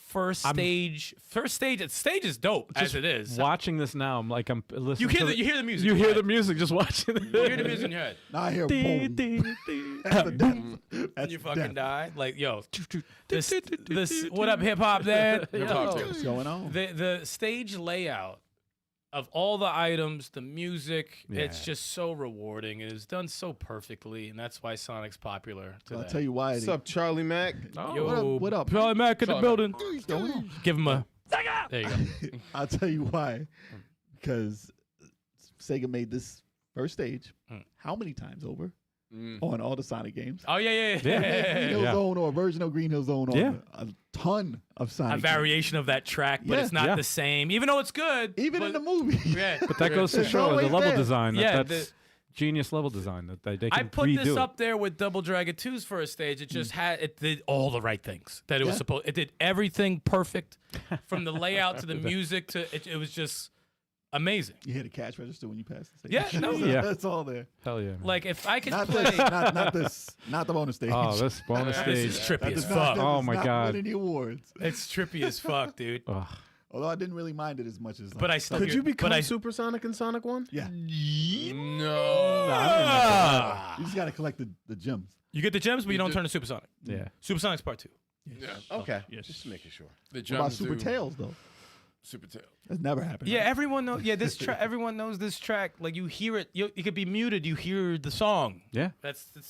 first stage. Stage is dope as it is. Watching this now, I'm listening. You hear to the music. you in hear your the head. music just watching it. You hear the music in your head. Now I hear Ding, boom. ding, ding. That's a death. That's And you fucking death. die. Like, yo, this what up, hip hop dad? Hip-hop Yo. too. What's going on? The stage layout of all the items, the music, it's Yeah. just so rewarding. It is done so perfectly, and that's why Sonic's popular today. I'll tell you why. What's up, Charlie Mac? Yo, What up? Charlie Mack in the Charlie building. What's going on? Give him a. There you go. I'll tell you why. Because Sega made this first stage Mm. how many times over? on all the Sonic games. Oh yeah. Green Hill Yeah. Zone or a version of Green Hill Zone on Yeah. a ton of Sonic A games. variation of that track, but Yeah. it's not Yeah. the same. Even though it's good. Even in the movie. Yeah. But that goes to It's show the always level there. design. Yeah, That's genius level design. That they I can put redo this it. up there with Double Dragon 2's first stage. It just it did all the right things that it was Yeah. supposed. It did everything perfect, from the layout to the music to it was just amazing. You hear the cash register when you pass the stage. Yeah, no, Yeah. That's all there. Hell yeah. Man. Like if I could Not play, this. Not this. Not the bonus stage. Oh, this bonus this stage. is trippy That as does not- fuck. that Oh does my not God. win any awards. It's trippy as fuck, dude. Ugh. Although I didn't really mind it as much as. But I still Could you become but I, Supersonic in Sonic 1? Yeah. No. You just gotta collect the gems. You get the gems, but you don't do- turn to Supersonic. Yeah. Supersonic's part 2. Yeah. Okay. Just making sure. The What about gems Super do- Tails though? Super Tail. That's never happened. Yeah, right? everyone knows. Yeah, this track. Everyone knows this track. Like you hear it. It could be muted. You hear the song. Yeah. That's the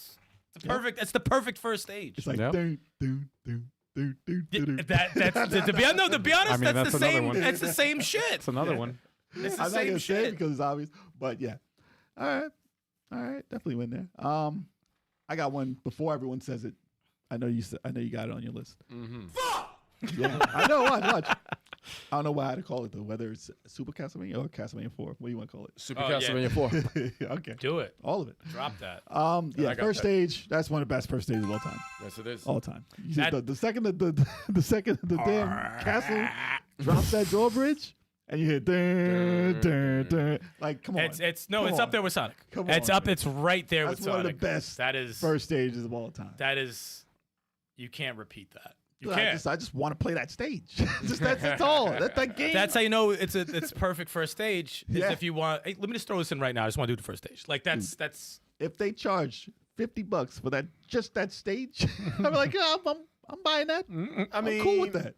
perfect. That's the perfect first stage. It's like Yep. dun, dun, dun, dun, dun, Yeah, dun, dun. that's to be honest. I mean, that's the that's another same. one. That's the same shit. It's another one. It's the I'm not same gonna say it shit. because it's obvious, but yeah. All right, definitely win there. I got one before everyone says it. I know you got it on your list. Yeah, I know. Watch. I don't know why I had to call it though. Whether it's Super Castlevania or Castlevania 4. What do you want to call Super Oh, yeah. Castlevania 4. it? Okay, Do it. all of it. Drop that. Yeah, got first that. stage. That's one of the best first stages of all time. Yes, it is. All time. You see That- the second the second the damn castle drops that drawbridge, and you hear dun, dun, dun. Like, come on. It's Come up on. there with Sonic. Come It's on, up. man. It's right there That's with one Sonic. of the best That is first stages of all time. That is. You can't repeat that. You I can't. just want to play that stage. That's all. That game. That's how you know it's perfect first stage. Is Yeah. if you want. Hey, let me just throw this in right now. I just want to do the first stage. Like that's. If they charge $50 for that stage, I'm like, I'm buying that. I mean, I'm cool with that.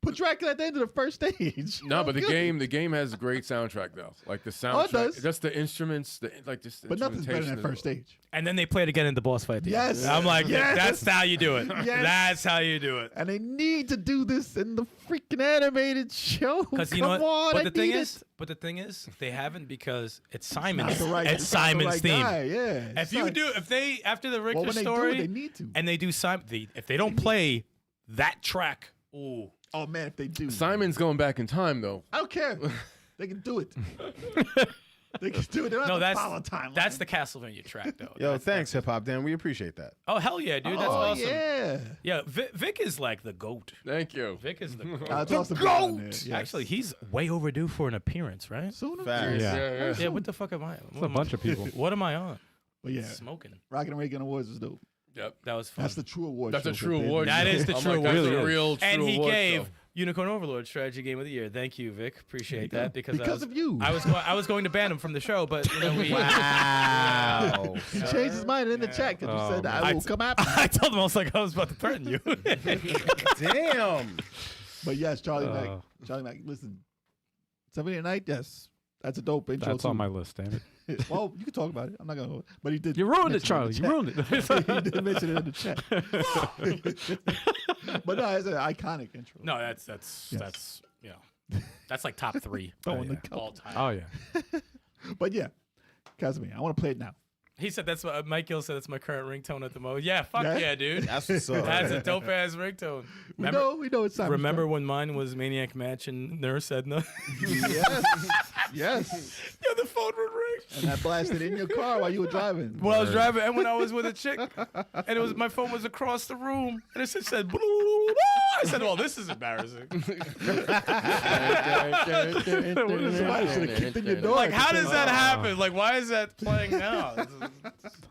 Put Dracula at the end of the first stage. No, but the Good. game has a great soundtrack though. Like the soundtrack, Oh, it does. just the instruments, just the But nothing's better than instrumentation that is- first stage. And then they play it again in the boss fight. At the end. Yes. I'm like, Yes. that's how you do it. Yes. That's how you do it. And they need to do this in the freaking animated show. Because you Come know what? on, but I the thing need is, they haven't because it's Simon's. Not the right- it's it's not the Simon's right theme. guy, yeah. If you do, if they after the Richter Well, when they do it, story, they need to. and they do Simon, if they don't play that track, ooh, Oh man, if they do, Simon's going back in time though. I don't care. They can do it. They can do it. They don't no, have to that's follow timeline. that's the Castlevania track though. Yo, That's- thanks, Hip Hop Dan. We appreciate that. Oh hell yeah, dude, that's oh awesome. yeah. Yeah, Vic is like the goat. Thank you. Vic is the goat. That's awesome. Yes. Actually, he's way overdue for an appearance, right? Sooner. Facts. Yeah. Yeah, what the fuck am I? It's a bunch of people. What am I on? But yeah, Smoking. Rockin' and Reagan Awards is dope. Yep. That was fun. That's the true award. That's show a for true band award. That music. is the I'm true like, award. that's Really a is. real true And he award gave show. Unicorn Overlord Strategy Game of the Year. Thank you, Vic. Appreciate that because Because of you. I was going to ban him from the show, but you know we. Wow. He changed his mind in the chat because you said I will come after you. I told him I was like I was about to threaten you. Damn. But yes, Charlie Mack. Uh. Charlie Mack, listen. 70 at night, yes. That's a dope intro. That's too. on my list, damn it. Well, you can talk about it. I'm not gonna. But he did. You ruined it, mention Charlie. in You the ruined it. chat. He did mention it in the chat. But no, it's an iconic intro. No, that's you know, that's like top 3 Throwing the yeah. cup. all time. Oh yeah. But yeah, Castlevania. I want to play it now. He said that's what Mike Gill said. That's my current ringtone at the moment. Yeah, fuck Yeah? yeah, dude. That's what's up. That's a dope ass ringtone. We know it's time. Remember when mine was Maniac Match and Nurse Edna? Yes. Yes. Yeah, the phone would ring. And that blasted in your car while you were driving. When I was driving, and when I was with a chick, and it was my phone was across the room, and it said, blah, blah, blah, blah. I said, "Well, this is embarrassing." Somebody should have kicked in your door. Like, how does that happen? Like, why is that playing now? It's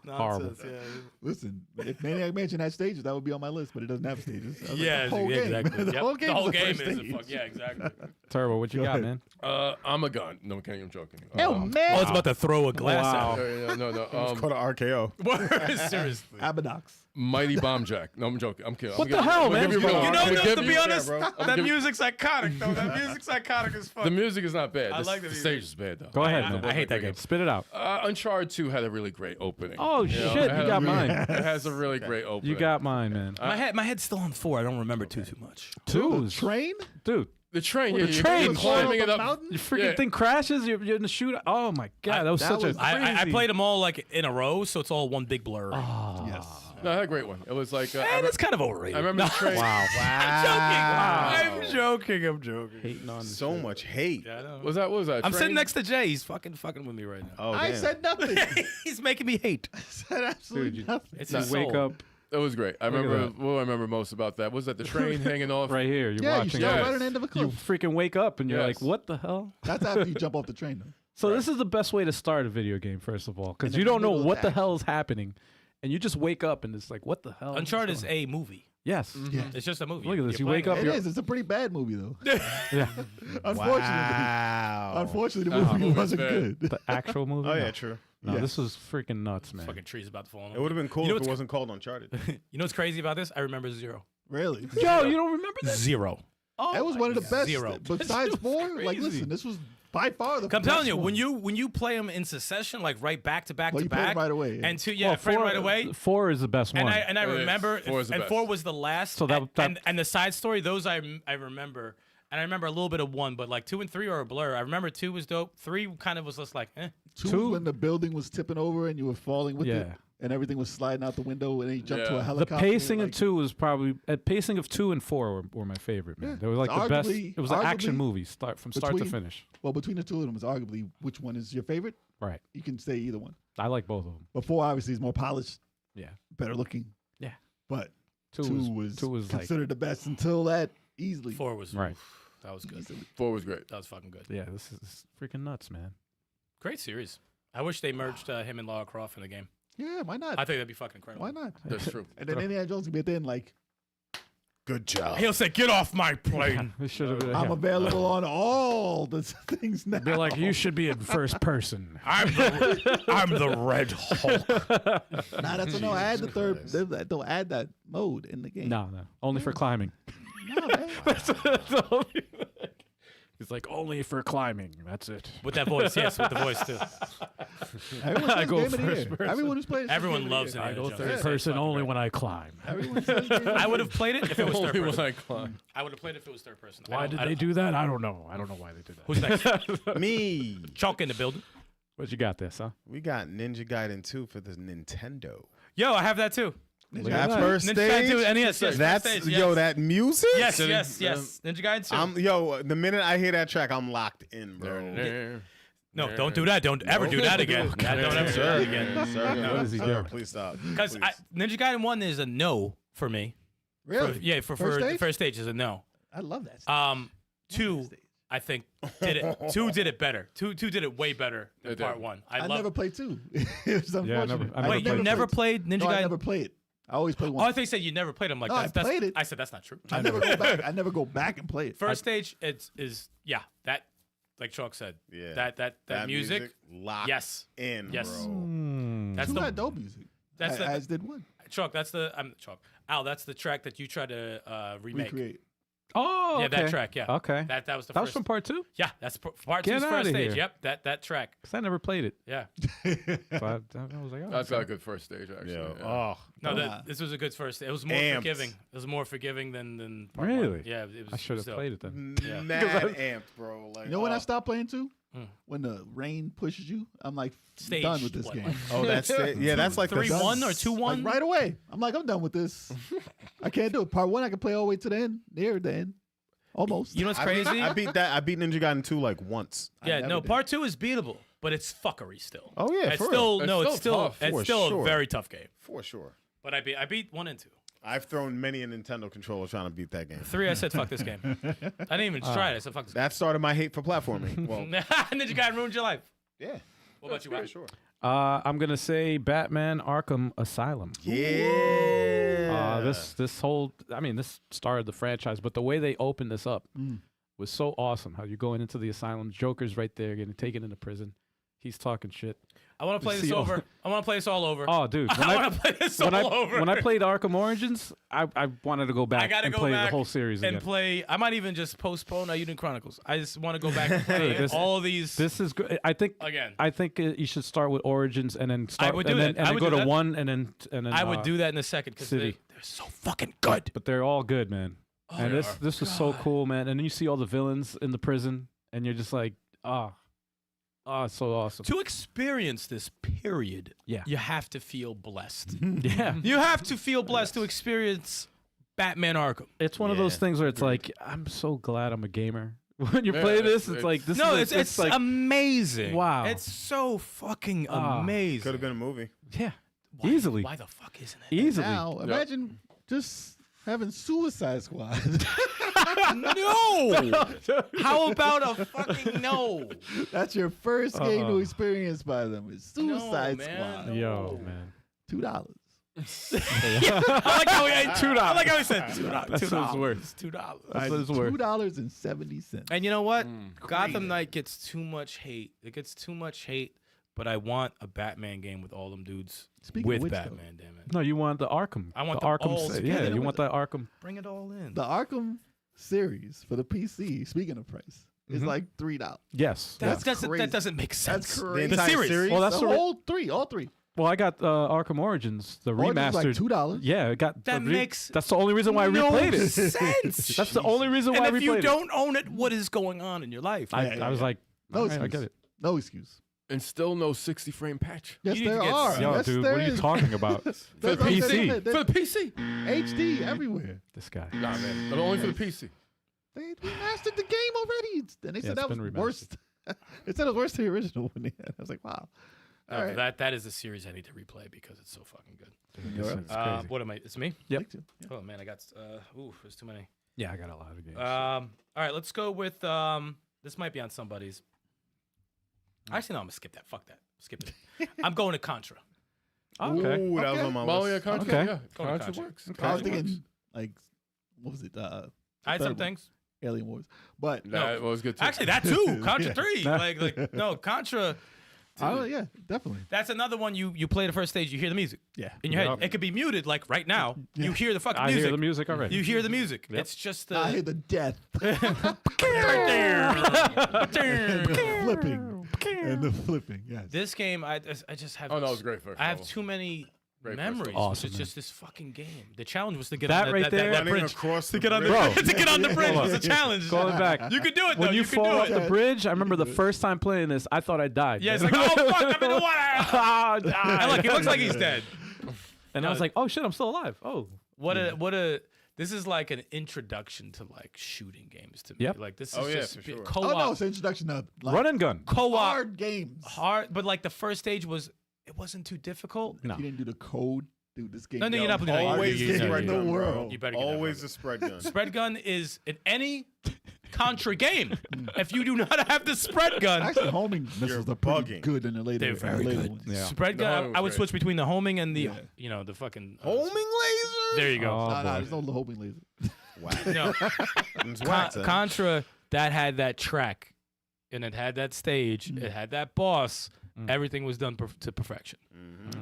Horrible. nonsense. Yeah. Listen, if Maniac Mansion had stages, that would be on my list, but it doesn't have stages. I was like, Yeah, the whole game. exactly. The Yep. whole game, the whole is, game a first is a stage. fuck. Yeah, exactly. Turbo, what you Go got, ahead. man? I'm a gun. No, I'm joking. Oh, man. I was about to throw a glass Wow. No. It's called an RKO. at him. Seriously. Abadox. Mighty Bomb Jack. No, I'm joking. I'm kidding. What the hell, man? You know, to be you, honest, bro. that music's iconic, though. That music's iconic as fuck. the music is not bad. I like the music. stage is bad though. Go ahead, I- man. I hate that game. Spit it out. Uncharted 2 had a really great opening. Oh You know, shit, it you had got a really- mine. It has a really great opening. You got mine, man. My head's still on 4. I don't remember too much. Two, Train? dude. The train, The yeah, train you're climbing it up. mountain? Your freaking Yeah. thing crashes. You're in the shootout. Oh my god, that was such a. I played them all like in a row, so it's all one big blur. Oh. Yes. No, I had a great one. It was like And it's kind of overrated. I remember the train. Wow. I'm joking. Hating on So much hate. Yeah, I know. What was that? I'm train? sitting next to Jay. He's fucking with me right now. Oh, I damn. said nothing. He's making me hate. I said absolutely Dude, nothing. It's You his wake soul. up It was great. I Look at remember. that. What do I remember most about that? Was that the train hanging off? right here. You're Yeah, you watching. start Yes. right on the end of a You cliff. freaking wake up and you're Yes. like, what the hell? That's after you jump off the train, though. So this is the best way to start a video game, first of all, because And you then don't know middle of what the action. hell is happening, and you just wake up and it's like, what the hell? is Uncharted is going a movie. Yes. Yeah. It's just a movie. Look at this. You're You wake playing up, it. It you're- is. It's a pretty bad movie, though. Yeah. Unfortunately. Wow. Unfortunately, the Oh. movie Movie's wasn't bad. good. The actual movie. Oh, No. yeah, true. No, Yes. this was freaking nuts, man. Fucking trees about to fall on It would have been cool You know if it what's- wasn't called Uncharted. You know what's crazy about this? I remember zero. Really? Yo, you don't remember that? Zero. That was one of the best. Zero. Besides four, like, crazy. listen, this was by far the I'm best telling you, one. when you play them in succession, like right back to back Well, to you played 'em back, right away, yeah. and two, yeah, played 'em right away. 4 is the best one. And I It is. remember, Four is the and best. 4 was the last. So that- and the side story, those I remember, and I remember a little bit of 1, but like 2 and 3 are a blur. I remember 2 was dope. 3 kind of was just like, eh. Two was when the building was tipping over and you were falling with it, Yeah. and everything was sliding out the window, and then you jumped to Yeah. a The the helicopter. pacing like, of 2 was probably pacing of 2 and 4 were my favorite, man. Yeah. They were like It's the best. arguably- It was an action arguably movie, from start to between- finish. Well, between the two of them, is arguably which one is your favorite. Right. You can say either one. I like both of them. But 4 obviously is more polished, Yeah. better looking. Yeah. But 2 was was like considered the best until that easily. 4 was Right. oof, that was good. 4 was great. That was fucking good. yeah. This is freaking nuts, man. Great series. I wish they merged him and Lara Croft in the game. Yeah, why not? I think that'd be fucking incredible. Why not? That's true. And then Indiana Jones can be at the end like, Good job. He'll say, "Get off my plane." This should have been. I'm available on all the things now. They're like, you should be in first person. I'm the Red Hulk. Nah, that's no. Add the third. They'll add that mode in the game. No, only for climbing. No, man. That's the only thing. It's like only for climbing. That's it. With that voice, yes, with the voice too. Everyone I says go game of the first year. person. Everyone who's played it says Everyone game of the loves year. it. I go Jones. third It's person fucking only great. when I climb. Everyone says game of the I year. would have played it if it was third Only when person. I climb. I would have played it if it was third person. Why did they do that? I don't know. I don't know why they did that. Who's next? Me. Choc in the building. What you got this, huh? We got Ninja Gaiden 2 for the Nintendo. Yo, I have that too. Look at That that. first Ninja Gaiden stage. 2 NES. Yes, first That's stage, yo. yes. That music. Yes, yes. Ninja Gaiden 2. Yo, the minute I hear that track, I'm locked in, bro. No, don't do that. Don't ever do that again. Don't ever do that again. Sir, What is he sir, doing? please stop. Because Please. Ninja Gaiden 1 is a no for me. Really? Yeah, for First the stage? first stage is a no. I love that. 2, I think, did it. 2 did it better. 2 did it way better than It did. part 1. I love never played 2. It's Yeah, I never- unfortunate. I never Wait, you played never played Ninja No, I Gaiden? never played it. I always play Oh, one. I think you said you never played. I'm like, No, I that's, played it. I said that's not true. I never go back. I never go back and play it. First stage, is that like Choc said. Yeah. That music. locked Yes. in, Yes. bro. That's Two the had dope music. that's the as did one. Choc. That's the Choc. Al, that's the track that you tried to remake. Recreate. Oh, Yeah, that okay. track. Yeah. Okay. That was the That was first. from part 2? Yeah, that's part Get 2's outta first stage. here. Yep. That track. Because I never played it. Yeah. So I was like, oh, That's okay. a good first stage, actually. Yo, yeah. oh, No, Nah. this was a good first. It was more Amped. forgiving. It was more forgiving than part one. Really? Yeah. It was. I should have still. played it then. Yeah. mad amped, bro. Like, You know when I stopped playing 2? Hmm. When the rain pushes you, I'm like Staged done with this what, game. like- oh, that's it. Yeah, that's like the 3-1 or Like 2-1. right away. I'm like, I'm done with this. I can't do it. Part 1, I can play all the way to the end, near the end, almost. You know what's I beat- crazy? I beat that. I beat Ninja Gaiden 2 like once. Yeah, never no, did. part 2 is beatable, but it's fuckery still. Oh yeah, It's for still real. no, It's it's still still tough, it's for still sure. a very tough game. For sure. But I beat 1 and 2. I've thrown many a Nintendo controller trying to beat that game. 3, I said fuck this game. I didn't even try it. I said fuck this. That started my hate for platforming. Well, Ninja Gaiden ruined your life. yeah, What about you, Matt? sure. I'm going to say Batman Arkham Asylum. Yeah. This whole, I mean, this started the franchise, but the way they opened this up was so awesome. How you're going into the asylum, Joker's right there, getting taken into prison. He's talking shit. I want to play this See, over. I want to play this all over. Oh, dude. I want to play this all over. When I played Arkham Origins, I wanted to go I back gotta and go play back the whole series and again. play. I might even just postpone Unicorn Chronicles. I just want to go back and play This- all these This is good. I think again. You should start with Origins and then start would do and then, that. and I then would go do to that. 1 and then I would do that in a second because City. they're so fucking good. But they're all good, man. and this is so cool, man. And then you see all the villains in the prison, and you're just like, it's so awesome. To experience this period, Yeah. you have to feel blessed. Yeah. You have to feel blessed to experience Batman Arkham. It's one of those things where it's like, I'm so glad I'm a gamer. When you play this, it's like this. No, is it's like amazing. Wow. It's so fucking amazing. Could have been a movie. yeah, easily. Why the fuck isn't it? Easily. Now imagine just having Suicide Squad. No. How about a fucking no? That's your first game to experience by them. Is Suicide man. Squad. Yo, man. $2. I like how he $2. I like how he said $2. That's what it's worth. $2. That's what it's worth. $2.70. And you know what? Gotham Knight gets too much hate. It gets too much hate. But I want a Batman game with all them dudes Speaking with of which, Batman. Damn it! No, you want the Arkham. I want the them Arkham. all Yeah, together you want that Arkham. Bring it all in. The Arkham series for the PC, speaking of price, is like $3. Yes. That crazy. doesn't make sense. That's crazy. The series. Well, that's the the whole three, all three. Well, I got Arkham Origins, the Origins remastered. like $2. Yeah, it got That makes That's the only reason why I no replayed it. sense. That's the only reason why I And if you replayed it. don't own it, what is going on in your life? I was like, No all right, excuse. I get it. No excuse. And still no 60 frame patch. Yes, You need to there get are. Yo, yes, dude, there what are you is. talking about? For the That's what I'm PC. saying. For the PC. HD everywhere. This guy. Nah, man. But only for the PC. They remastered the game already. And they said it's that was been worse. It said it was worse than the original one they had. I was like, wow. All right. That is a series I need to replay because it's so fucking good. It's crazy. What am I? It's me. Yep. Like to. Yeah. Oh man, I got. There's too many. Yeah, I got a lot of games. All right, let's go with. This might be on somebody's. Actually, no, I'm gonna skip that. Fuck that. Skip it. I'm going to Contra. Okay. Ooh, that was on my Oh, list. yeah, Contra. Okay. Yeah, Go to Contra Contra. works. I was Contra works. thinking, like, what was it? I had some Third one. things. Alien Wars. But That was good too. Actually, that too. Contra 3. Like no, Contra. yeah, definitely. That's another one you play the first stage, you hear the music Yeah. in your head. Yep. It could be muted, like right now. You hear the fucking I music. hear the music already. You hear the music. It's just I hear the the death right there. flipping and the flipping. Yes. This game, I just have. Oh, no, it was great first I have level. too many Great memories. first level. Which Awesome, is just this fucking game. The challenge was to get That on right there- that Running bridge. across To get on the Bro. to get on the bridge Hold was a on. challenge. Going back. You could do it though. When you could fall do off it. the bridge, I remember the first time playing this, I thought I died. Yeah, it's like, oh fuck, I'm in the water. Ah, And died. look, he looks like he's dead. And I was like, oh shit, I'm still alive. Oh. What a this is like an introduction to like shooting games to me. Yep. Like this is Oh, yeah, just for sure. co-op. Oh no, it's an introduction to like, Run and gun. co-op hard games. hard, but like the first stage it wasn't too difficult. No. You didn't do the code. Dude, this game. No, you're not. Always you, the you, spread in the gun, bro. world. You better get that Always right. the spread gun. Spread gun is in any Contra game. If you do not have the spread gun, Actually, homing missiles are pretty bugging. good in the later, They're very later good. ones. Yeah. spread The gun, homing I would was switch between the homing and the Yeah. the fucking Homing lasers? There you go. Oh, Nah, boy. there's no homing laser. Wow. No, It's whack, son. Contra that had that track, and it had that stage, Mm. it had that boss. Everything was done to perfection.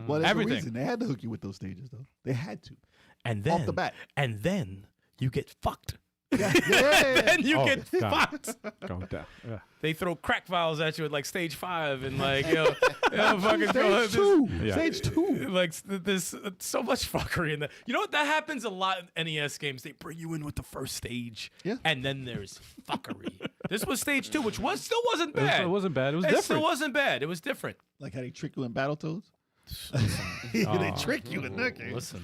Well, there's Everything. a reason they had to hook you with those stages, though. They had to. And then Off the bat. and then you get fucked. Yeah. Then you Oh, get God. fucked. Going down. Yeah. They throw crack vials at you at like stage 5 and like fucking go. Stage 2. Yeah. Stage 2. Like there's so much fuckery in that. You know what? That happens a lot in NES games. They bring you in with the first stage, Yeah. and then there's fuckery. This was stage 2, which still wasn't bad. It wasn't bad. It was It different. still wasn't bad. It was different. Like how they trick you in Battletoads. Listen, They trick you in that game. listen.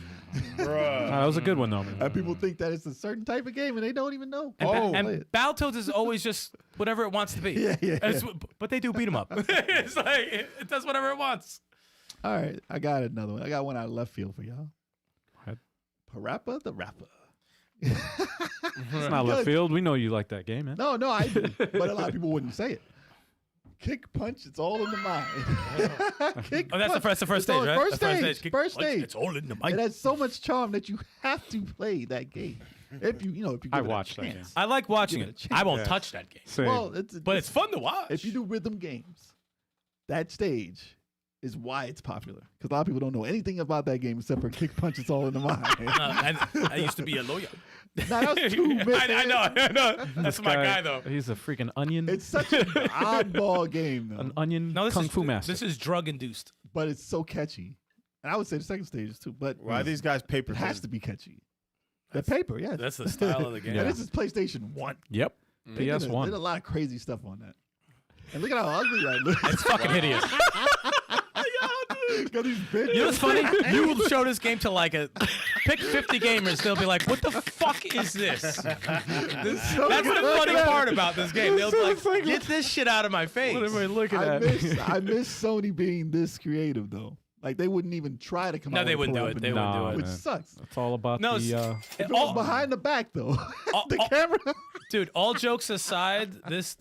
Bruh. That was a good one, though. And people think that it's a certain type of game, and they don't even know. And, Play and it. Battletoads is always just whatever it wants to be. Yeah. But they do beat 'em up. It's like it does whatever it wants. All right, I got another one. I got one out of left field for y'all. ahead. Parappa the Rapper. It's not left field. We know you like that game, man. No, I do. But a lot of people wouldn't say it. Kick punch, it's all in the mind. Kick Oh, that's the punch, first it's all- stage, right? First The stage. Kick First punch, stage. It's all in the It mind. has so much charm that you have to play that game. If you give I it a watched that game. chance. I like watching Give it. it a chance. I won't Yeah. touch that game. Same. Well, But it's fun to watch. if you do rhythm games, that stage is why it's popular. Because a lot of people don't know anything about that game except for kick punch, it's all in the mind. And I used to be a lawyer. Nah, that was too I know. That's my guy, though. He's a freaking onion. It's such an oddball game, though. an onion No, this kung is fu master. This is drug induced. But it's so catchy. And I would say the second stage is too. But Why are these guys paper it has to be catchy. The paper, yes. That's the style of the game. Yeah. And this is PlayStation 1. Yep. They did PS1. a lot of crazy stuff on that. And look at how ugly that looks. It's fucking hideous. Got these big You know what's funny? You will show this game to pick 50 gamers. They'll be like, "What the fuck is this?" That's the funny part about this game. They'll be like, "Get this shit out of my face." What am I looking I at? miss Sony being this creative though. Like they wouldn't even try to come out. No, they with wouldn't do a it. co-op They in wouldn't do Nah, it. which man. sucks. It's all about No, the. If it was behind the back though, the camera. Dude, all jokes aside, this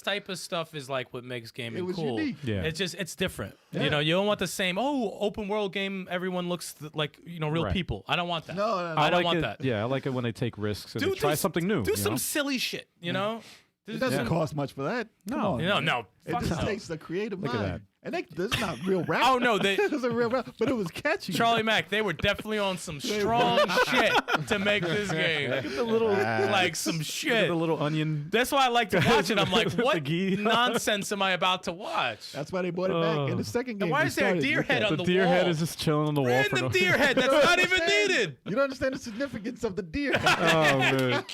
type of stuff is like what makes It gaming was cool. unique. Yeah. It's different. Yeah. You know, you don't want the same open world game. Everyone looks like real Right. people. I don't want that. No, I don't like want it, that. Yeah, I like it when they take risks and Do they try this- something new. Do you some know? silly shit. You know. It doesn't Yeah. cost much for that. Come No. on, You know, man. no. It Fuck just no. takes a creative Look at mind. that. And this is not real rap. Oh no, they It was a real rap, but it was catchy. Charlie Mack, they were definitely on some strong shit to make this game. The little, Like some shit. the little onion. That's why I like to watch it. I'm like, The what ghee. nonsense am I about to watch? That's why they bought it back. In the second game, why they is there a started deer with head that. on The the deer head wall. is just chilling on the wall for Random no deer head that's not even needed. You don't understand the significance of the deer. Oh man,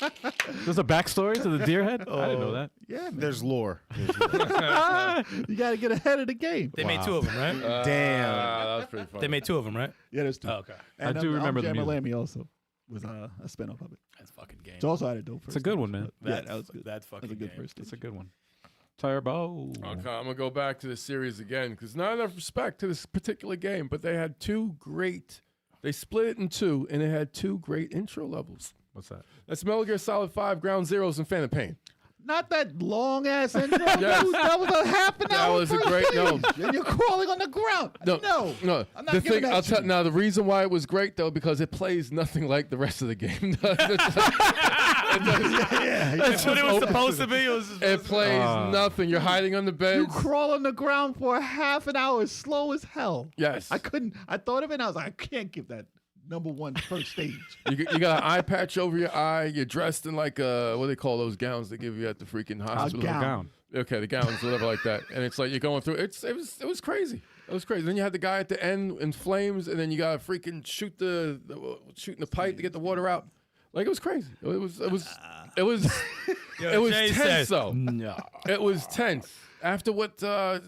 there's a backstory to the deer head. I didn't know that. Yeah, man. There's lore. You got to get ahead of the game. They made two of them, right? Damn. That was pretty funny. They made two of them, right? Yeah, there's two. Oh, okay. And I do remember the Jammer music. Lammy also was a spinoff of it. That's fucking game. It's also had a dope. It's a good one, man. Yeah, that was good. That's fucking That's a good game. first. It's a good one. Turbo. Okay, I'm gonna go back to the series again because not enough respect to this particular game, but they had two great. They split it in two, and it had two great intro levels. What's that? That's Metal Gear Solid 5, Ground Zeroes, and Phantom Pain. Not that long ass intro. Yes. That was a half an That hour. was a first great- no. page, And you're crawling on the ground. No, No. I'm not The giving thing that I'll to tell you. now, the reason why it was great though, because it plays nothing like the rest of the game. That's what it was supposed to be. It was It plays nothing. You're hiding on the You bed. crawl on the ground for a half an hour, slow as hell. Yes. I couldn't. I thought of it. And I was like, I can't give that number one first stage. You got an eye patch over your eye. You're dressed in like what do they call those gowns they give you at the freaking hospital? gown. Down. Okay, the gowns, whatever like that. And it's like you're going through. It was crazy. It was crazy. Then you had the guy at the end in flames, and then you got to freaking shooting the pipe to get the water out. Like it was crazy. It was Jay tense says, though. No. It was tense after what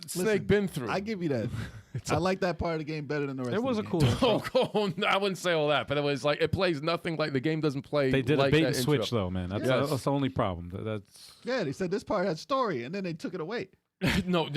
Snake been through. I give you that. I like that part of the game better than the rest. It was a of the game. cool. Oh, I wouldn't say all that, but it was like it plays nothing like the game doesn't play. They did like a bait that and intro. switch though, man. That's, Yes. that's the only problem. That's Yeah, they said this part had story, and then they took it away. no.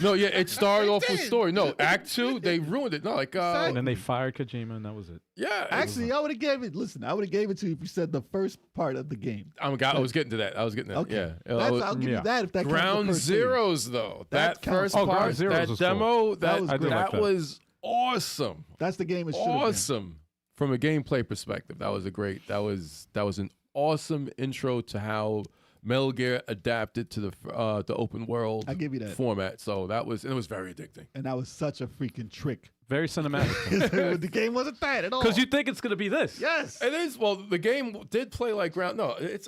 Yeah, it started off with did. story. No, Act 2, they ruined it. No, like and then they fired Kojima, and that was it. yeah. Actually, I would have gave it. Listen, I would have gave it to you if you said the first part of the game. I was getting to that. Okay, Yeah. I'll give yeah. you that if that Ground counts the first Zeroes though. That That counts. first Oh, Ground part, Zeroes that was demo, That was that great. I did like that. was awesome. Stage. That's the game it should have been. Awesome. From a gameplay perspective, that was an awesome intro to how Metal Gear adapted to the open world I give you that. format. So it was very addicting. And that was such a freaking trick. Very cinematic. The game wasn't that at all. Because you think it's gonna be this. yes. It is. Well, the game did play like ground. No, it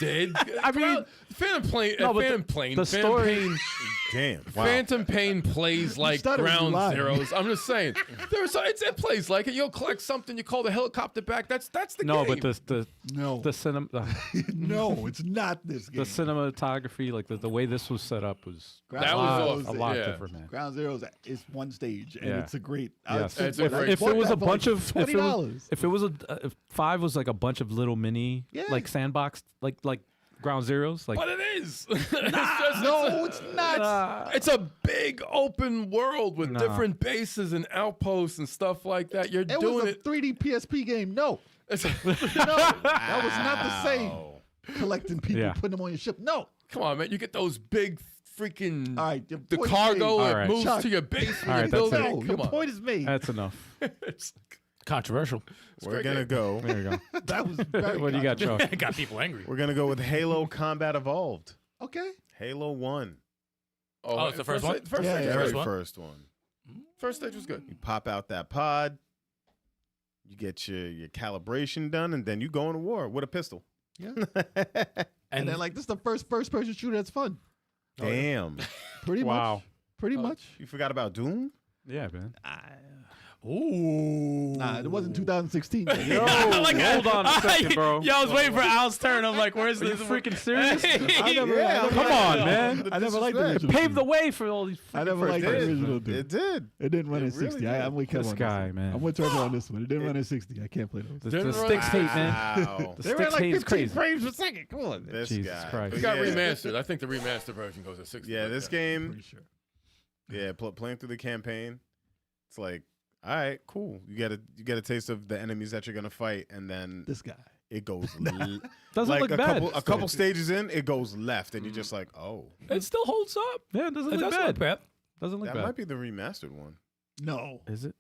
did. I mean, Phantom Pain. no, but Phantom the story- Damn. Wow. Phantom Pain plays like stuttered when you Ground lied. Zeroes. I'm just saying. It plays like it. You'll collect something. You call the helicopter back. That's the No, game. but the No. No, it's not this game. the cinematography, like the way this was set up, was Ground That a was lot, awesome. a lot Yeah. different, man. Ground Zeroes is one stage, and Yeah. it's a great. Yes. It's a great- If it was a bunch of $20. if it was if 5 was like a bunch of little mini Yeah. like sandbox like Ground Zeroes, like But it is. It's just- No, it's not. It's a big open world with Nah. different bases and outposts and stuff like that. You're It doing was a it. 3D PSP game. No, It's no, that was not the same. Collecting people, Yeah. putting them on your ship. No. come on, man. You get those big freaking All right. Your the point is cargo made. that All right. moves Chuck. to your base when All you're right, that's building it. it. No, Come your on. point is made. that's enough. It's- Controversial. We're gonna go. There you go. That was very What do you got, Joe? It got people angry. We're gonna go with Halo Combat Evolved. Okay. Halo 1. Oh, it's the first one? First Yeah, stage, yeah. Very First one? first one. first stage was good. You pop out that pod, you get your calibration done, and then you go into war with a pistol. Yeah. Damn. And then like this is the first person shooter that's fun. Pretty much. Wow. Pretty much. You forgot about Doom? Yeah, man. Ooh. Nah, it wasn't 2016. yet. Yo, Like, hold on a second, bro. Yo, I was waiting for Al's turn. I'm like, where's Are you this? freaking serious? I never, Come on, man. I never liked the original. Paved the way for all these. I never liked the original. Dude. It did. It didn't run It at 60. really I'm with Kev This on guy, this. man. I'm with Turbo on this one. It didn't run at 60. I can't play those. The Stikz hate, man. Wow. The Stikz hate is crazy. frames per second. Come on. This Jesus guy. Christ. It But got yeah, remastered. I think the remastered version goes at 60. Yeah, this game. Pretty sure. Yeah, playing through the campaign, it's like, all right, cool. You get a taste of the enemies that you're gonna fight, and then This guy. it goes Doesn't like look a bad. couple stages in, it goes left, and you're just like, oh, It still holds up. Yeah, it doesn't It look doesn't bad. look bad. Doesn't look that bad. might be the remastered one. No. Is it?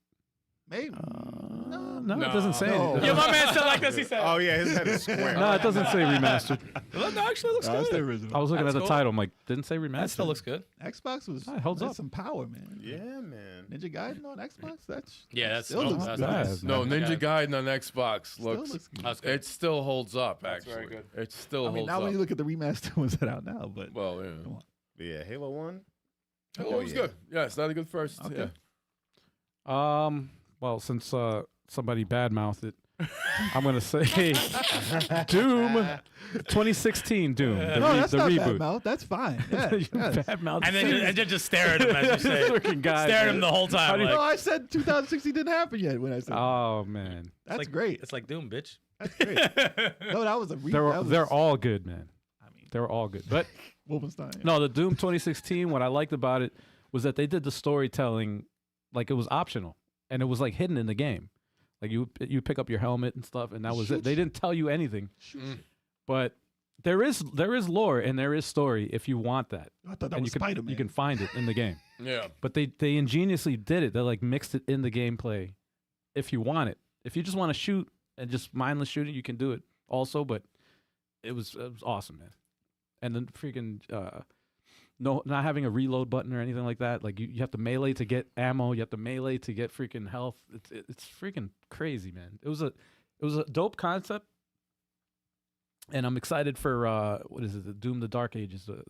Maybe. No, it doesn't say No. anything. Yeah, my man said like this. He said, Oh yeah, his head is square. No, it doesn't say remastered. no, actually, it looks That's the good. original. I was looking That's at the cool. title. I'm like, didn't say remastered. That still looks good. Xbox was it holds that's up. some power, man. Yeah, man. Ninja Gaiden on Xbox. That's Still looks that's good. nice. No, Yeah. Ninja Gaiden on Xbox Still looks. looks good. That's good. It still holds up. That's Actually, very good. it still I mean, holds now up. when you look at the remaster ones that are out now, but Well, yeah. Come on. But yeah, Halo 1. Halo was good. Yeah, it's not a good first. Okay. Yeah. Well, since somebody badmouthed it, I'm gonna say Doom, 2016 Doom, the, no, that's the not reboot. bad mouth. That's fine. Yeah, You yes. badmouthed And it. then just stare at him as you say it. Freaking guy. Stare at man. him the whole time. No, Like, I said 2016 didn't happen yet when I said Oh man, that's like, great. It's like Doom, bitch. That's great. No, that was a they're all good, man. I mean, They're all good. But Wolfenstein. Yeah. no, the Doom 2016. What I liked about it was that they did the storytelling like it was optional, and it was like hidden in the game. Like you pick up your helmet and stuff, and that was it. They didn't tell you anything, but there is lore and there is story if you want that. I thought that and was you Spider-Man. can find it in the game. Yeah. But they ingeniously did it. They like mixed it in the gameplay if you want it. If you just want to shoot and just mindless shooting, you can do it also. But it was awesome, man. And then freaking not having a reload button or anything like that. Like you have to melee to get ammo. You have to melee to get freaking health. It's freaking crazy, man. It was a dope concept. And I'm excited for what is it? The Doom: The Dark Ages. The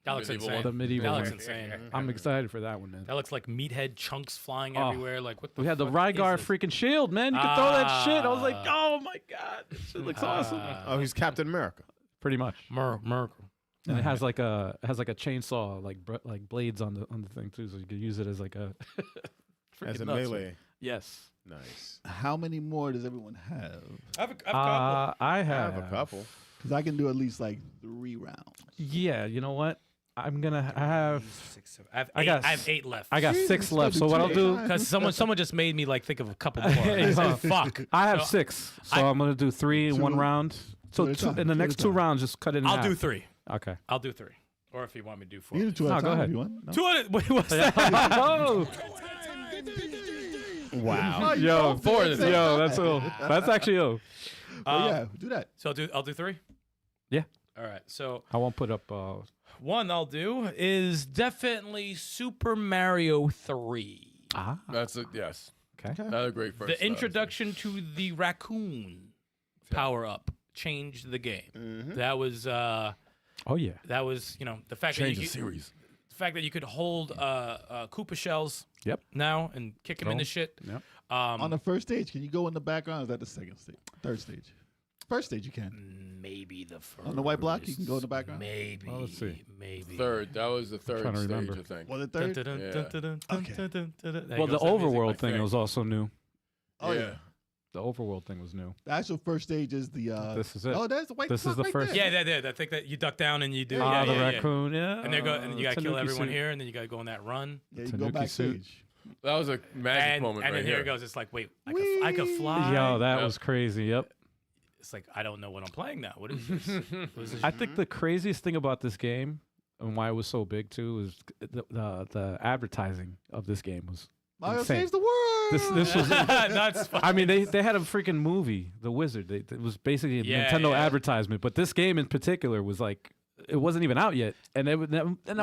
That looks Medieval insane. one. the medieval That one. looks insane. I'm excited for that one, man. That looks like meathead chunks flying Oh. everywhere. Like what the We had the fuck Rygar is this? freaking shield, man. You could throw that shit. I was like, Ah. oh my god, this shit looks awesome. Oh, he's Captain America. Pretty much. Merkel. And it has like a chainsaw, like blades on the thing too, so you could use it as like a As freaking a nuts, melee. man. Yes. Nice. How many more does everyone have? I have a couple. I I have have a couple. Because I can do at least like 3 rounds. Yeah, you know what? I have 6, 7. I have I 8. got I have 8 left. I got Jesus, 6 gotta left. do So what 2 I'll do, times. Because someone just made me like think of a couple more. Hey, I said, huh. fuck. I have So 6. So I- I'm gonna do 3 in 1 Two- round. So two at a time, in the two at next a 2 time. rounds, just cut it in I'll half. do 3. Okay. I'll do 3. Or if you want me to do 4. You can do 2 at No, a go time ahead. if you want. No? 2 at it. Wait, what's that? oh, Wow. yo, both did it at the same yo, time. that's ill. That's actually ill. But yeah, do that. So I'll do 3? Yeah. All right. So I won't put up. one I'll do is definitely Super Mario 3. That's it. Yes. Okay. Another great first. The introduction to the raccoon power up changed the game. That was Oh yeah. that was the fact Change that the you series. the fact that you could hold Koopa shells Yep. now and kick them Throw into 'em. shit. Yep. On the first stage, can you go in the background? Or is that the second stage? Third stage? First stage, you can. Maybe the first. On the white block, you can go in the background? Maybe. Well, let's see. Maybe. Third. That was the third trying to stage, remember. I think. Was it Dun, third? dun, Yeah. dun, dun, dun, Okay. dun, dun, dun, dun. There Well, the goes that music, overworld my thing thing. was also new. Oh, yeah. The overworld thing was new. The actual first stage is the. This is it. Oh, that's the white This is block the right first- there. Yeah, I think that you duck down and you do. Ah, yeah, the yeah, yeah. raccoon. Yeah. And and you gotta kill Tanuki everyone suit. here, and then you gotta go on that run. Yeah, you go Tanuki suit. backstage. That was a magic And moment then right here here. it goes. It's like, wait, I could fly. Yo, that Yep. was crazy. Yep. It's like I don't know what I'm playing now. What is this? What is this? I think the craziest thing about this game and why it was so big too is the advertising of this game was Mario insane. saves the world. This was. That's fun. I mean, they had a freaking movie, The Wizard. It was basically a Yeah, Nintendo yeah. advertisement, but this game in particular was like it wasn't even out yet, and that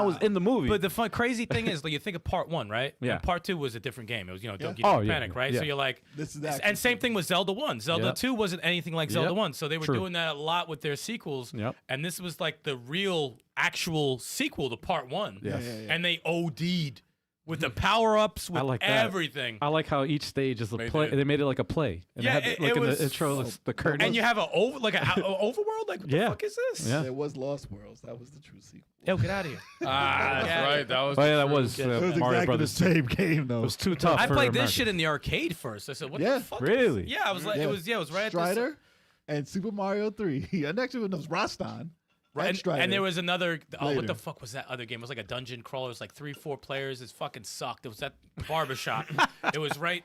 was in the movie. But the crazy thing is, like, you think of part 1, right? Yeah. And part 2 was a different game. It was, Don't Get Oh, yeah, Panic, right? yeah. So you're like, This is the and same thing with Zelda 1. Zelda Yep. 2 wasn't anything like Zelda Yep. 1. So they were True. doing that a lot with their sequels. Yep. And this was like the real, actual sequel to part 1. Yes. Yeah. And they OD'd with the power-ups, with like that. everything. I like how each stage is a They play. did. They made it like a play. And Yeah, they had, it like in was- the intro, the curtain. And you have a overworld? Like, what Yeah. the fuck is this? Yeah. There was Lost Worlds. That was the true sequel. Yo, get out of here. That's Yeah. right. That was. Oh yeah, that true. was It was Mario exactly Brothers. the same game, though. It was too tough. I for played this Americans. shit in the arcade first. I said, what Yeah. the fuck? Really? Yeah, I was like, it was right at Strider and Super Mario 3. And actually, it was Rastan. And Strider. and there was another. Oh, what Later. the fuck was that other game? It was like a dungeon crawler. It was like 3-4 players. It fucking sucked. It was that barbershop. It was right.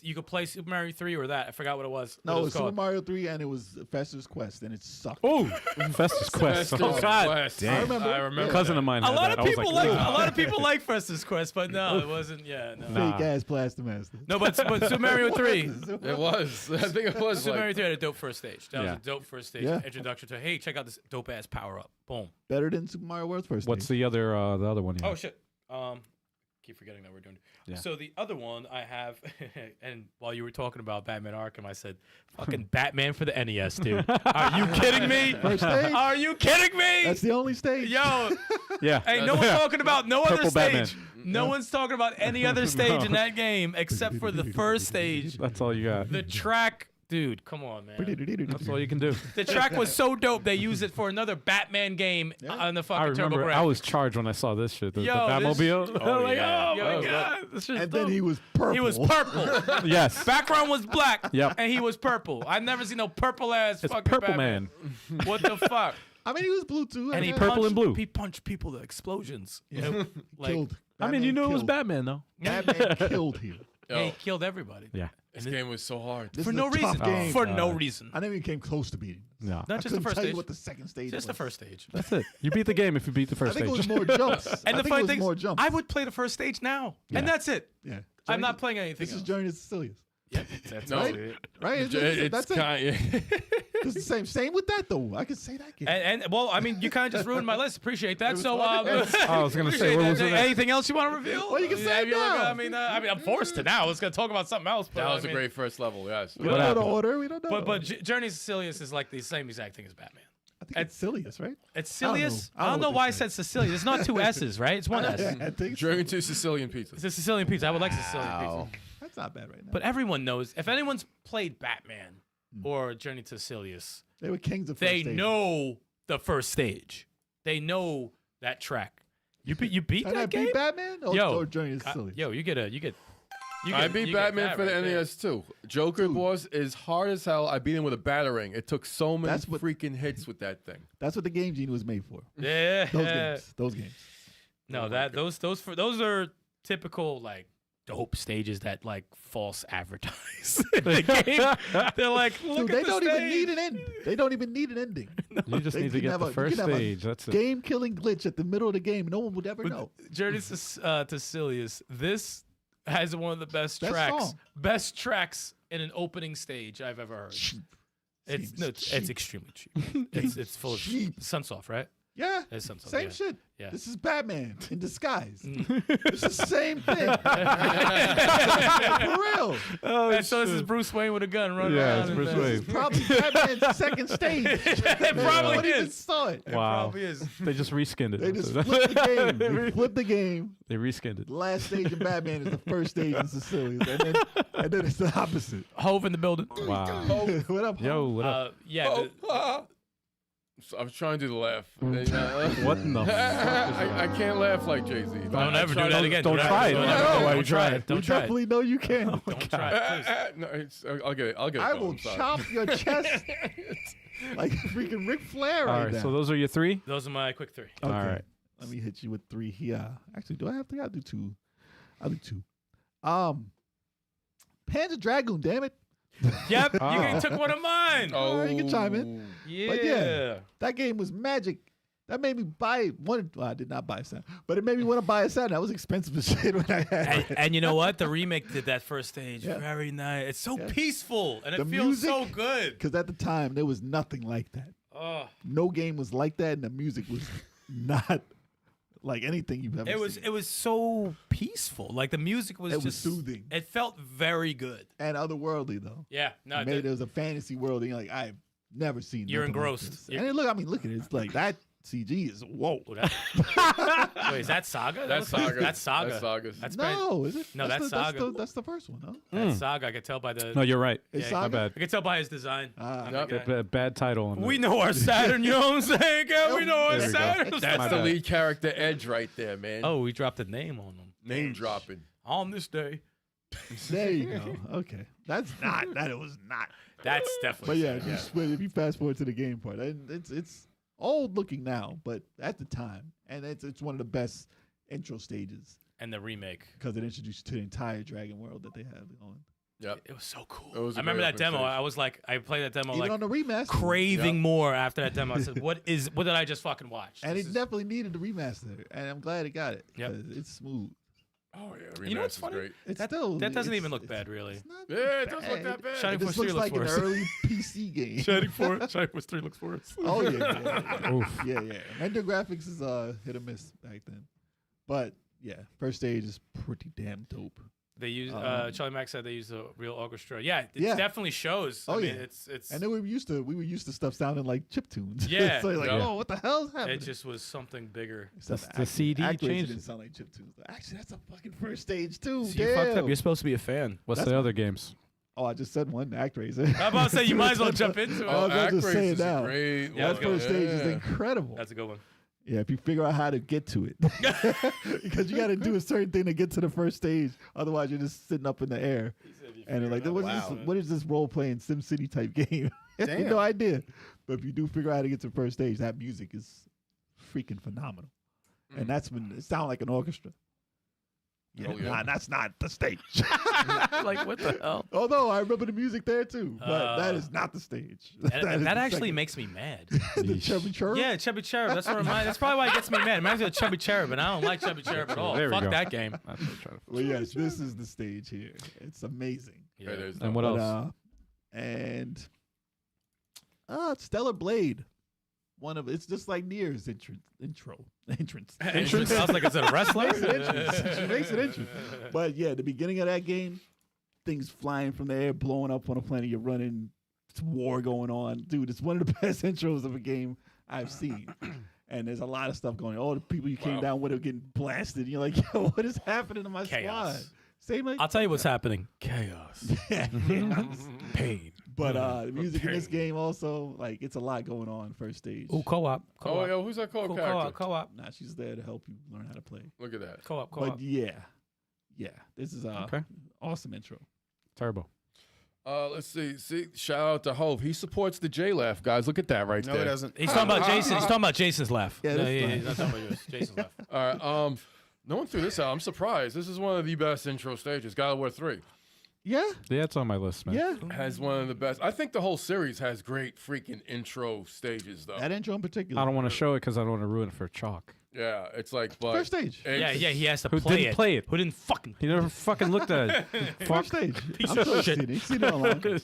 You could play Super Mario 3 or that. I forgot what it was. No, what it was Super called. Mario 3, and it was Fester's Quest, and it sucked. Oh, Festus Quest. Festus Oh God, Quest. I remember. I remember. a cousin of mine. A had lot that. of I was people like, like "Ooh." a lot of people like Festus Quest, but no, it wasn't. Yeah, no. Nah. Fake ass Plaster Master. No, but Super Mario 3. It was. I think it was. Super Mario Like, 3 had a dope first stage. That Yeah. was a dope first stage. Yeah. Introduction to, hey, check out this dope ass power up. Boom. Better than Super Mario World's first What's stage. the other one? You Oh have? shit. Keep forgetting that we're doing. Yeah. So the other one I have, and while you were talking about Batman Arkham, I said, "Fucking Batman for the NES, dude. Are you kidding me? First stage? Are you kidding me? That's the only stage. Yo, Yeah. hey, no one's talking about no other Purple Batman. stage. No one's talking about any other stage in that game except for the first stage. That's all you got. The track, dude. Come on, man. That's all you can do. The track was so dope. They used it for another Batman game on the I fucking Turbo remember. Graphics. I was charged when I saw this shit. The Yo, Batmobile. this- Oh, like, yeah. oh Yo, my god, this shit's And then dope. he was purple. He was purple. Yes. Background was black. Yep. And he was purple. I've never seen no purple ass It's fucking Purple Batman. Man. What the fuck? I mean, he was blue too. And he guess. Purple punched, and blue. He punched people to explosions. You know, like Killed. I mean, you Batman knew it was killed. Batman though. Batman killed here. he killed everybody. Yeah. this game was so hard. This For is no a tough reason. game. For no God. reason. I never even came close to beating. No. Not I just the couldn't first tell you stage. what the second stage Just was. the first stage. That's it. You beat the game if you beat the I first think it stage. was more jumps. And I the think it funny was thing more is, jumps. I would play the first stage now. Yeah. And that's it. Yeah. I'm not playing anything This is else. Journey to Sicilius. That's No, right. Right? it's That's it. kind. It's the same. Same with that though. I could say that game. And well, I mean, you kind of just ruined my list. Appreciate that. So, I was gonna say, appreciate what that. was it? Anything else you want to reveal? Well, you can say Have it you ever- now. I mean, I'm forced to now. I was gonna talk about something else. But, That was I a mean, great first level. Yes. we don't know the happened? order. We don't know. But Journey to Sicilius is like the same exact thing as Batman. I think it's Sicilius, right? It's I don't know. Sicilius. I I don't don't know know what why they I say. said Sicilius. It's not two S's, right? It's one S. I think so. Journey to Sicilian pizza. It's a Sicilian pizza. I would like Sicilian pizza. That's not bad right now. But everyone knows if anyone's played Batman or Journey to Sicilius, they were kings of first they stage. know the first stage. They know that track. You beat And I that game. beat Batman or Journey to Sicilius. Yo, you get. I beat you get Batman that for the right there. NES too. Joker Dude. boss is hard as hell. I beat him with a battering. It took so many That's what- freaking hits with that thing. That's what the Game Genie was made for. Yeah. Those games. No, that those are typical like dope stages that like false advertise the game. They're like, look Dude, they at the don't stage. even need an end. They don't even need an ending. You just They need to can get have the a- you first can have a stage. That's it. Game-killing glitch at the middle of the game. No one would ever know. Journey to Sicilius. This has one of the best Best tracks. song. Best tracks in an opening stage I've ever heard. It's Seems it's cheap. extremely cheap. It's full of Cheap. Sunsoft, right? Yeah, It's Sunsoft. same yeah. shit. Yeah. This is Batman in disguise. Mm. It's the same thing. For real. And so this is Bruce Wayne with a gun running Yeah, around. it's and Bruce then- Wayne. Probably Batman's second stage. It No probably one even is. saw it. It Wow. probably is. They just reskinned it. They just flipped the game. They flipped the game. They reskinned it. The last stage in Batman is the first stage in Sicilius, and then it's the opposite. Hove in the building. Wow. What up? Yo, what up? Yeah. So I was trying to do the laugh. What in the fuck is I can't laugh like Jay-Z. Don't ever do that again. don't try it. Don't I don't ever- know why don't you try try it. it. Don't You try it. definitely know you can. Don't try it. Please. No, I'll get it. I'll get it. I going. will I'm sorry. chop your chest like freaking Ric Flair All right right, now. so those are your three? Those are my quick three. All right. Let me hit you with three here. Actually, do I have three? I'll do two. Panzer Dragoon, damn it. Yep, you Oh. took one of mine. Oh, you can chime in. Yeah. But yeah. That game was magic. That made me buy one. Well, I did not buy a Saturn, but it made me want to buy a Saturn. That was expensive as shit when I had it. And you know what? The remake did that first stage Yeah. very nice. It's so Yeah. peaceful and it The feels so music- good. Because at the time, there was nothing like that. Oh, No game was like that, and the music was not like anything you've ever seen. it was so peaceful. Like the music was It was just soothing. It felt very good. And otherworldly, though. Yeah. No, It was a fantasy world, and you're like, I've never seen You're nothing like engrossed. this. You're- And then look at it. It's like that CG is whoa. Oh, wait, is that Saga? That's Saga. That's Saga. That's Sagas. That's No, is it? No, that's Saga. That's the first one, huh? That's Saga. I could tell by the. No, you're right. It's Yeah, My Saga? bad. I could tell by his design. Yep. Bad title. On We know our Saturn, you know what I'm saying? girl? We know our There we go. Saturn. My That's the bad. lead character Edge right there, man. Oh, we dropped a name on them. Name dropping. On this day. There you go. Okay. That's not, that it was not. That's But definitely. yeah, if you fast forward to the game part, it's old looking now, but at the time, and it's one of the best intro stages And the remake. because it introduced you to the entire Dragon world that they have going. Yep. It was so cool. It was a I remember great that demo. opening I was like, I played that demo Even like on the remaster, craving more after that demo. I said, what did I just fucking watch? and This it is- definitely needed the remaster, and I'm glad it got it. Yep. 'Cause it's smooth. Oh yeah, You know what's Remaster's funny? great. It's That- still that doesn't it's- even look it's- bad, really. It's not Yeah, it doesn't look that bad. Shining It just Force 3 looks looks like an worse. early PC game. Shining Force 3 looks worse. Oh yeah. Yeah. Render graphics is hit or miss back then, but yeah, first stage is pretty damn dope. They use Charlie Mack said they use a real orchestra. Yeah, it Yeah. definitely shows. Oh, I mean, yeah. it's And then we were used to stuff sounding like chiptunes. Yeah. so like, Yeah. oh, what the hell's happening? it just was something bigger. Except the CD Actors changed didn't it. sound like chiptunes. Actually, that's a fucking first stage too. So you fucked up. Damn. You're supposed to be a fan. What's That's the other games? Oh, I just said one. Actraiser. I'm about to say you might as well jump into it. Oh, I'm just Actraiser saying is a now. great Yeah, one. That let's go. first stage is Yeah. incredible. That's a good one. Yeah, if you figure out how to get to it, because you got to do a certain thing to get to the first stage. Otherwise, you're just sitting up in the air, and you're like, what is this role playing SimCity type game? You have Damn. no idea. But if you do figure out how to get to the first stage, that music is freaking phenomenal, and that's when it sounds like an orchestra. Yeah, Oh, yeah. nah, that's not the stage. Like what the hell? Although I remember the music there too, but that is not the stage. That, is the actually second. makes me mad. the chubby chirp. Yeah, Chubby Cherub. That's what reminds. That's probably why it gets me mad. It reminds me of Chubby Cherub, and I don't like Chubby Cherub at all. There we Fuck go. that game. That's what I'm trying to- Well, yes, this is the stage here. It's amazing. Yeah. It is. And what But, else? and Stellar Blade. It's just like Nier's entrance. Entrance. Sounds like it's a wrestler. Makes it entrance. She makes it entrance. But yeah, the beginning of that game, things flying from the air, blowing up on a planet. You're running. It's war going on, dude. It's one of the best intros of a game I've seen. And there's a lot of stuff going on. All the people you came down with are getting blasted. You're like, yo, what is happening to my Chaos. squad? Same like I'll tell you what's happening. Chaos. Pain. But the music in this game also, like, it's a lot going on first stage. Oh, co-op. Oh, Co-op. yo, who's that called character? Co-op. Co-op. Nah, she's there to help you learn how to play. Look at that. Co-op. But Co-op. yeah, this is Okay. awesome intro. Turbo. Let's see. Shout out to Hove. He supports the J Laugh, guys. Look at that right No, there. it doesn't. He's talking about Jason. He's talking about Jason's laugh. Yeah, no, that's he's fine. not talking about yours. Jason's laugh. All right. No one threw this out. I'm surprised. This is one of the best intro stages. God of War 3 Yeah, Yeah, it's on my list, man. yeah. has one of the best. I think the whole series has great freaking intro stages, though. That intro in particular. I don't want to show it because I don't want to ruin it for Choc. Yeah, it's like, but First stage. Yeah, yeah. He has to Who play didn't it. play it? Who didn't fucking? He never fucking looked at it. First stage. Piece I'm of sure you've shit. seen it. You've seen it online.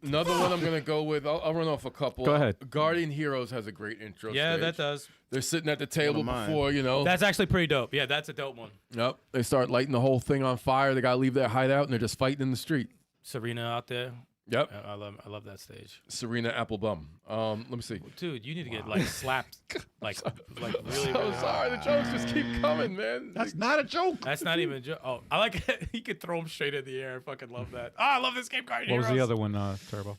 Another one I'm gonna go with. I'll run off a couple. Go ahead. Guardian Heroes has a great intro. Yeah, stage. that does. They're sitting at the table mine. before, you know. That's actually pretty dope. Yeah, that's a dope one. Yep. They start lighting the whole thing on fire. They gotta leave their hideout, and they're just fighting in the street. Serena out there. Yep. I love that stage. Serena Applebum. Let me see. Dude, you need to get like slapped, like really. So really sorry. The jokes just keep coming, man. That's not a joke. That's not even a joke. Oh, I like it. He could throw him straight in the air. I fucking love that. Oh, I love this game, Guardian What was the Heroes. other one, Turbo?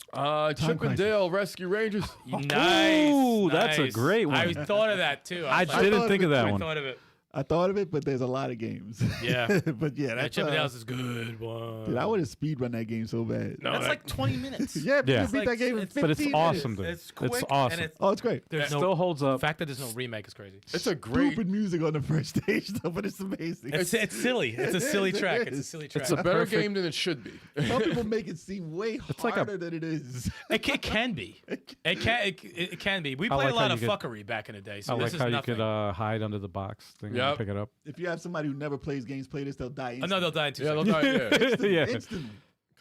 Chip and Crisis. Dale Rescue Rangers. Nice. Ooh, that's a nice. great one. I thought of that too. I was like, didn't thought think of of I that one. thought of it. I thought of it, but there's a lot of games. Yeah. but yeah, That that's Chip and Dale's is good one. dude, I would have speed run that game so bad. No, That's that- like 20 minutes. Yeah, but Yeah. you beat Like, that game in it's- 15 But it's minutes. awesome, dude. It's quick. It's awesome. And Oh, it's great. there's It no, still holds the up. fact that there's no remake is crazy. It's a great. Stupid music on the first stage, though, but it's amazing. It's silly. It's a silly It track. is. It's a silly track. It's a better perfect- game than it should be. Some people make it seem way like a- harder than it is. It can be. It can be. We I played like a lot how of you could- fucry back in the day. So I this like is how you nothing. could hide under the box thing Yep. and pick it up. If you have somebody who never plays games play this, they'll die Oh, no, they'll die in 2 Yeah, they'll seconds. die. Yeah. instantly. Yeah. Instantly.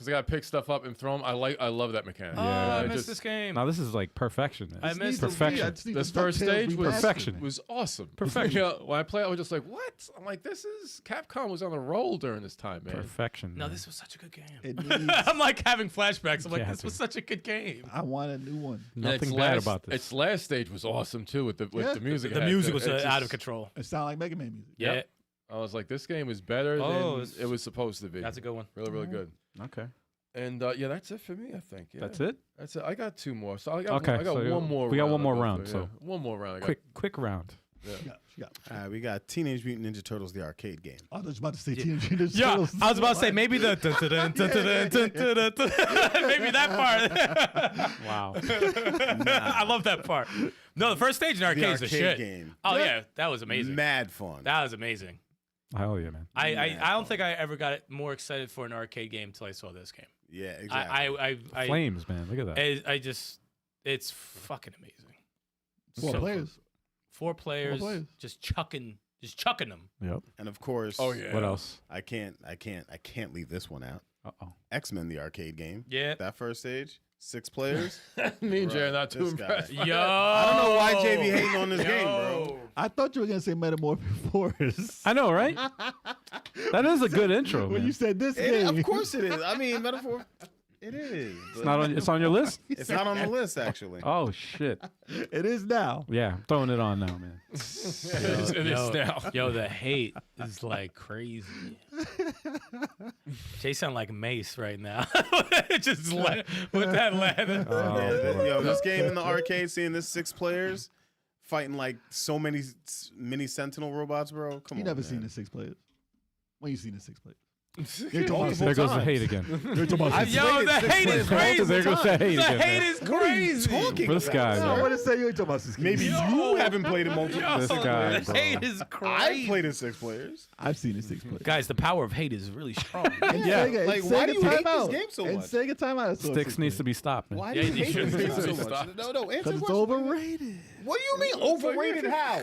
because I got to pick stuff up and throw them. I love that mechanic. Oh, Yeah, I it missed just- this game. Now this is like perfection. I This missed is the- perfection. This first stage was Perfection. was awesome. Perfection. You know, when I played, I was just like, "What?" I'm like, "This is Capcom was on a roll during this time, man." Perfection. No, man. this was such a good game. It needs, I'm like having flashbacks. I'm like, Yeah, this was dude. such a good game. I want a new one. And Nothing its bad last- about this. Its last stage was awesome too with the Yeah. music. The it had. music was It out of just- control. It sounds like Mega Man music. Yeah, Yep. I was like, this game is better Oh, than it's- it was supposed to be. that's a good one. really, really good. Okay. And yeah, that's it for me. I think. Yeah. That's it. That's it. I got two more. So I got, Okay, I got so one more. we got one to more go round, through, so- yeah. One more round. I got, Quick round. Yeah. Yeah. All right, we got Teenage Mutant Ninja Turtles, the arcade game. I was about to say Teenage Mutant Ninja Yeah, Turtles. I was about to say maybe the maybe that part. Wow. I love that part. No, the first stage in The arcade is the arcade shit. game. Oh yeah, that was amazing. Mad fun. That was amazing. Hell yeah, man. I don't think I ever got more excited for an arcade game until I saw this game. Yeah, exactly. I Flames, man. Look at that. I just it's fucking amazing. Four So players. Four players, players. just chucking them. Yep. And of course, Oh yeah. What else? I can't leave this one out. Uh-oh. X-Men, the arcade game. Yeah. That first stage, 6 players. Me and Jay are Bruh, not too this guy. impressed. Yo, I don't know why JB hating on this game, bro. Yo. I thought you were gonna say Metamorphic Forest. I know, right? That is a good intro, When man. you said this It- game, of course it is. I mean, metaphor. It is. It's not on. It's on your list. It's not on the list, actually. Oh shit. it is now. Yeah, I'm throwing it on now, man. It is now. Yo, the hate is like crazy. Jay sound like Mace right now. Just with that ladder. Oh, Yeah, this game in the arcade, seeing this 6 players fighting like so many mini Sentinel robots, bro. Come You on, never man. seen the 6 players. When you seen the 6 players? There goes the hate again. I've Yo, played the 6 hate is players crazy. There goes the hate The again. hate man. is crazy. talking This about, guy, sir? I man. want to say you ain't talking about this game. Maybe you haven't played it multiple. Yo, This guy, the bro. hate is I've crazy. played it 6 players. I've seen the 6 players. Guys, the power of hate is really strong. And Yeah. Sega, Like, and why do Sega you hate Timeout. this game so And much? Sega Timeout. I saw Sticks 6 needs to players. be stopped, man. Why Yeah, do you you hate should this game be so stopped. much? No, answer Because the it's question. overrated. What do you mean overrated? How?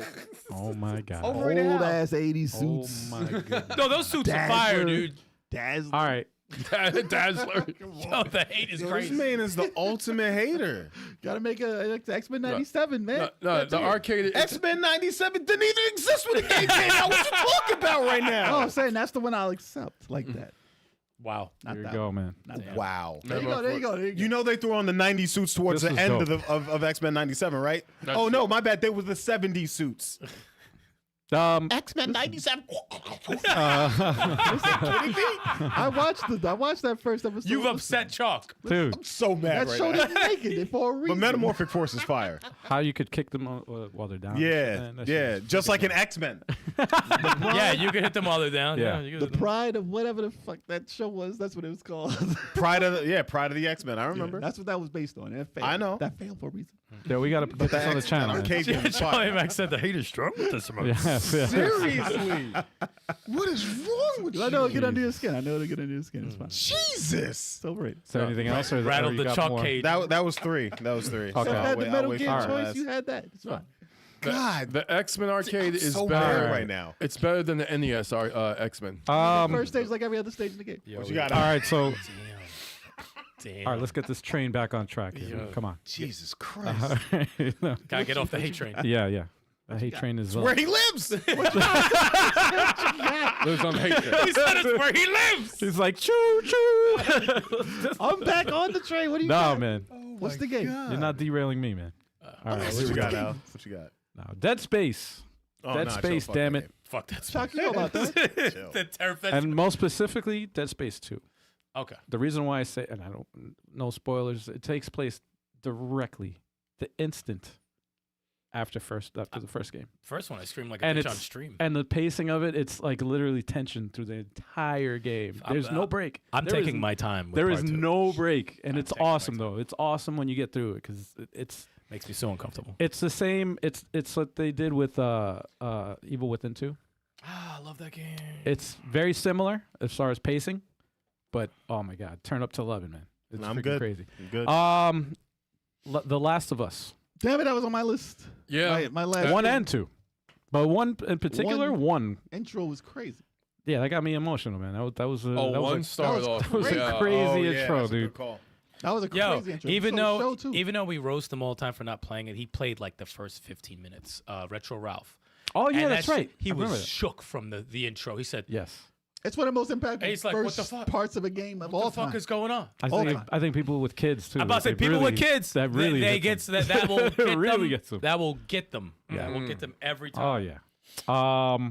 Oh my god. Overrated Old how? ass 80s Oh suits. my god. No, those suits are fire, dude. Dazzler. All right. Dazzler. Yo, the hate is Yo, this crazy. man is the ultimate hater. Gotta make a X-Men 97, man. No, the arcade. X-Men 97 didn't even exist when the game came out. What you talking about right Oh, now? I'm saying that's the one I'll accept like that. Wow. Not Here you that go, one. man. Not that one. Wow. There you go. There you go. There you go. You know they threw on the 90 suits towards This the was end dope. of X-Men 97, right? Oh, no, my bad. They were the 70 suits. X-Men 97. I watched that first episode. You've upset Choc. Dude, So mad That right show now. didn't make it for a But reason. Metamorphic Force is fire. how you could kick them while they're down? Yeah, Man, that yeah. shit is Just like an X-Men. Yeah, you can hit them while they're down. Yeah. you can The hit them. Pride of whatever the fuck that show was. That's what it was called. Pride of the X-Men. I remember. That's what that was based on. And it failed. I know. That failed for a reason. Yeah, we got to put this on the channel. man. arcade game is Charlie fire. Mack said the hate is strong with this emotion. Yeah, yeah. Seriously. What is wrong with you? I know it'll get under your skin. I know it'll get under your skin. It's fine. Jesus. It's overrated. Is there anything else? Or Rattled or the you got Chalk more? cage. That was 3. That was 3. Okay. You I'll had the Metal wait Gear for the choice. last. You had that. It's fine. God. The X-Men arcade is so better mad right now. It's better than the NES X-Men. First stage like every other stage in the game. What you got? All right, so Damn. all right, let's get this train back on track here. Come on. Jesus Christ. No. Gotta get off the hate train. Yeah, yeah. The hate train is Where he lives. Lives on the hate train. He said it's where he lives. He's like choo choo. I'm back on the train. What do you No, got? man, What's the game? you're not derailing me, man. All right, What you got, Al? What you got? now Dead Space. Oh, Dead nah, Space, chill, fuck damn that it. Fuck that. Chuck, you know about that. Chill. The terrifying. And most specifically, Dead Space 2. Okay. The reason why I say, and I don't, no spoilers, it takes place directly, the instant after the first game. First one, I screamed like a And bitch on it's stream. and the pacing of it, it's like literally tension through the entire game. There's no break. I'm There is- taking my time. With There is part two. no break, and I'm it's taking my awesome though. It's awesome when you get through it because it's Makes me so uncomfortable. it's the same. It's what they did with Evil Within 2. Ah, I love that game. It's very similar as far as pacing, but oh my god, turn up to 11, man. It's I'm freaking good. crazy. Good. The Last of Us, Damn it, that was on my list. Yeah. My last 1 and 2, but one in particular, One- one. intro was crazy. Yeah, that got me emotional, man. That was that Oh, was one a, started off. that was a yeah. crazy Oh, yeah, intro, that's a good dude. call. That was a Yo, crazy intro. even So though show, too. even though we roast him all the time for not playing it, he played like the first 15 minutes. Retro Ralph. Oh yeah, And that's right. He I remember was that. shook from the intro. He said, Yes. It's one of the most impactful He's like, what the first fuck? parts of a game of "What all the fuck time. is going on?" All time. I think people with kids too. I'm about to say they people really, with kids. That really they hits gets that will get Really them. gets them. That will get them. Yeah. That will get them every Oh time. yeah.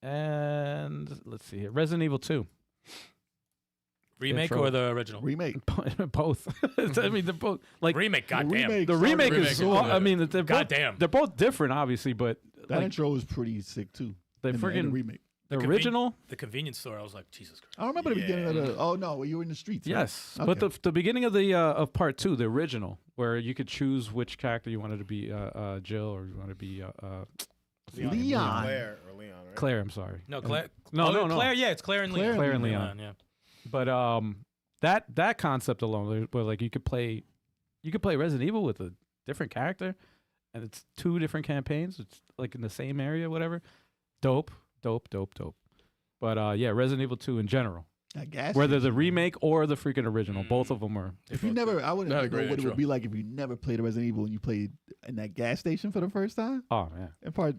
And let's see here. Resident Evil 2. Remake Intro. or the original? Remake. Both. I mean, they're both like Remake. Goddamn. remake. the remake Remake is. is I good. mean, they're both, Goddamn. they're both different, obviously, but That like, intro was pretty sick too. they in the friggin' remake. the conven- original. The convenience store. I was like, Jesus Christ. I remember the beginning of the. Oh no, you were in the streets. right? Yes, Okay. but the beginning of the of part 2, the original, where you could choose which character you wanted to be, Jill, or you want to be Leon. Claire or Leon, right? Claire. I'm sorry. No, Claire. No, no. Claire. Yeah, it's Claire and Leon. Claire and Leon. Yeah. But that concept alone, where like you could play Resident Evil with a different character, and it's 2 different campaigns. It's like in the same area, whatever. Dope. But yeah, Resident Evil 2 in general, A gas whether the station. remake or the freaking original, both of them are. If you never, I wouldn't Not a know great what it intro. would be like if you never played a Resident Evil and you played in that gas station for the first time. Oh man.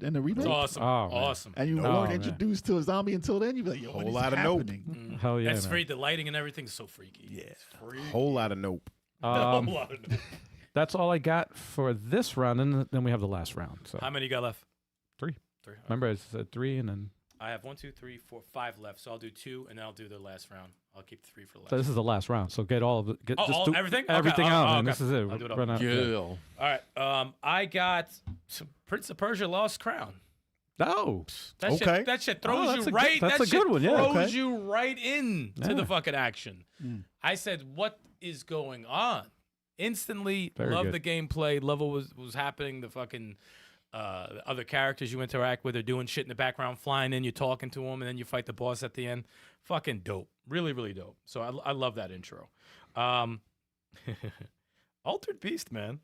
In the remake. It's awesome. Oh, man. Awesome. And you Oh, weren't man. introduced to a zombie until then. You'd be like, yo, what Whole is lot of nope. happening? Hell yeah, That's man. free. The lighting and everything's so freaky. Yeah. Whole lot of nope. A lot of- That's all I got for this round, and then we have the last round. So How many you got left? 3. 3. Remember, I said 3, and then I have 1, 2, 3, 4, 5 left. So I'll do 2, and then I'll do the last round. I'll keep 3 for last. so this is the last round. So get all of it. Get, Oh, just all- do everything? Okay. everything Oh, out, oh, man. okay. This is it. I'll do it all. Run out. Yeah. Gil. All right. I got some Prince of Persia: Lost Crown. Oh, That Okay. shit, that shit Oh, throws that's you a good- right. that's that a shit good one, yeah. Throws Okay. you right in to Yeah. the fucking action. Mm. I said, "What is going on?" Instantly, Very love good. the gameplay. Love what was happening. The fucking the other characters you interact with are doing shit in the background, flying in. You're talking to them, and then you fight the boss at the end. Fucking dope. Really, really dope. So I love that intro. Altered Beast, man.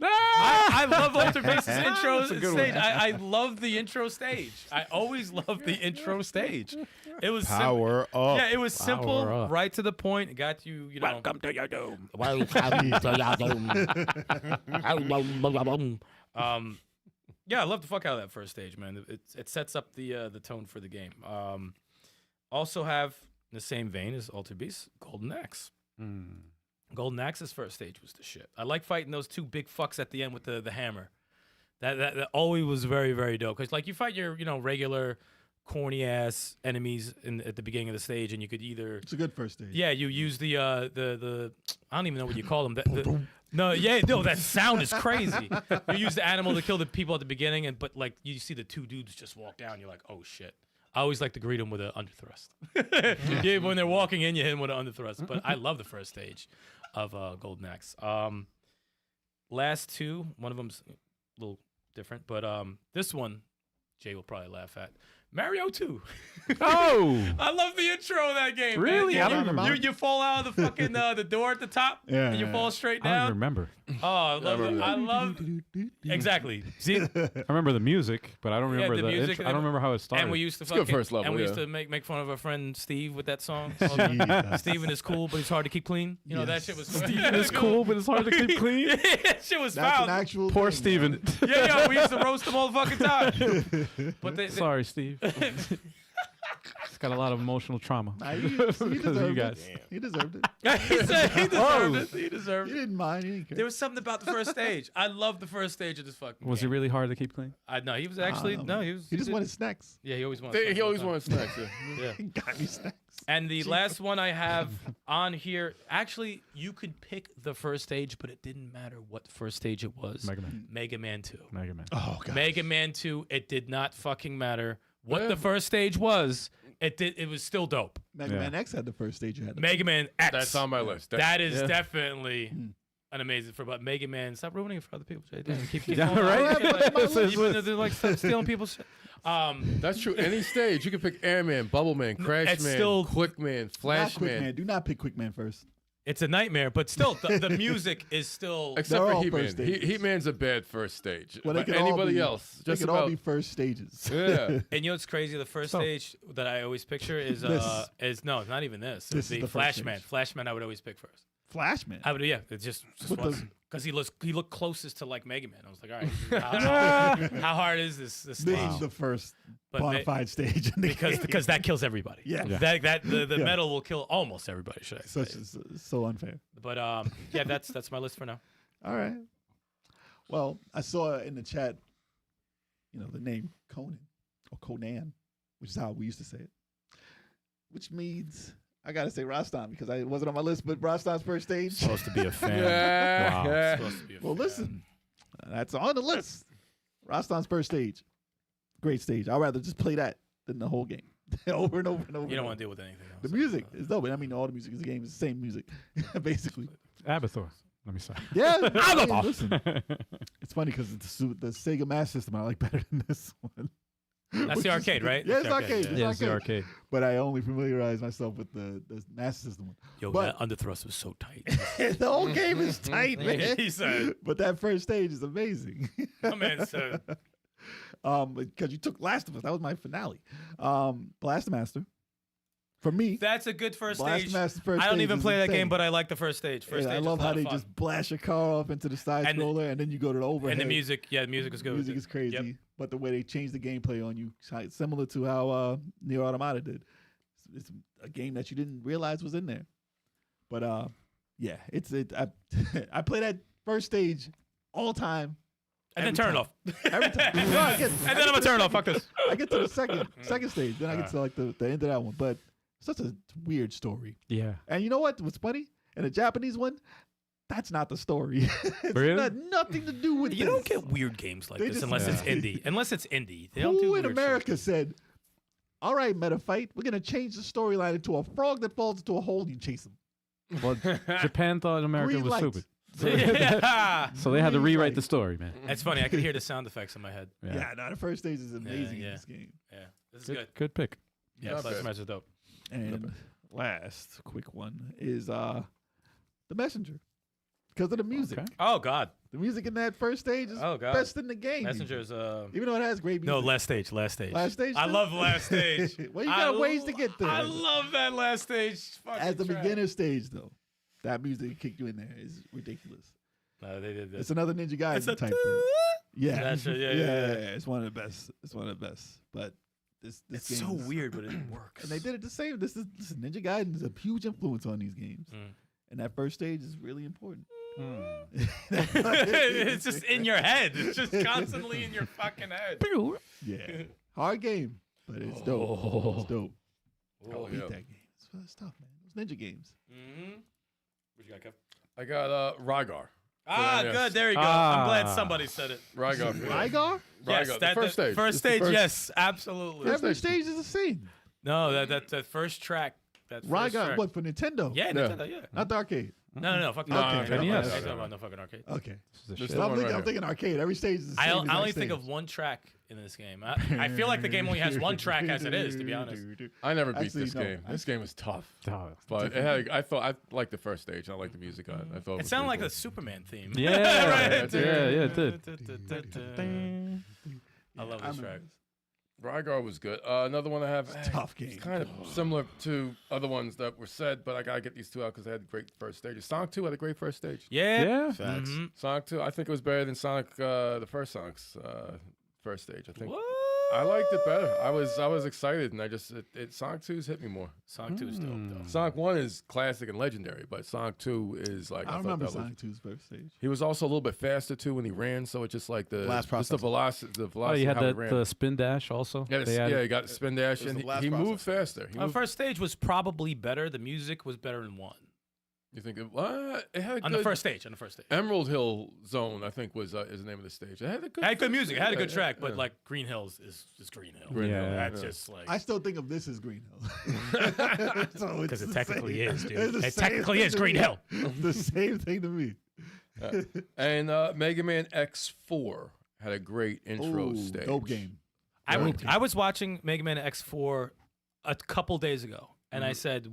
I love Altered Beast's intros and stage. I love the intro stage. I always love the intro stage. It was Power up. Yeah, it was simple, Power up. right to the point. It got you, you know. welcome to your doom. Yeah, I love the fuck out of that first stage, man. It sets up the tone for the game. Also have in the same vein as Altered Beast, Golden Axe. Golden Axe's first stage was the shit. I like fighting those 2 big fucks at the end with the hammer. That always was very, very dope. Because like you fight your regular corny ass enemies at the beginning of the stage, and you could either It's a good first stage. you use the I don't even know what you call them. That sound is crazy. You use the animal to kill the people at the beginning, but like you see the 2 dudes just walk down, you're like, oh shit. I always like to greet them with an underthrust. Yeah, when they're walking in, you hit them with an underthrust. But I love the first stage of Golden Axe. Last 2, one of them's a little different, but this one, Jay will probably laugh at. Mario 2. Oh, I love the intro of that game. Really? Man. I don't remember. You fall out of the fucking the door at the top, Yeah, and you yeah. fall straight I don't down. remember. Oh, I love it. I love exactly. See, I remember the music, but I don't remember the the music, intro. I don't remember how it started. and we used to It's a good fucking first level, and we used yeah. to make fun of our friend Steve with that song. Jesus. Steven is cool, but he's hard to keep clean. You know that Yes. shit was It's cool, but it's hard to keep clean. that shit was That's foul. an actual Poor thing, Steven. Yeah, we used to roast him all the fucking time. But they Sorry, Steve. He's got a lot of emotional trauma Nah, he because of you deserved guys. it. He deserved it. he said he deserved it. He deserved He it. didn't mind. He didn't care. There was something about the first stage. I love the first stage of this fucking Was he game. really hard to keep clean? No, he was actually No. he was. He just did- wanted snacks. Yeah, he always wanted. He always wanted snacks. Yeah. Yeah. Got me snacks. And the last one I have on here, actually, you could pick the first stage, but it didn't matter what first stage it was. Mega Man. Mega Man 2. Mega Man. Oh god. Mega Man 2, it did not fucking matter what Yeah. the first stage was. It was still dope. Mega Yeah. Man X had the first stage you had. Mega Man X. That's on my list. That is yeah. definitely an amazing but Mega Man. Stop ruining it for other people, Jay. Damn, keep Yeah, going. right? Even though they're like stop stealing people's shit. That's true. Any stage, you can pick Airman, Bubble Man, Crash It's Man, still- Quick Man, Not Flash Quick Man. Man. Do not pick Quick Man first. It's a nightmare, but still, the music is still. Except They're for all He-Man. first stages. He-Man's a bad first stage. Well, they But could all anybody be- else, They just could about. all be first stages. Yeah. And you know what's crazy? The first So- stage that I always picture is This. no, not even this. This It's the is the first Flashman. stage. Flashman, I would always pick first. Flashman. I would, yeah. It just With was the- because he looked closest to like Mega Man. I was like, all right, how hard is this This stage? is the first But ma- bona fide stage in the game. because that kills everybody. Yeah. That the Yeah. metal will kill almost everybody. Should I say? Such is so unfair. But yeah, that's my list for now. All right. Well, I saw in the chat, the name Conan or Conan, which is how we used to say it, which means I gotta say Rastan because it wasn't on my list, but Rastan's first stage. Supposed to be a fan. Yeah. Wow. Yeah. Supposed to be a Well, fan. listen, that's on the list. Rastan's first stage, great stage. I'd rather just play that than the whole game over and over and over. You don't and want over. to deal with anything else. The music is dope. I mean, all the music in the game is the same music, basically. Abathur. Let me say. Yeah, I mean, listen. It's funny because the Sega Master System I like better than this one. That's Which the is- arcade, right? Yeah, That's it's the arcade. arcade, Yeah, it's the arcade. But I only familiarized myself with the Master System one. Yo, But- that underthrust was so tight. The whole game is tight, man. He said. But that first stage is amazing. My man said. Because you took Last of Us. That was my finale. Blast Master. For me, That's a good first Blast stage. Master first I don't stage even is play that insane. game, but I like the first stage. First Yeah, stage I is love a how lot of they fun. just blast your car off into the side And- scroller, and then you go to the overhead. And the music, yeah, the music was The good. music is crazy, Yep. but the way they changed the gameplay on you, similar to how Nier Automata did. It's a game that you didn't realize was in there. But yeah, I play that first stage all time. And then every turn it time. off. Every time. No, I get- And I then get I'm to gonna the turn it off. second- Fuck this. I get to the second stage, then I get to like the end of that one. But such a weird story. Yeah. And you know what? What's funny? In the Japanese one, that's not the story. It's Really? got nothing to do with You this. don't get weird games like They this just- unless it's Yeah. indie. Unless it's indie, they don't do Who in weird America shit. said, all right, Metafight, we're going to change the storyline into a frog that falls into a hole, you chase him. Well, Japan thought America Green was light. stupid. Yeah. So they had to Green rewrite light. the story, man. It's funny. I can hear the sound effects in my head. Yeah, no, the first stage is amazing yeah. in this game. Yeah, this is good. Good pick. Yeah, Not Blast bad. Master's dope. And last quick one is The Messenger. Because of the music. Okay. Oh God, The music in that first stage is Oh, God. best in the game. Messenger's Even though it has great music. no last stage. Last stage. Last stage, I too? love last stage. Well, you got ways to get there. I love that last stage. Fucking As the track. beginner stage, though, that music that kicked you in there is ridiculous. No, they did this. It's another Ninja Gaiden It's a type thing. Yeah. That's right, yeah. It's one of the best. It's one of the best. But this It's game so is- weird, but it works. And they did it the same. This is Ninja Gaiden is a huge influence on these games. Mm. And that first stage is really important. It's just in your head. It's just constantly in your fucking head. Yeah. Hard game, but it's dope. It's dope. Hell I beat yeah. that game. It's tough, man. Those Ninja games. Mm-hmm. What you got, Kev? I got Rygar. Ah, Yeah. good. There you go. I'm glad Ah. somebody said it. Rygar. Rygar? Yes, Rygar. that, The first stage. First It's the stage, first- yes, absolutely. Every stage is the same. No, that first track. That first Rygar, track. what, for Nintendo? Yeah, Yeah. Nintendo, yeah. Not the arcade. No, fuck No, the no, arcade. no, I'm no, not no, talking no. about no fucking arcade. Okay. This is a This shit. one I'm, right thinking, I'm here. thinking arcade. Every stage is the same. I exact only think stage. of one track in this game. I feel like the game only has one track as it is, to be honest. I never beat Actually, this no. game. This game was tough. Oh, But it had, I liked the first stage. I liked the music on it. I thought It was sounded like pretty the Superman theme. Yeah, Right. yeah, it did. I love I this remember track. cool. Rygar was good. Another one I have. It's a tough game. It's kind of similar to other ones that were said, but I gotta get these two out because they had great first stages. Sonic 2 had a great first stage. Yeah. Yeah. Facts. Mhm. Sonic 2, I think it was better than Sonic, the first Sonic's first stage. I think What? I liked it better. I was excited, and I just Sonic 2's hit me more. Sonic 2 is dope, though. Sonic 1 is classic and legendary, but Sonic 2 is like I thought remember that was- Sonic 2's first stage. He was also a little bit faster too when he ran, so it's just like Blast the velocity. The Oh, velocity you had how he the, ran. the spin dash also. yeah, They added- he got the spin dash, was and the blast he moved process. faster. He Our moved, first stage was probably better. The music was better in 1. you think what? It had a On good the first stage. Emerald Hill Zone, I think is the name of the stage. It had a good. It had good music. It had a good yeah, track, but yeah. like Green Hills is just Green Hill. Green Hill, Yeah. That's yeah. just like I still think of this as Green Hill. because it technically is, dude. It's the It same technically thing is to Green me. Hill. The same thing to me. And Mega Man X4 had a great intro Ooh, stage. dope game. I was watching Mega Man X4 a couple days ago, and I said,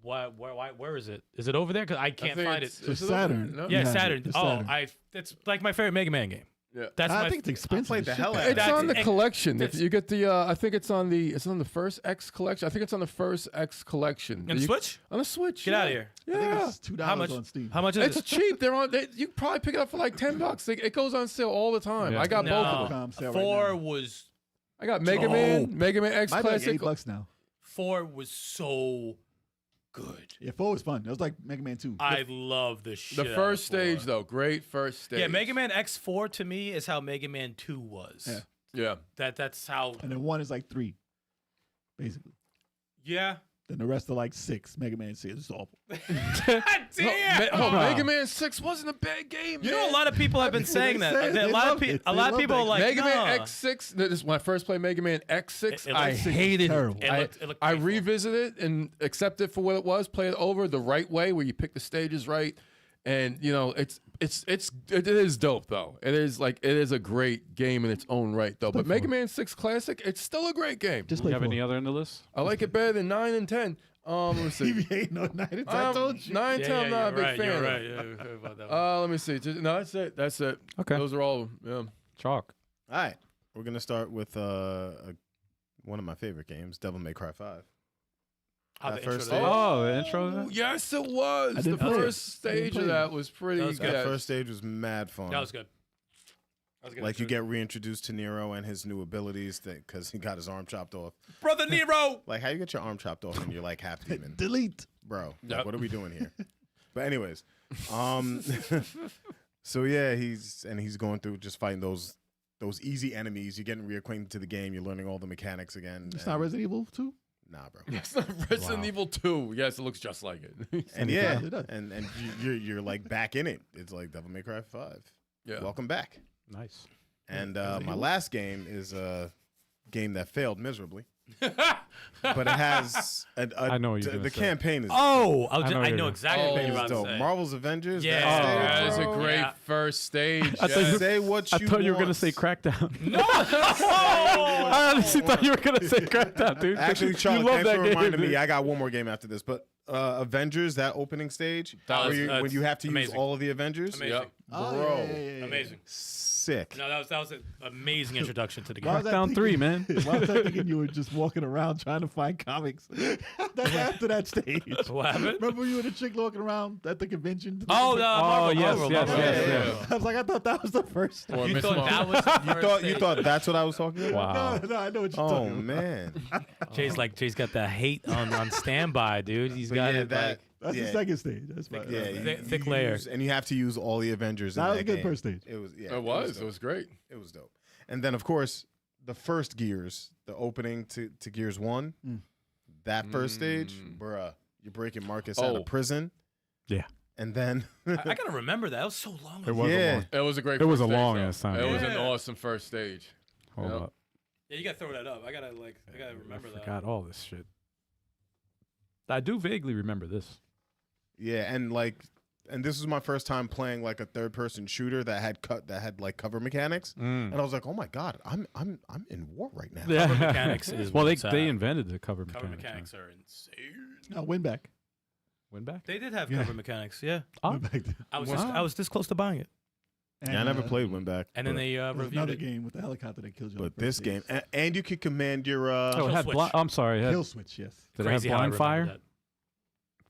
Where is it? Is it over there? Because I can't find it. It's Saturn. No? Yeah, You have it. Saturn. It's Oh, Saturn. it's like my favorite Mega Man game. Yeah. That's I my. think it's expensive. played the as hell shit. out of It's That's- on the and- collection. If that's- you get the, I think it's on the first X collection. I think it's on the first X collection. And You- Switch? On the Switch. Get yeah. out of here. I think Yeah. it's $2 How much? on Steam. How much is It's it? cheap. They're on. You can probably pick it up for like $10. It goes on sale all the time. Yeah. I got both of them. Capcom sale right 4 now. was I got Mega Man, Mega Man X Might be like Classic. $8 now. 4 was so good. Yeah, 4 was fun. It was like Mega Man 2. I love the shit. The out of first 4. stage though, great first stage. Yeah, Mega Man X4 to me is how Mega Man 2 was. Yeah. Yeah. That's how. And then 1 is like 3, basically. Yeah. Then the rest are like 6. Mega Man 6. It's awful. God damn. Mega Man 6 wasn't a bad game. You know, a lot of people have been saying They that. say- A they lot of love people. it. A They lot of love people are Mega like Mega nah. Man X6. This is when I first played Mega Man X6. It I looks hated terrible. it. It looked I painful. revisited it and accept it for what it was. Play it over the right way, where you pick the stages right, and you know it is dope though. It is a great game in its own right though. But Mega Man 6 Classic, it's still a great game. Just Do you play have 4. any other on the list? I like it better than 9 and 10. Let me see. You hating on 9 and 10, I told you. 9 and 10, I'm not a big fan. You're of. right. Yeah, you're right about that one. Let me see. No, that's it. That's it. Okay. Those are all. Yeah. Choc. All right, we're gonna start with one of my favorite games, Devil May Cry 5. How that the intro first to that- stage. Oh, the intro. to Oh, that? yes, it was. I The didn't play it. first I didn't stage play of it. that was pretty That was good. good. That first stage was mad fun. That was good. That was a good Like you intro. get reintroduced to Nero and his new abilities because he got his arm chopped off. Brother Nero. Like how you get your arm chopped off and you're like half demon, Delete. bro. Like, Yep. what are we doing here? But anyways, so yeah, he's going through just fighting those easy enemies. You're getting reacquainted to the game. You're learning all the mechanics again. It's and- not Resident Evil 2? Nah, bro. It's not Resident Evil 2. Yes, it looks just like it. And It yeah, does, it does. and you're like back in it. It's like Devil May Cry 5. Yeah. Welcome back. Nice. And my last game is a game that failed miserably, but it has I know what you're gonna the say. campaign is Oh, I know I you're know gonna- exactly what is you're about to dope. say. Marvel's Avengers. Yeah. that Oh, stage, That is a bro. great Yeah. first stage. I thought yes. you- Say what I you thought you were gonna want. say Crackdown. No. I honestly thought you were gonna say Crackdown, dude. Actually, you Charlie, love thanks that for game. reminding me. dude. I got one more game after this, but Avengers, that opening stage, That was- when you have to use amazing. all of the Avengers, Amazing. Yep. bro, Amazing. sick. No, that was an amazing introduction to the Why game. was I Crackdown thinking- 3, man. Why was I thinking you were just walking around trying to find comics? That's after that stage. What happened? Remember you and the chick walking around at the convention? Oh, no, Marvel, yes, Marvel, yes, Marvel. yes, Yeah. yes. I was like, I thought that was the first. Or You Miss thought Marvel. that was the first You stage? thought that's what I was talking about? Wow. No, I know what you're Oh talking about. man, Jay's got that hate on standby, dude. He's But got yeah, it that like That's yeah, the second stage. That's fine. yeah, That's fine. Thick- you- thick you layer. use- and you have to use all the Avengers. That in was a good game. first stage. It was, yeah, It was. It dope. was great. It was dope. And then of course the first Gears, the opening to Gears 1, that first stage, bruh, you're breaking Marcus out Oh. of prison. Yeah. And then I gotta remember that. It was so long It ago. was Yeah. a long. It was a great. It was first a stage, long though. ass time. It was an Yeah. awesome first stage. Hold Yep. up. Yeah, you gotta throw that up. I gotta remember I that. forgot all this shit. I do vaguely remember this. yeah, and this was my first time playing like a third person shooter that had like cover mechanics. And I was like, "Oh my god, I'm in war right now." Yeah. mechanics is well, what's they up. invented the cover Cover mechanics. mechanics are insane. No, win back. Win back. They did have Yeah. cover mechanics. Yeah, Oh. Win back. I was Wow. I was this close to buying it, Yeah, I never played Winback. and then but- they There's reviewed another it. game with the helicopter that kills you. on But the this first game, stage. and you could command your Oh, it Kill had switch. I'm sorry. It had, Kill switch, yes. did it have Crazy how I blind remember fire? that.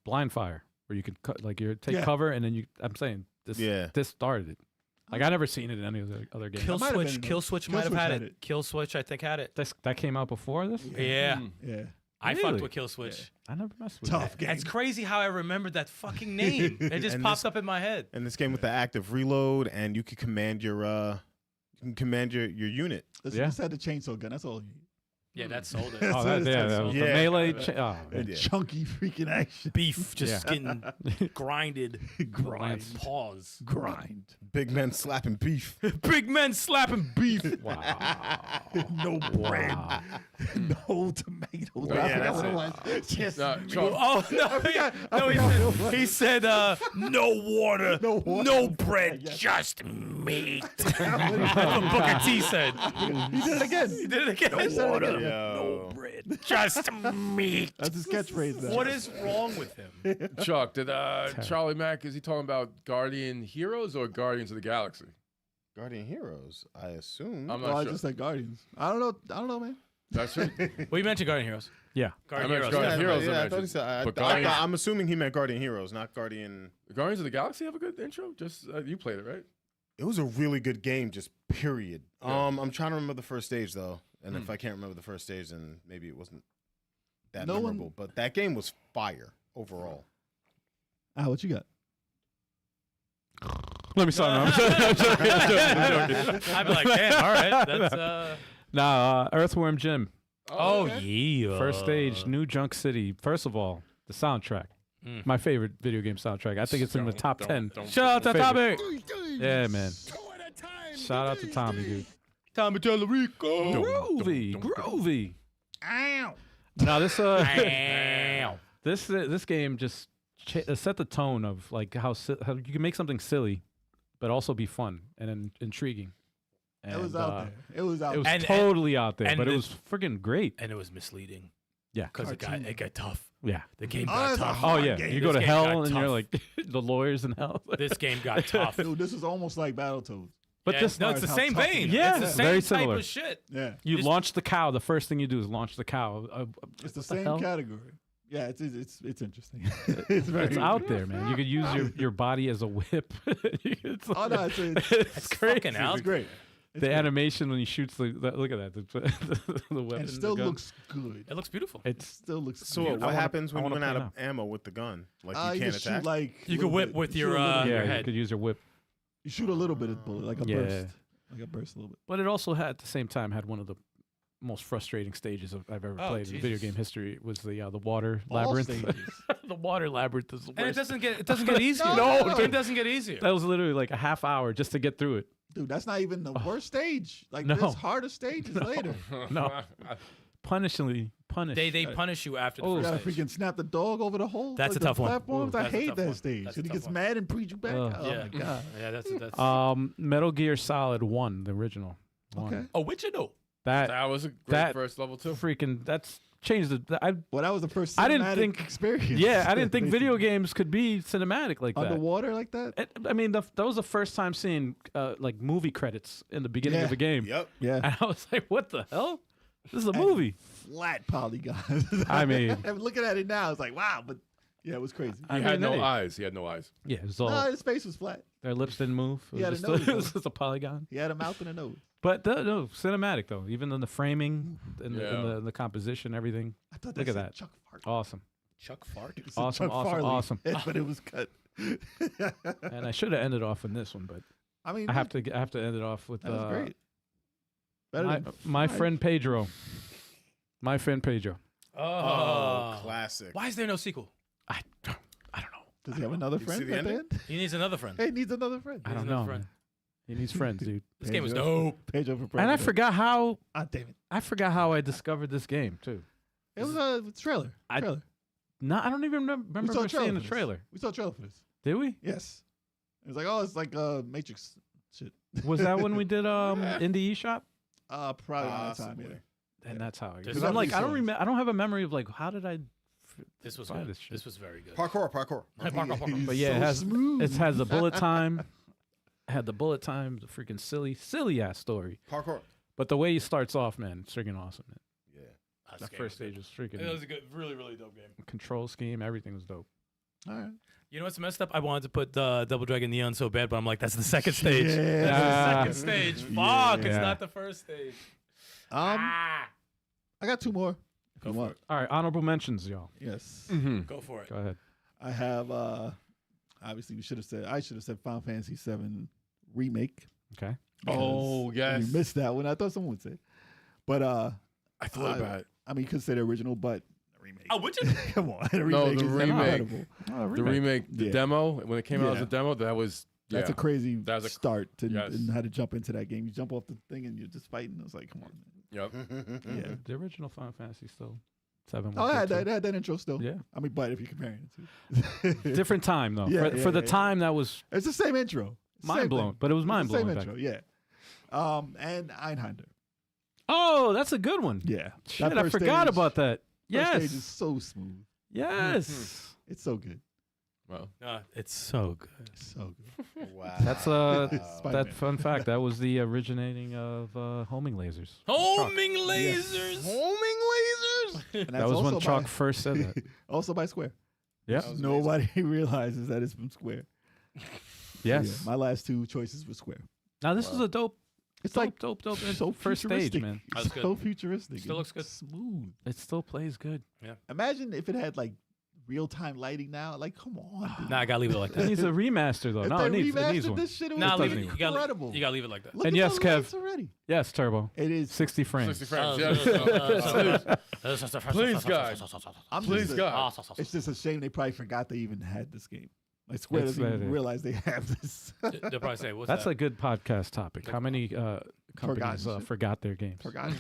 Blind fire, where you could like you take Yeah. cover and then you. I'm saying this. Yeah. This started it. Like I never seen it in any of the other games. Kill might have been switch. in Kill the- switch Kill might have Switch had had it. it. Kill switch, I think had it. That came out before this. Yeah, Yeah. I Really? fucked with Kill switch. I never messed with Tough it. game. It's crazy how I remembered that fucking name. It just And popped this- up in my head. and this game with the active reload, and you can command your unit. Listen, Yeah. just had the chainsaw gun. That's all you need. Yeah, that sold it. Oh, that, yeah, that was the Yeah. melee. Oh, And Yeah. chunky freaking action. Beef just Yeah. getting grinded. Grind. Pause. Grind. Big men slapping beef. Big men slapping beef. wow. No bread. Wow. No tomatoes. Yeah, I forgot that's what it it. was. Just Chuck, Oh no! I forgot what it was. He said, "No water, No water. no bread, Yes. just meat." meat. That's what Booker T said. He did it again. He did it again. He said it again. Yo. Just meat. That's his catchphrase now. What is wrong with him? Chuck, did Charlie Mack, is he talking about Guardian Heroes or Guardians of the Galaxy? Guardian Heroes, I assume. I'm No, not I sure. just said Guardians. I don't know, man. That's it. Well, you mentioned Guardian Heroes. Yeah. Guardian I Heroes. meant Guardian Heroes. Yeah, I mentioned. thought he said. But Guardians- I'm assuming he meant Guardian Heroes, not Guardian. Guardians of the Galaxy have a good intro? Just you played it, right? It was a really good game, just period. Yeah. I'm trying to remember the first stage though, and if I can't remember the first stage, then maybe it wasn't that No one- memorable. But that game was fire overall. What you got? Let me start. I'm joking. I'd be like, damn, all right. That's Nah, Earthworm Jim. Oh okay. yeah. First stage, New Junk City. First of all, the soundtrack. My favorite video game soundtrack. I think it's in the top 10. Shout out to Tommy. Yeah, man. Shout out to Tommy, dude. Tommy Tellerico. Groovy. Ow. Now this Ow. this game just set the tone of like how you can make something silly, but also be fun and intriguing. It was And, out there. It was out It was there. And- totally out there, and but it the- was freaking great. And it was misleading Yeah. because it got tough. Yeah. The game Oh, got that's a tough. Oh hard yeah. game. You go This to game hell got and you're tough. like the lawyers in hell. This game got tough. Dude, this is almost like Battletoads. But Yeah, just no, it's the how same tough vein. it is. Yeah, it's the same very type similar. of shit. Yeah. you It's- launch the cow. The first thing you do is launch the cow. It's the what same hell? category. Yeah, it's interesting. It's very It's out there, man. You could use your body as a whip. it's Oh no, it's it's crazy. fucking out. it's great. It's The great. animation when he shoots look at that. The weapon. And it still the gun. looks good. It looks beautiful. It's Still looks So good. what happens when I you wanna run play out of ammo with the gun? Like you You can't can attack. shoot like You a can little whip bit. with You your, shoot a little yeah, bit. your you head. could use your whip. You shoot a little bit of bullet, like a Yeah. burst, like a burst a little bit. But it also had at the same time had one of the most frustrating stages I've ever Oh, played in video Jesus. game history. Was the water All labyrinth. stages. The water labyrinth is the And it worst. doesn't get easier. No, no. It doesned get easier. That was literally like a half hour just to get through it. Dude, that's not even the worst stage. Like No. there's harder stages later. No, punishingly punished. They punish you after the Oh, You first gotta stage. freaking snap the dog over the hole. That's like a the tough one. platforms. Ooh, I that's a hate tough that one. stage. That's And a he gets tough one. mad and preach you back. Ugh. Oh Yeah. my god. Yeah, that's Metal Gear Solid 1, the original. One. Okay. original. That was a great that first level too. freaking that's changed the. Well, that was the first I didn't cinematic think- experience. Yeah, I didn't think video basically. games could be cinematic like that. Underwater like that. I mean, that was the first time seeing like movie credits in the beginning Yeah. of a game. Yep. Yeah. And I was like, what the hell? This is a And movie. Flat polygons. I mean- I'm looking at it now. It's like wow, but yeah, it was crazy. I He had mean, no hey. eyes. He had no eyes. Yeah, it was all, No, his face was flat. their lips didn't move. It He had was, a just, nose, it was though. just a polygon. He had a mouth and a nose. But no, cinematic though. Even in the framing and Yeah. the composition, everything. I thought Look that at said that. Chuck Fart. Awesome. Chuck Fart. It said Awesome, Chuck awesome, Farley, awesome. but it was cut. And I should have ended off in this one, but I mean, I have to end it off with That was great. Better my, than my five. friend Pedro. My friend Pedro. Oh, classic. Why is there no sequel? I don't know. Does he have another see friend the at the ending? end? He needs another friend. Hey, he needs another friend. I He's don't another know. friend. Man. He needs friends, dude. This game was Pedro. dope. Pedro for And president. I forgot how Ah, damn it. I discovered this game too. It was a trailer. I- trailer. No, I don't even We remember saw a seeing the for this. trailer. We saw a trailer for this. Did we? Yes. It was like, oh, it's like Matrix shit. Was that when we did Indie eShop? Probably around that time. Possibly. Yeah. And that's how I. This Because is I'm like, what I we don't saw. remember. I don't have a memory of like how did I. This was Find good. this shit. This was very good. Parkour. He's But yeah, so smooth. it has the bullet time. Had the bullet time, the freaking silly ass story. Parkour. But the way he starts off, man, it's freaking awesome. Man. Yeah. That first stage was freaking It was a good, really, really dope game. control scheme. Everything was dope. All right. You know what's messed up? I wanted to put Double Dragon Neon so bad, but I'm like, that's the second stage. Yeah. That's the Ah. second stage. Fuck, it's Yeah. not the first stage. I got two more. If you want. All right, honorable mentions, y'all. Yes. Go for it. Go ahead. I have obviously I should have said Final Fantasy VII remake. Okay. Oh, because yes. We missed that one. I thought someone would say. But I thought about it. I mean you could say the original, but the remake. Oh, would you? Come on. The No, remake the is remake. incredible. The remake, the Yeah. demo, when it came out as Yeah. a demo, that was That's a crazy That was a- start to yes. and how to jump into that game. You jump off the thing and you're just fighting. I was like, come on. Yep. Yeah. The original Final Fantasy still 7. Oh, I had that intro still. Yeah. I mean, but if you're comparing it to Different time though. Yeah, for yeah, the yeah. time that was it's the same intro. mind blowing, but it was mind blowing. Same intro, yeah. And Einhander. Oh, that's a good one. Yeah. Shit, I forgot about that. First stage Yes. is so smooth. Yes. It's so good. Well, It's so good. It's so good. Wow. That's Spider-Man. that fun fact. That was the originating of homing lasers. Homing lasers. Homing lasers. And That that's was when also Choc by- first said that. Also by Square. Yep. was Nobody realizes that it's from Square. Yes. Yeah, my last two choices were Square. Now this is a dope. It's dope, like dope. It's so first stage, futuristic. man. That's It's good. so futuristic. Still looks It's good. Smooth. It still plays good. Imagine if it had like real time lighting now. Like, come on, dude. Nah, I gotta leave it like It that. needs a remaster though. If No, they it needs remastered one. this shit, it would Nah, be leave it. You gotta, incredible. you gotta leave it like that. Look And at yes, the Kev. lights already. Yes, Turbo. It is 60 frames. 60 frames. Please, guys. I'm Please, just God. It's just a shame they probably forgot they even had this game. Like Square It's doesn't even that- realize they have this. They'll probably say, "What's That's that?" a good podcast topic. How many companies Forgotten shit. forgot their games? Forgot. I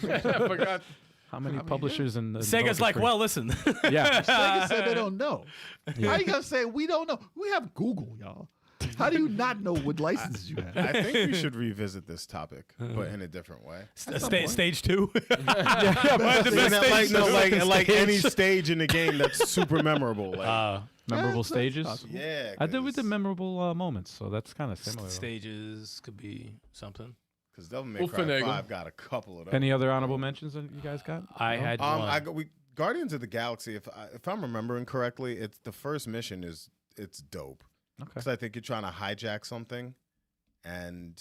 forgot. How many I mean, publishers and Sega's like, well, listen. yeah. Sega said they don't know. How you gonna say we don't know? We have Google, y'all. How do you not know what licenses you have? I think we should revisit this topic, but in a different way. Stage 2. Like any stage in the game that's super memorable. Like, Memorable that's stages. possible. yeah, I did with the memorable moments, so that's kind of similar. though. Stages could be something. because Devil May We'll Cry finagle. 5 got a couple of those. Any other honorable mentions that you guys got? I had one. Guardians of the Galaxy. If I'm remembering correctly, it's the first mission it's dope. Okay. Because I think you're trying to hijack something, and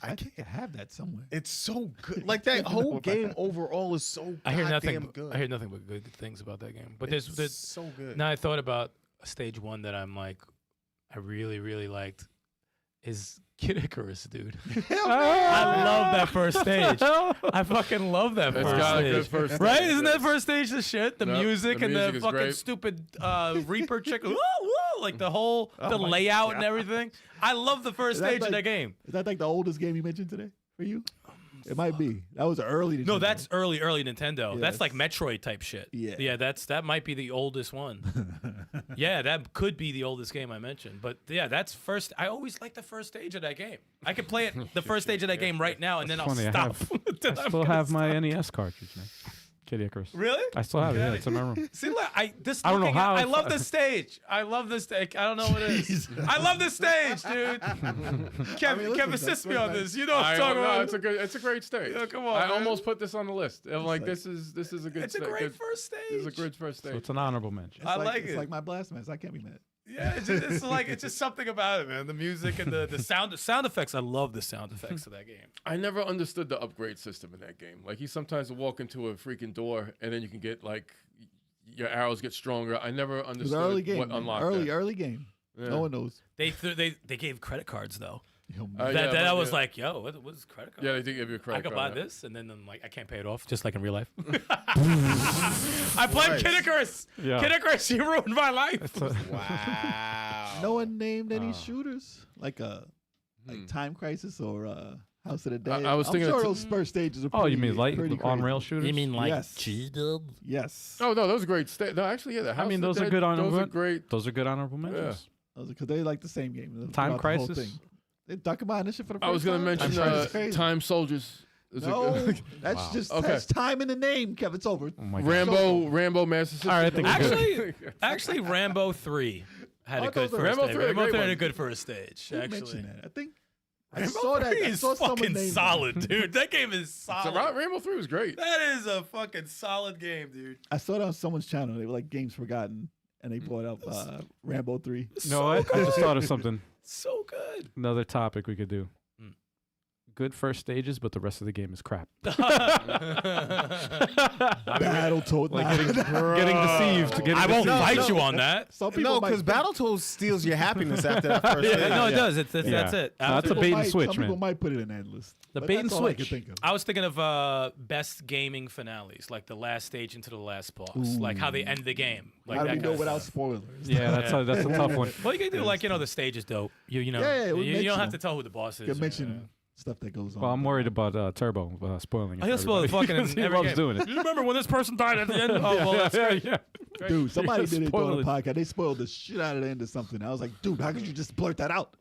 I think I have that somewhere. it's so good. Like that whole game overall is so I hear goddamn nothing. good. I hear nothing but good things about that game. But It's there's so good. now I thought about stage 1 that I'm like, I really really liked is Kid Icarus, dude. I love that first stage. I fucking love that It's first got a stage. good first stage. Right? Isn't that first stage the shit? The Yep, music the and music the is fucking great. stupid Reaper chick. Woo, woo, like the whole the layout and everything. I love the first Is that stage of like- that game. Is that like the oldest game you mentioned today for you? It might be. That was early. No, Nintendo. that's early Nintendo. Yeah, that's like Metroid type shit. Yeah. That might be the oldest one. Yeah, that could be the oldest game I mentioned. But yeah, that's first. I always like the first stage of that game. I could play it the first stage of that game right now, and then I'll funny, I stop. have- I still have my NES cartridge, man. Kid Icarus. Really? I still have it. Yeah, it's in my room. See, look, I don't know how I if love I- this stage. I love this stage. I don't know what it is. I love this stage, dude. Kevin, listen, assist that's me very on nice. this. You know what I'm talking about. It's a great stage. Yeah, come on, I man. almost put this on the list. I'm like, this is a good. It's a great first stage. This is a great first So stage. it's an honorable mention. I like it's it. like my blast mess. I can't be mad. Yeah, it's just something about it, man. The music and the sound effects. I love the sound effects of that game. I never understood the upgrade system in that game. Like, you sometimes will walk into a freaking door and then you can get like your arrows get stronger. I never It was understood an early game. what man. unlocked Early game. Yeah. No one knows. They gave credit cards though. Yo, Uh, man. yeah, that but I was yeah. like, yo, what's credit card? Yeah, they did give you a credit I could card, buy yeah. this, and then I'm like, I can't pay it off, just like in real life. I played Nice. Kid Icarus. Yeah. Kid Icarus, you ruined my life. Wow. No one named any shooters like Time Crisis or House of the Dead. I was I'm thinking sure of those first stages are. Oh, you pretty- mean like pretty on crazy. rail shooters? Yes. G-Dub? Yes. Oh no, those are great. No, actually, yeah. The House I mean, of those the are Dead, good honorable. Those are great. Those are good honorable mentions. Because they like the same game. Time throughout the whole Crisis? thing. They talk about this shit for the first I was gonna time? mention That's crazy. Time Soldiers. Is a No, good- that's just Okay. that's time in the name, Kev. It's over. Oh my God. Rambo Master System. All right, I think we're Actually, Rambo 3 had a Oh, good those are- first Rambo stage. 3 are Rambo great 3 had a ones. good first stage. Who Actually, mentioned that? I think I Rambo saw that. 3 I is saw someone fucking name solid, dude. That game is So solid. Rambo 3 was great. That is a fucking solid game, dude. I saw it on someone's channel. They were like Games Forgotten, and they brought up Rambo 3. You know what? I just thought of something. So good. Another topic we could do. Hmm. Good first stages, but the rest of the game is crap. Battletoad. Like Nah. getting deceived. Getting I won't deceived. fight you on that. Some people No, might because think- Battletoads steals your happiness after that first stage. No, it Yeah. does. That's Yeah. it. No, that's a people bait and might- switch, some people man. might put it in that list. The But bait and that's all I could switch. think of. I was thinking of best gaming finales, like the last stage into the last boss, like how they end the game. Like How do that we kind go of without stuff. spoilers? Yeah, that's a tough one. Well, you can do like the stage is dope. You know, Yeah, we you mention don't have them. to tell who the boss is. You can or- mention stuff that goes on. Well, I'm worried about Turbo spoiling it. He'll for spoil the everybody. fucking He every loves game. doing it. You remember when this person died at the end? Oh, well, that's great. yeah. Dude, somebody did it Spoil during the it. podcast. They spoiled the shit out of the end of something. I was like, dude, how could you just blurt that out?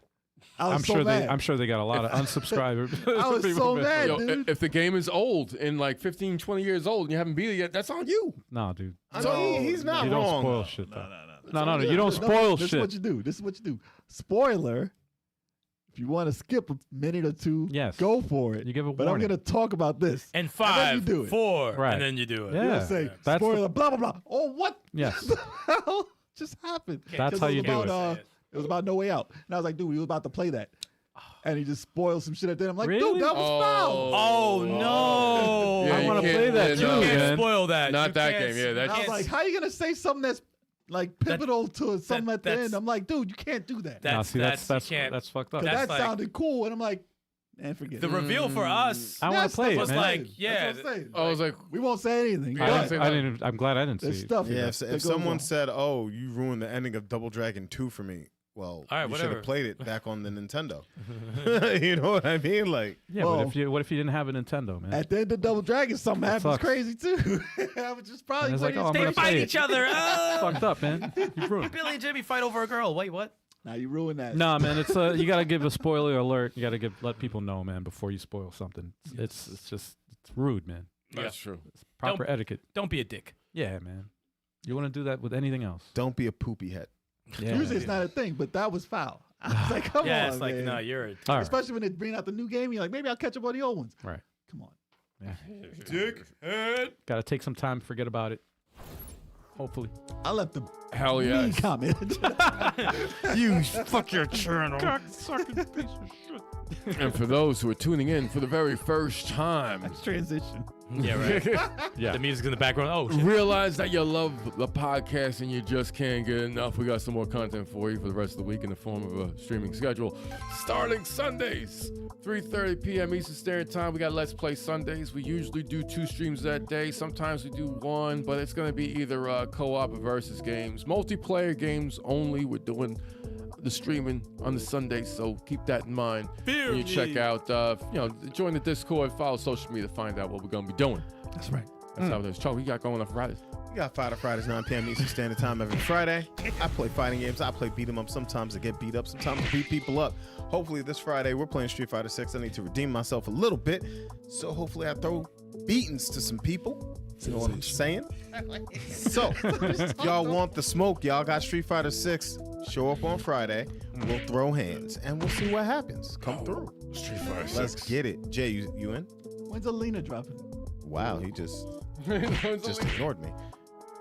I was so mad. I'm sure they got a lot of unsubscribers. I was so mad, Yo, dude. if the game is old and like 15, 20 years old and you haven't beat it yet, that's on you. No, dude. So he's not You don't wrong. spoil shit. Though. No. No, You don't spoil This shit. is what you do. This is what you do. Spoiler. If you want to skip a minute or two, Yes. go for it. You give a But I'm warning. going to talk about this. And then 5, you do it. 4, Right. and then you do it. Yeah. You're going to say, That's spoiler, blah, blah, blah. Oh, what Yes. the hell just happened? That's 'Cause how it was you do about, it. It was about No Way Out. And I was like, dude, we was about to play that. And he just spoiled some shit at the end. I'm like, Really? dude, that was foul. Oh, no. Yeah, I you wanna can't- play that no, too, You can't man. spoil that. Not You that can't- game. Yeah, And that's I was like, how are you going to say something that's like pivotal to something at the that's- end? I'm like, dude, you can't do that. No, That's see, that's you can't- that's fucked up. Because that's that like- sounded cool. And I'm like, man, forget The it. reveal for us I want Yes, to play that's it, was man. like, That's yeah. what I'm saying. I was like, We won't say anything. I didn't say but that. I'm glad I didn't there's see it. stuff. Yeah, that if goes someone on. said, "Oh, you ruined the ending of Double Dragon 2 for me," well, All right, you should whatever. have played it back on the Nintendo. You know what I mean? Like, Yeah, Well- but what if you didn't have a Nintendo, man? At the end of Double Dragon, something That happens sucks. crazy too. I was just probably And it's like, playing oh, I'm They gonna fight play each it. other. Fucked up, man. You ruined it. Billy and Jimmy fight over a girl. Wait, what? Now you ruined that. Nah, man, it's you gotta give a spoiler alert. You gotta let people know, man, before you spoil something. It's just it's rude, man. that's true. It's proper etiquette. Don't be a dick. Yeah, man. You want to do that with anything else? don't be a poopy head. Yeah. Usually it's not a thing, but that was foul. I was like, come Yeah, on, it's like, man. no, you're a All right. Especially when they bring out the new game, you're like, maybe I'll catch up on the old ones. Right. Come on. Dick head. Gotta take some time, forget about it. Hopefully. I left the Hell mean yes. comment. you. Fuck your channel. And for those who are tuning in for the very first time, Let's transition. Yeah, right. Yeah. The music's in the background. Oh, shit. realize that you love the podcast and you just can't get enough. We got some more content for you for the rest of the week in the form of a streaming schedule. Starting Sundays, 3:30 p.m. Eastern Standard Time. We got Let's Play Sundays. We usually do 2 streams that day. Sometimes we do 1, but it's going to be either co-op or versus games. Multiplayer games only. We're doing the streaming on the Sundays, so keep that in mind when you check out, join the Discord, follow social media to find out what we're going to be doing. That's right. That's how it is. Choc, we got going on Fridays. We got Fighter Fridays, 9 p.m. Eastern Standard Time every Friday. I play fighting games. I play beat 'em up. Sometimes I get beat up. Sometimes I beat people up. Hopefully this Friday we're playing Street Fighter 6. I need to redeem myself a little bit, so hopefully I throw beatings to some people. You know what I'm saying? So, if y'all want the smoke, y'all got Street Fighter 6. Show up on Friday. We'll throw hands and we'll see what happens. Come through. Street Fighter Let's get it. Jay, you in? When's Alina dropping? Wow, he just ignored me.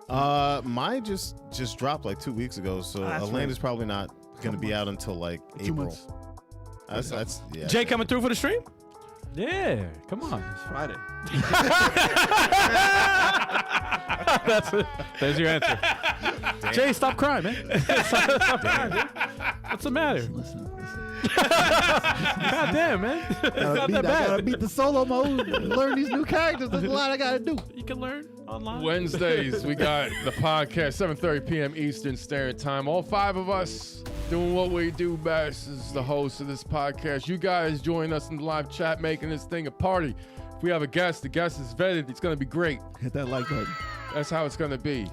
Mine just dropped like 2 weeks ago, so That's Elena's probably not gonna be out until like 2 April. months. That's yeah. Jay coming through for the stream? Yeah. Come on. It's Friday. That's it. There's your answer. Jay, stop crying, man. Stop crying, dude. What's the matter? Listen. God damn, man. It's not that I gotta bad. beat the solo mode and learn these new characters. There's a lot I gotta do. You can learn online. Wednesdays, we got the podcast, 7:30 p.m. Eastern Standard Time. All 5 of us doing what we do best as the host of this podcast. You guys join us in the live chat, making this thing a party. If we have a guest, the guest is vetted. It's going to be great. Hit that like button. That's how it's going to be.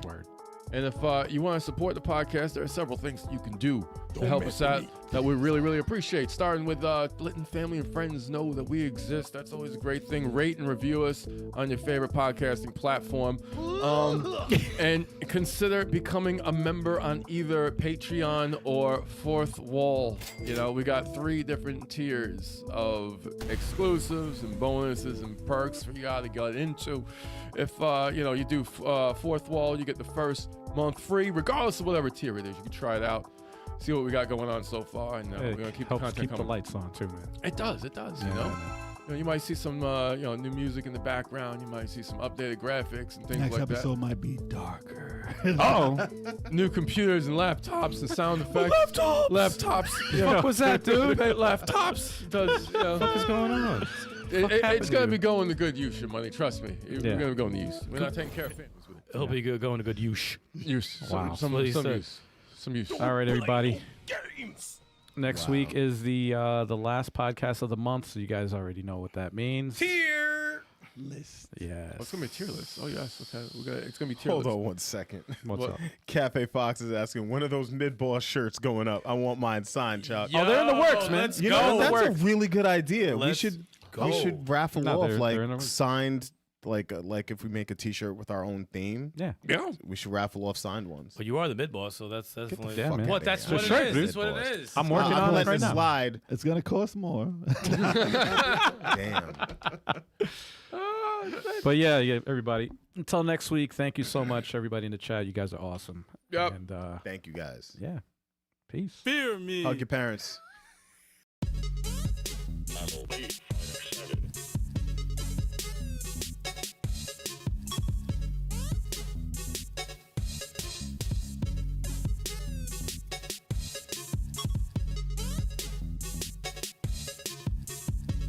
And if you want to support the podcast, there are several things that you can do to help us out that we really, really appreciate. Starting with letting family and friends know that we exist. That's always a great thing. Rate and review us on your favorite podcasting platform. And consider becoming a member on either Patreon or Fourthwall. You know, we got 3 different tiers of exclusives and bonuses and perks for you to get into. If you do Fourthwall, you get the first month free, regardless of whatever tier it is. You can try it out, see what we got going on so far, and we're gonna keep the helps content keep coming. the lights on too, man. It does. You might see some new music in the background. You might see some updated graphics and things Next like episode might be darker. that. New computers and laptops and sound effects. Laptops. What was that, dude? Laptops does. What's going on? It's gonna be going to good use, your money. Trust me. We're Yeah. gonna be going to use. We're not taking care of families with it. It'll be good going to good use. Use. Wow. Some What he use. said. Some use. All right, everybody. Next week is the last podcast of the month, so you guys already know what that means. Here. list. Yes. Oh, it's gonna be a tier list. Oh yes, okay. It's gonna be tier Hold list. on one second. What's What? up? Cafe Fox is asking, when are those mid-boss shirts going up? I want mine signed, Chuck. Oh, they're in the works, man. Let's You go. know, that's a Works. really good idea. We Let's should go. raffle No, off they're in the works. signed, like if we make a T-shirt with our own theme, Yeah. Yeah. we should raffle off signed ones. But you are the mid boss, so that's definitely. Yeah, man. What? That's outta what here. it is. Shirt, That's what it is. I'm working I'm on it letting right now. slide. It's gonna cost more. Damn. But yeah, everybody. Until next week, thank you so much, everybody in the chat. You guys are awesome. Yep. And Thank you guys. yeah, peace. Fear me. Hug your parents.